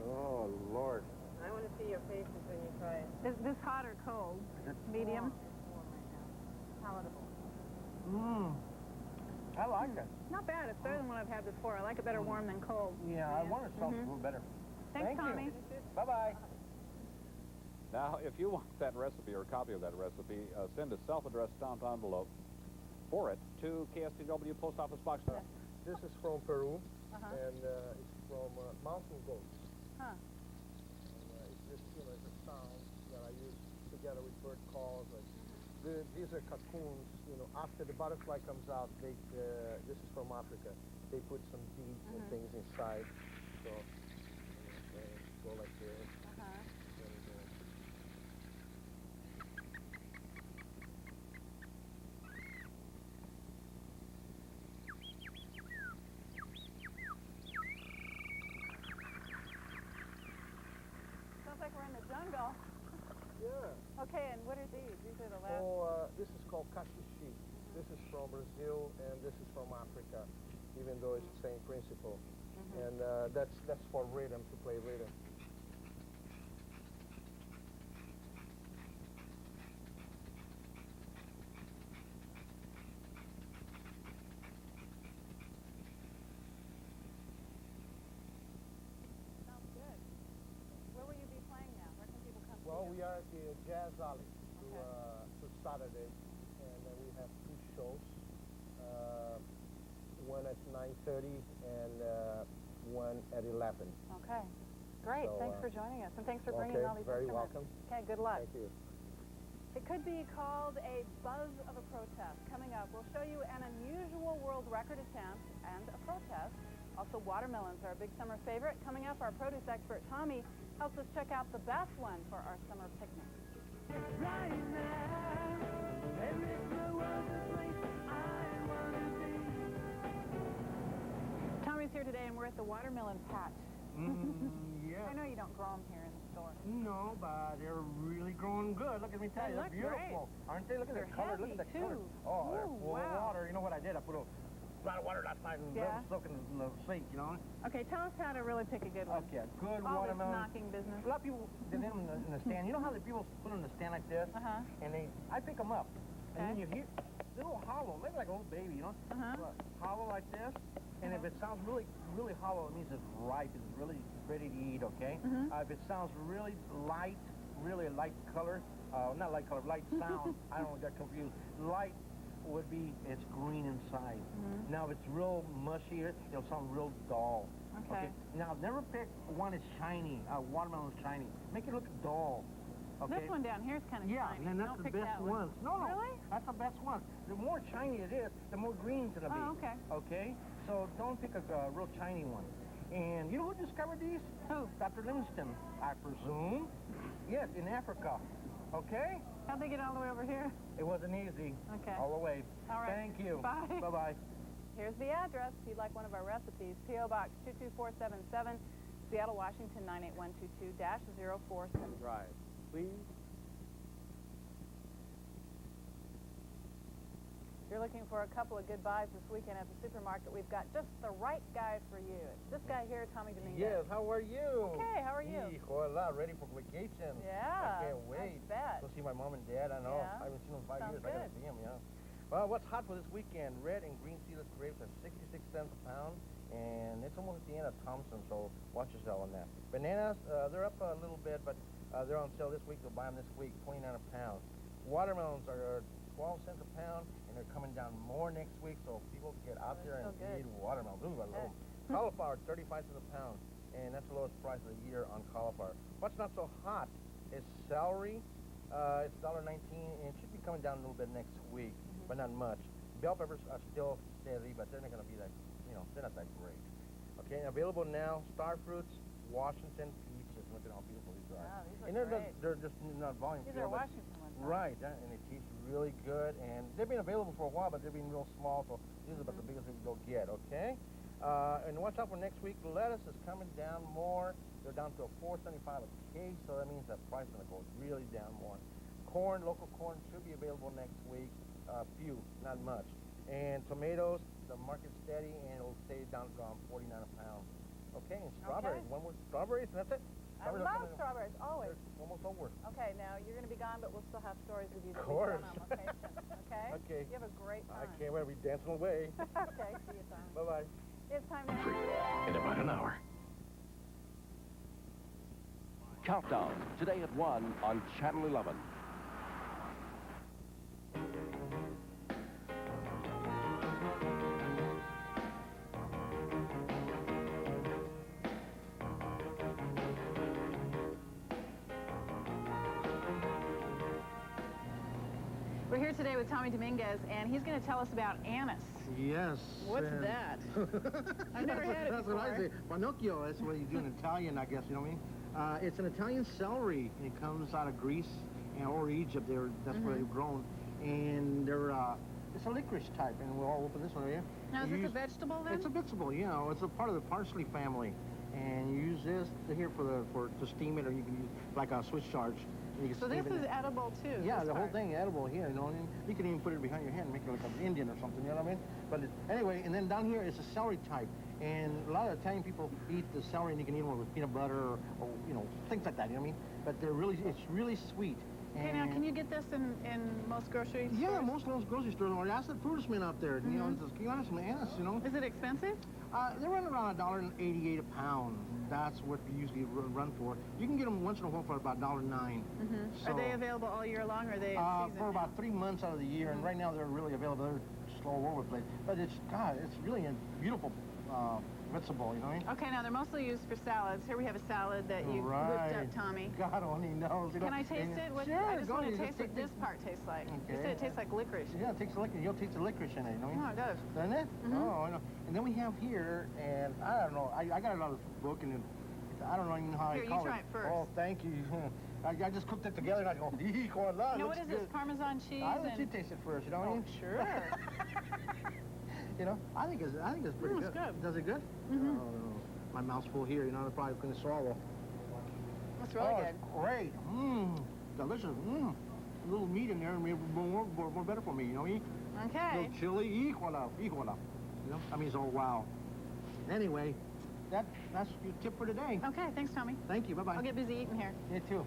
Oh, Lord. I want to see your faces when you try it. Is this hot or cold? Medium? Palatable. I like it. Not bad. It's better than what I've had before. I like it better warm than cold. Yeah, I want it something a little better. Thanks, Thank Tommy. you. Bye-bye. Now, if you want that recipe or a copy of that recipe, send a self-addressed stamped envelope for it to KSTW Post Office Box. This is from Peru, Uh-huh. and it's from mountain goats. Huh. And it's just, it's a sound that I use together with bird calls. These are cocoons, after the butterfly comes out, this is from Africa. They put some seeds and things inside. So, go like this. Sounds like we're in the jungle. Yeah. Okay, and what are these? These are the last. Oh, this is called kashishi. This is from Brazil, and this is from Africa, even though it's the same principle. And that's for rhythm, to play rhythm. Sounds good. Where will you be playing now? Where can people come Well, see we you? are at the Jazz Alley to Saturday, and we have 2 shows. One at 9:30 and one at 11. Okay. Great. So, thanks for joining us, and thanks for bringing all these very instruments. welcome. Okay, good luck. Thank you. It could be called a buzz of a protest. Coming up, we'll show you an unusual world record attempt and a protest. Also, watermelons are a big summer favorite. Coming up, our produce expert Tommy helps us check out the best one for our summer picnic. Right now, there is no other place I want to be. Tommy's here today, and we're at the watermelon patch. Yeah. I know you don't grow them here in the store. No, but they're really growing good. Look at me tell They you, look they're beautiful. Aren't they? Look at They're the color. Look heavy, at the too. color. Oh, they're Ooh, full of wow. water. You know what I did? I put a lot of water last night and let it soak in the sink, Okay, tell us how to really pick a good one. Okay, good All this watermelon. knocking business. A lot of people did them in the stand. You know how the people put them in the stand like this? And I pick them up. And then you hear a little hollow, maybe like a little baby, hollow like this. And if it sounds really, really hollow, it means it's ripe. It's really ready to eat, okay? If it sounds really light color, not light color, light sound, I don't get confused. Light would be it's green inside. Now, if it's real mushy, it'll sound real dull. Okay. Now, never pick one that's shiny, watermelon is shiny. Make it look dull. Okay? This one down here is kind of shiny. And then that's Don't the pick best that ones. No, Really? that's the best one. The more shiny it is, the more green it's going to be. Oh, okay. Okay? So don't pick a real shiny one. And you know who discovered these? Who? Dr. Livingston, I presume. Yes, in Africa. Okay? How'd they get all the way over here? It wasn't easy. Okay. All the way. All right. Thank you. Bye. Bye-bye. Here's the address if you'd like one of our recipes. P.O. Box 22477, Seattle, Washington 98122-047. Drive, please. If you're looking for a couple of good buys this weekend at the supermarket, we've got just the right guy for you. It's this guy here, Tommy Dominguez. Yes, how are you? Okay, how are you? Hola, ready for vacation. Yeah. I can't wait. I bet. Go see my mom and dad. I know. Yeah. I haven't seen them in 5 Sounds years. I gotta good. see them, yeah. Well, what's hot for this weekend? Red and green seedless grapes are 66 cents a pound, and it's almost at the end of Thompson, so watch yourself on that. Bananas, they're up a little bit, but they're on sale this week. They'll buy them this week, 29 a pound. Watermelons are 12 cents a pound, and they're coming down more next week, so people get out there and eat watermelons. Ooh, I love them. Cauliflower, 35 cents a pound, and that's the lowest price of the year on cauliflower. What's not so hot is celery. It's $1.19, and it should be coming down a little bit next week, but not much. Bell peppers are still steady, but they're not going to be that, they're not that great. Okay, available now, star fruits, Washington peaches. Look at how beautiful these are. Wow, these look And they're just not volume. These are Washington ones. Right, and it tastes really good, and they've been available for a while, but they've been real small, so these are about the biggest we can go get, okay? And watch out for next week. Lettuce is coming down more. They're down to a $4.75 a case, so that means the price is going to go really down more. Corn, local corn, should be available next week. Few, not much. And tomatoes, the market's steady, and it'll stay down around 49 a pound. Okay, and strawberries. One more strawberries, and that's it. I love strawberries, always. They're almost over. Okay, now you're going to be gone, but we'll still have stories with you. Of course. On location, okay? Okay. You have a great time. I can't wait. We're dancing away. Okay, see you, Tom. Bye-bye. It's time now. In about an hour. Countdown, today at 1 on Channel 11. We're here today with Tommy Dominguez, and he's going to tell us about anise. Yes. What's that? I've never had it That's before. what I say. Pinocchio, that's what you do in Italian, I guess, you know what I mean? It's an Italian celery. It comes out of Greece or Egypt. That's where they've grown. And it's a licorice type, and we'll all open this one here. Now, is this a vegetable then? It's a vegetable, you know. It's a part of the parsley family. And you use this here to steam it, or you can use like a Swiss charge. So this is edible too? Yeah, the whole thing edible here, you know. And you can even put it behind your hand and make it like an Indian or something, you know what I mean? But anyway, and then down here is a celery type. And a lot of Italian people eat the celery, and you can eat them with peanut butter or you know, things like that, you know what I mean? But it's really sweet. Okay, now can you get this in most grocery stores? Yeah, most grocery stores. Or ask the fruitman out there, you know, and says, can you want some anise, you know? Is it expensive? They run around $1.88 a pound. That's what we usually run for. You can get them once in a while for about $1.09. So, are they available all year long, or are they in season for about 3 months out of the year, and right now they're really available. They're just all over the place. But it's really a beautiful vegetable, you know what I mean? Okay, now they're mostly used for salads. Here we have a salad that you whipped up, Tommy. God only knows. Can I taste it? Sure, I just want to ahead. taste what this part tastes like. Okay. You said it tastes like licorice. Yeah, it tastes like licorice. You'll taste the licorice in it, you know what I mean? Oh, it does. Doesn't it? Oh, I know. And then we have here, and I don't know, I got it out of this book, and I don't even know how here, I call it. Here, you try it first. Oh, thank you. I just cooked it together, and I go, Now, what is this, Parmesan cheese? I'll let you taste it first, you know what I mean? Sure. You know, I think it's pretty good. It's good. Does it good? Oh, my mouth's full here, you know, I'm probably going to swallow. That's really good. It's great. Delicious. A little meat in there, maybe more better for me, you know what I mean? Okay. A little chili, equal. You know, I mean, so wow. Anyway, that's your tip for today. Okay, thanks, Tommy. Thank you. Bye-bye. I'll get busy eating here. You too.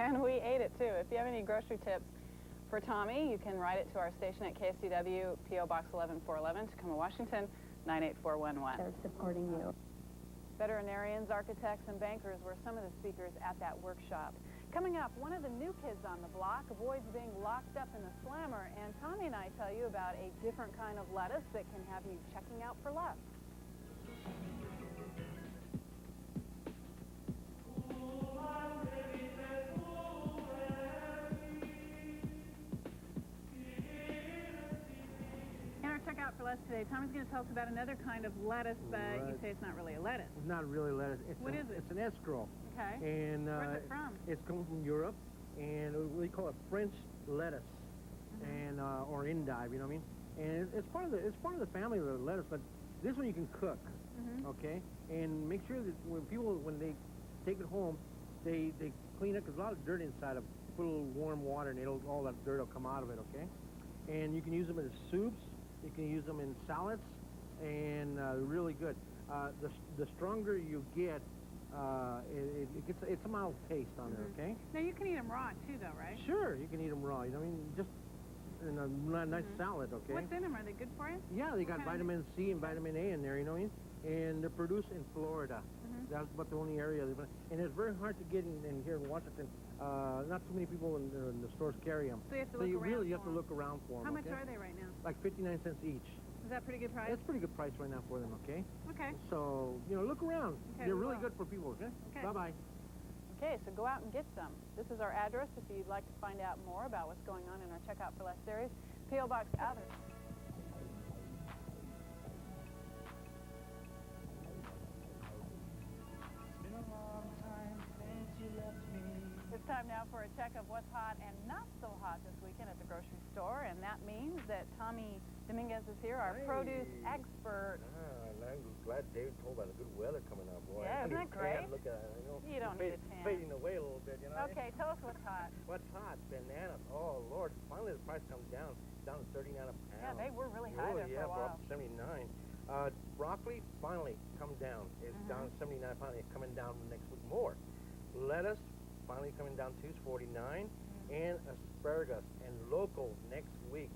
And we ate it, too. If you have any grocery tips for Tommy, you can write it to our station at KSTW, P.O. Box 11411, Tacoma, Washington, 98411. They're supporting you. Veterinarians, architects, and bankers were some of the speakers at that workshop. Coming up, one of the new kids on the block avoids being locked up in the slammer, and Tommy and I tell you about a different kind of lettuce that can have you checking out for less. In our checkout for less today, Tommy's going to tell us about another kind of lettuce, but you say it's not really a lettuce. It's not really lettuce. What is it? It's an escargot. Okay. And where's it from? It's come from Europe, and we call it French lettuce, and or endive. You know what I mean? And it's part of the family of the lettuce, but this one you can cook. Okay. And make sure that when they take it home, they clean it, because a lot of dirt inside of. Put a little warm water, and all that dirt will come out of it. Okay. And you can use them in soups. You can use them in salads, and really good. The stronger you get, it's a mild taste on there, okay? Now, you can eat them raw, too, though, right? Sure, you can eat them raw. You know, I mean, just in a nice salad, okay? What's in them? Are they good for you? Yeah, they got vitamin C and vitamin A in there, you know what I mean? And they're produced in Florida. That's about the only area. And it's very hard to get in here in Washington. Not too many people in the stores carry them. So you have to look around you have to look around for them. How much are they right now? Like 59 cents each. Is that a pretty good price? That's a pretty good price right now for them, okay? Okay. So, you know, look around. Okay, They're really good for people, okay? Bye-bye. Okay, so go out and get some. This is our address if you'd like to find out more about what's going on in our Checkout for Less series. P.O. Box Avenue. It's time now for a check of what's hot and not so hot this weekend at the grocery store, and that means that Tommy Dominguez is here, our produce expert. I'm glad David told about the good weather coming up, boy. Yeah, isn't that great? Look at it, you know. You don't need a tan. Fading away a little bit, you know. Okay, tell us what's hot. What's hot? Bananas. Oh, Lord. Finally, the price comes down to 39 a pound. Yeah, they were really high there for a while. Yeah, for up to 79. Broccoli finally come down. It's down to 79. Finally, it's coming down next week more. Lettuce finally coming down to 49, and asparagus and local next week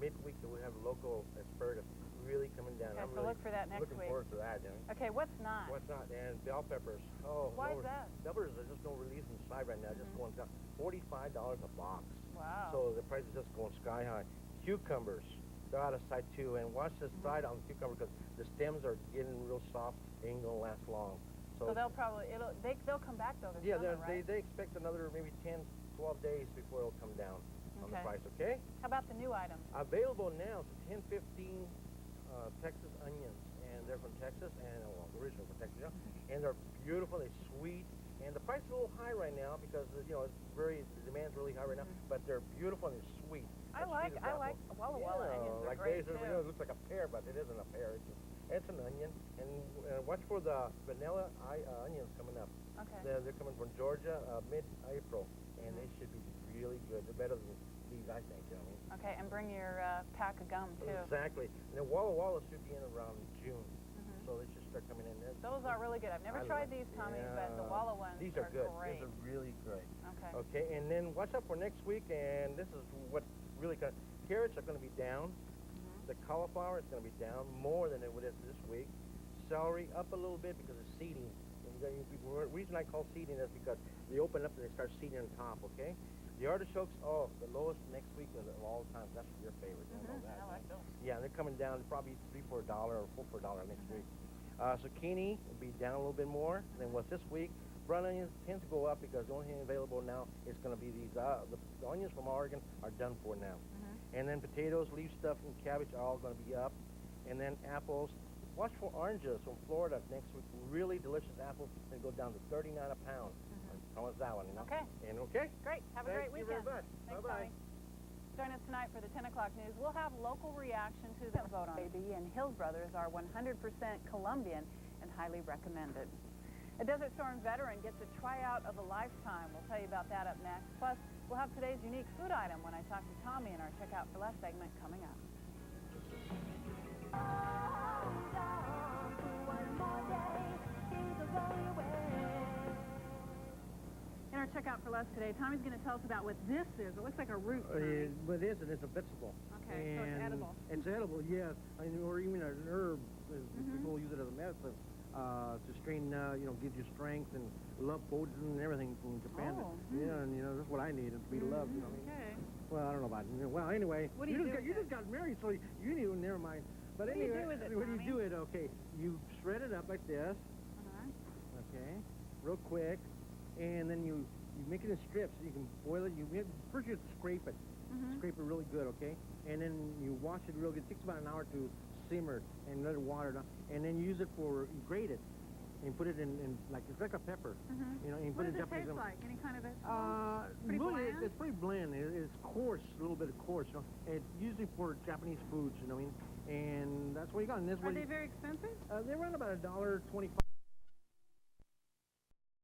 midweek that we have local asparagus really coming down. Okay, I'm so really look for that next looking week. forward to that, you know. Okay, what's not? What's not? And bell peppers. Oh, Why is that? Peppers are just no release inside right now. Just going down. $45 a box. Wow. So the price is just going sky high. Cucumbers, they're out of sight too. And watch the side on the cucumber because the stems are getting real soft. They ain't gonna last long. So they'll probably they'll come back though this summer, right? they expect another maybe 10, 12 days before it'll come down on the price. Okay. How about the new items? Available now to 1015 Texas onions, and they're from Texas and original from Texas, you know, and they're beautiful. They're sweet. And the price is a little high right now because the demand's really high right now. But they're beautiful and they're sweet. I like Walla Walla onions. They're Like great these, too. it looks like a pear, but it isn't a pear. It's an onion. And watch for the vanilla onions coming up. Okay. They're coming from Georgia mid-April, and they should be really good. They're better than these, I think. You know what I mean? Okay, and bring your pack of gum too. Exactly. And then Walla Walla should be in around June. So they should start coming in there. Those are really good. I've never tried these, Tommy, but the Walla ones these are good. great. These are really great. Okay. Okay, and then watch out for next week, and this is what really kind of, carrots are going to be down. The cauliflower is going to be down more than it would have this week. Celery up a little bit because of seeding. The reason I call seeding is because they open up and they start seeding on top, okay? The artichokes, the lowest next week of all time. That's your favorite. You know that. I like those. Yeah, they're coming down probably $3 for $1 or $4 for $1 next week. Zucchini will be down a little bit more than what's this week. Brown onions tend to go up because the only thing available now is going to be these. The onions from Oregon are done for now. And then potatoes, leaf stuff, and cabbage are all going to be up. And then apples. Watch for oranges from Florida next week. Really delicious apples. They go down to $39 a pound. How was that one? You know? Okay. And okay. Great. Have a great weekend. Thank you very much. Thanks, Bye-bye. Tommy. Join us tonight for the 10 o'clock news. We'll have local reaction to the vote on baby, and Hills Brothers are 100% Colombian and highly recommended. A Desert Storm veteran gets a tryout of a lifetime. We'll tell you about that up next. Plus, we'll have today's unique food item when I talk to Tommy in our Checkout for Less segment coming up. In our Checkout for Less today, Tommy's going to tell us about what this is. It looks like a root. But it isn't. It's a vegetable. Okay, so it's edible. It's edible, yes. I mean, or even an herb. People use it as a medicine to strain, gives you strength and love potion and everything from Japan. Yeah, and that's what I need, is to be loved. You know what I mean? Okay. Well, I don't know about it. Well, anyway, what do you do? You just got married, so you knew. Never mind. But what anyway, do you do with it, what do you Tommy? do it? Okay, you shred it up like this. Okay, real quick, and then you make it in strips. You can boil it. First you scrape it. Scrape it really good, okay? And then you wash it real good. It takes about an hour to simmer and let it water down. And then you use it you grate it and put it in like, it's like a pepper. And you What put does it it taste like? Any kind of vegetable? Pretty really, bland? it's pretty bland. It's coarse, a little bit of coarse. It's usually for Japanese foods, you know what I mean? And that's what you got. And this Are they very expensive? They run about $1.25.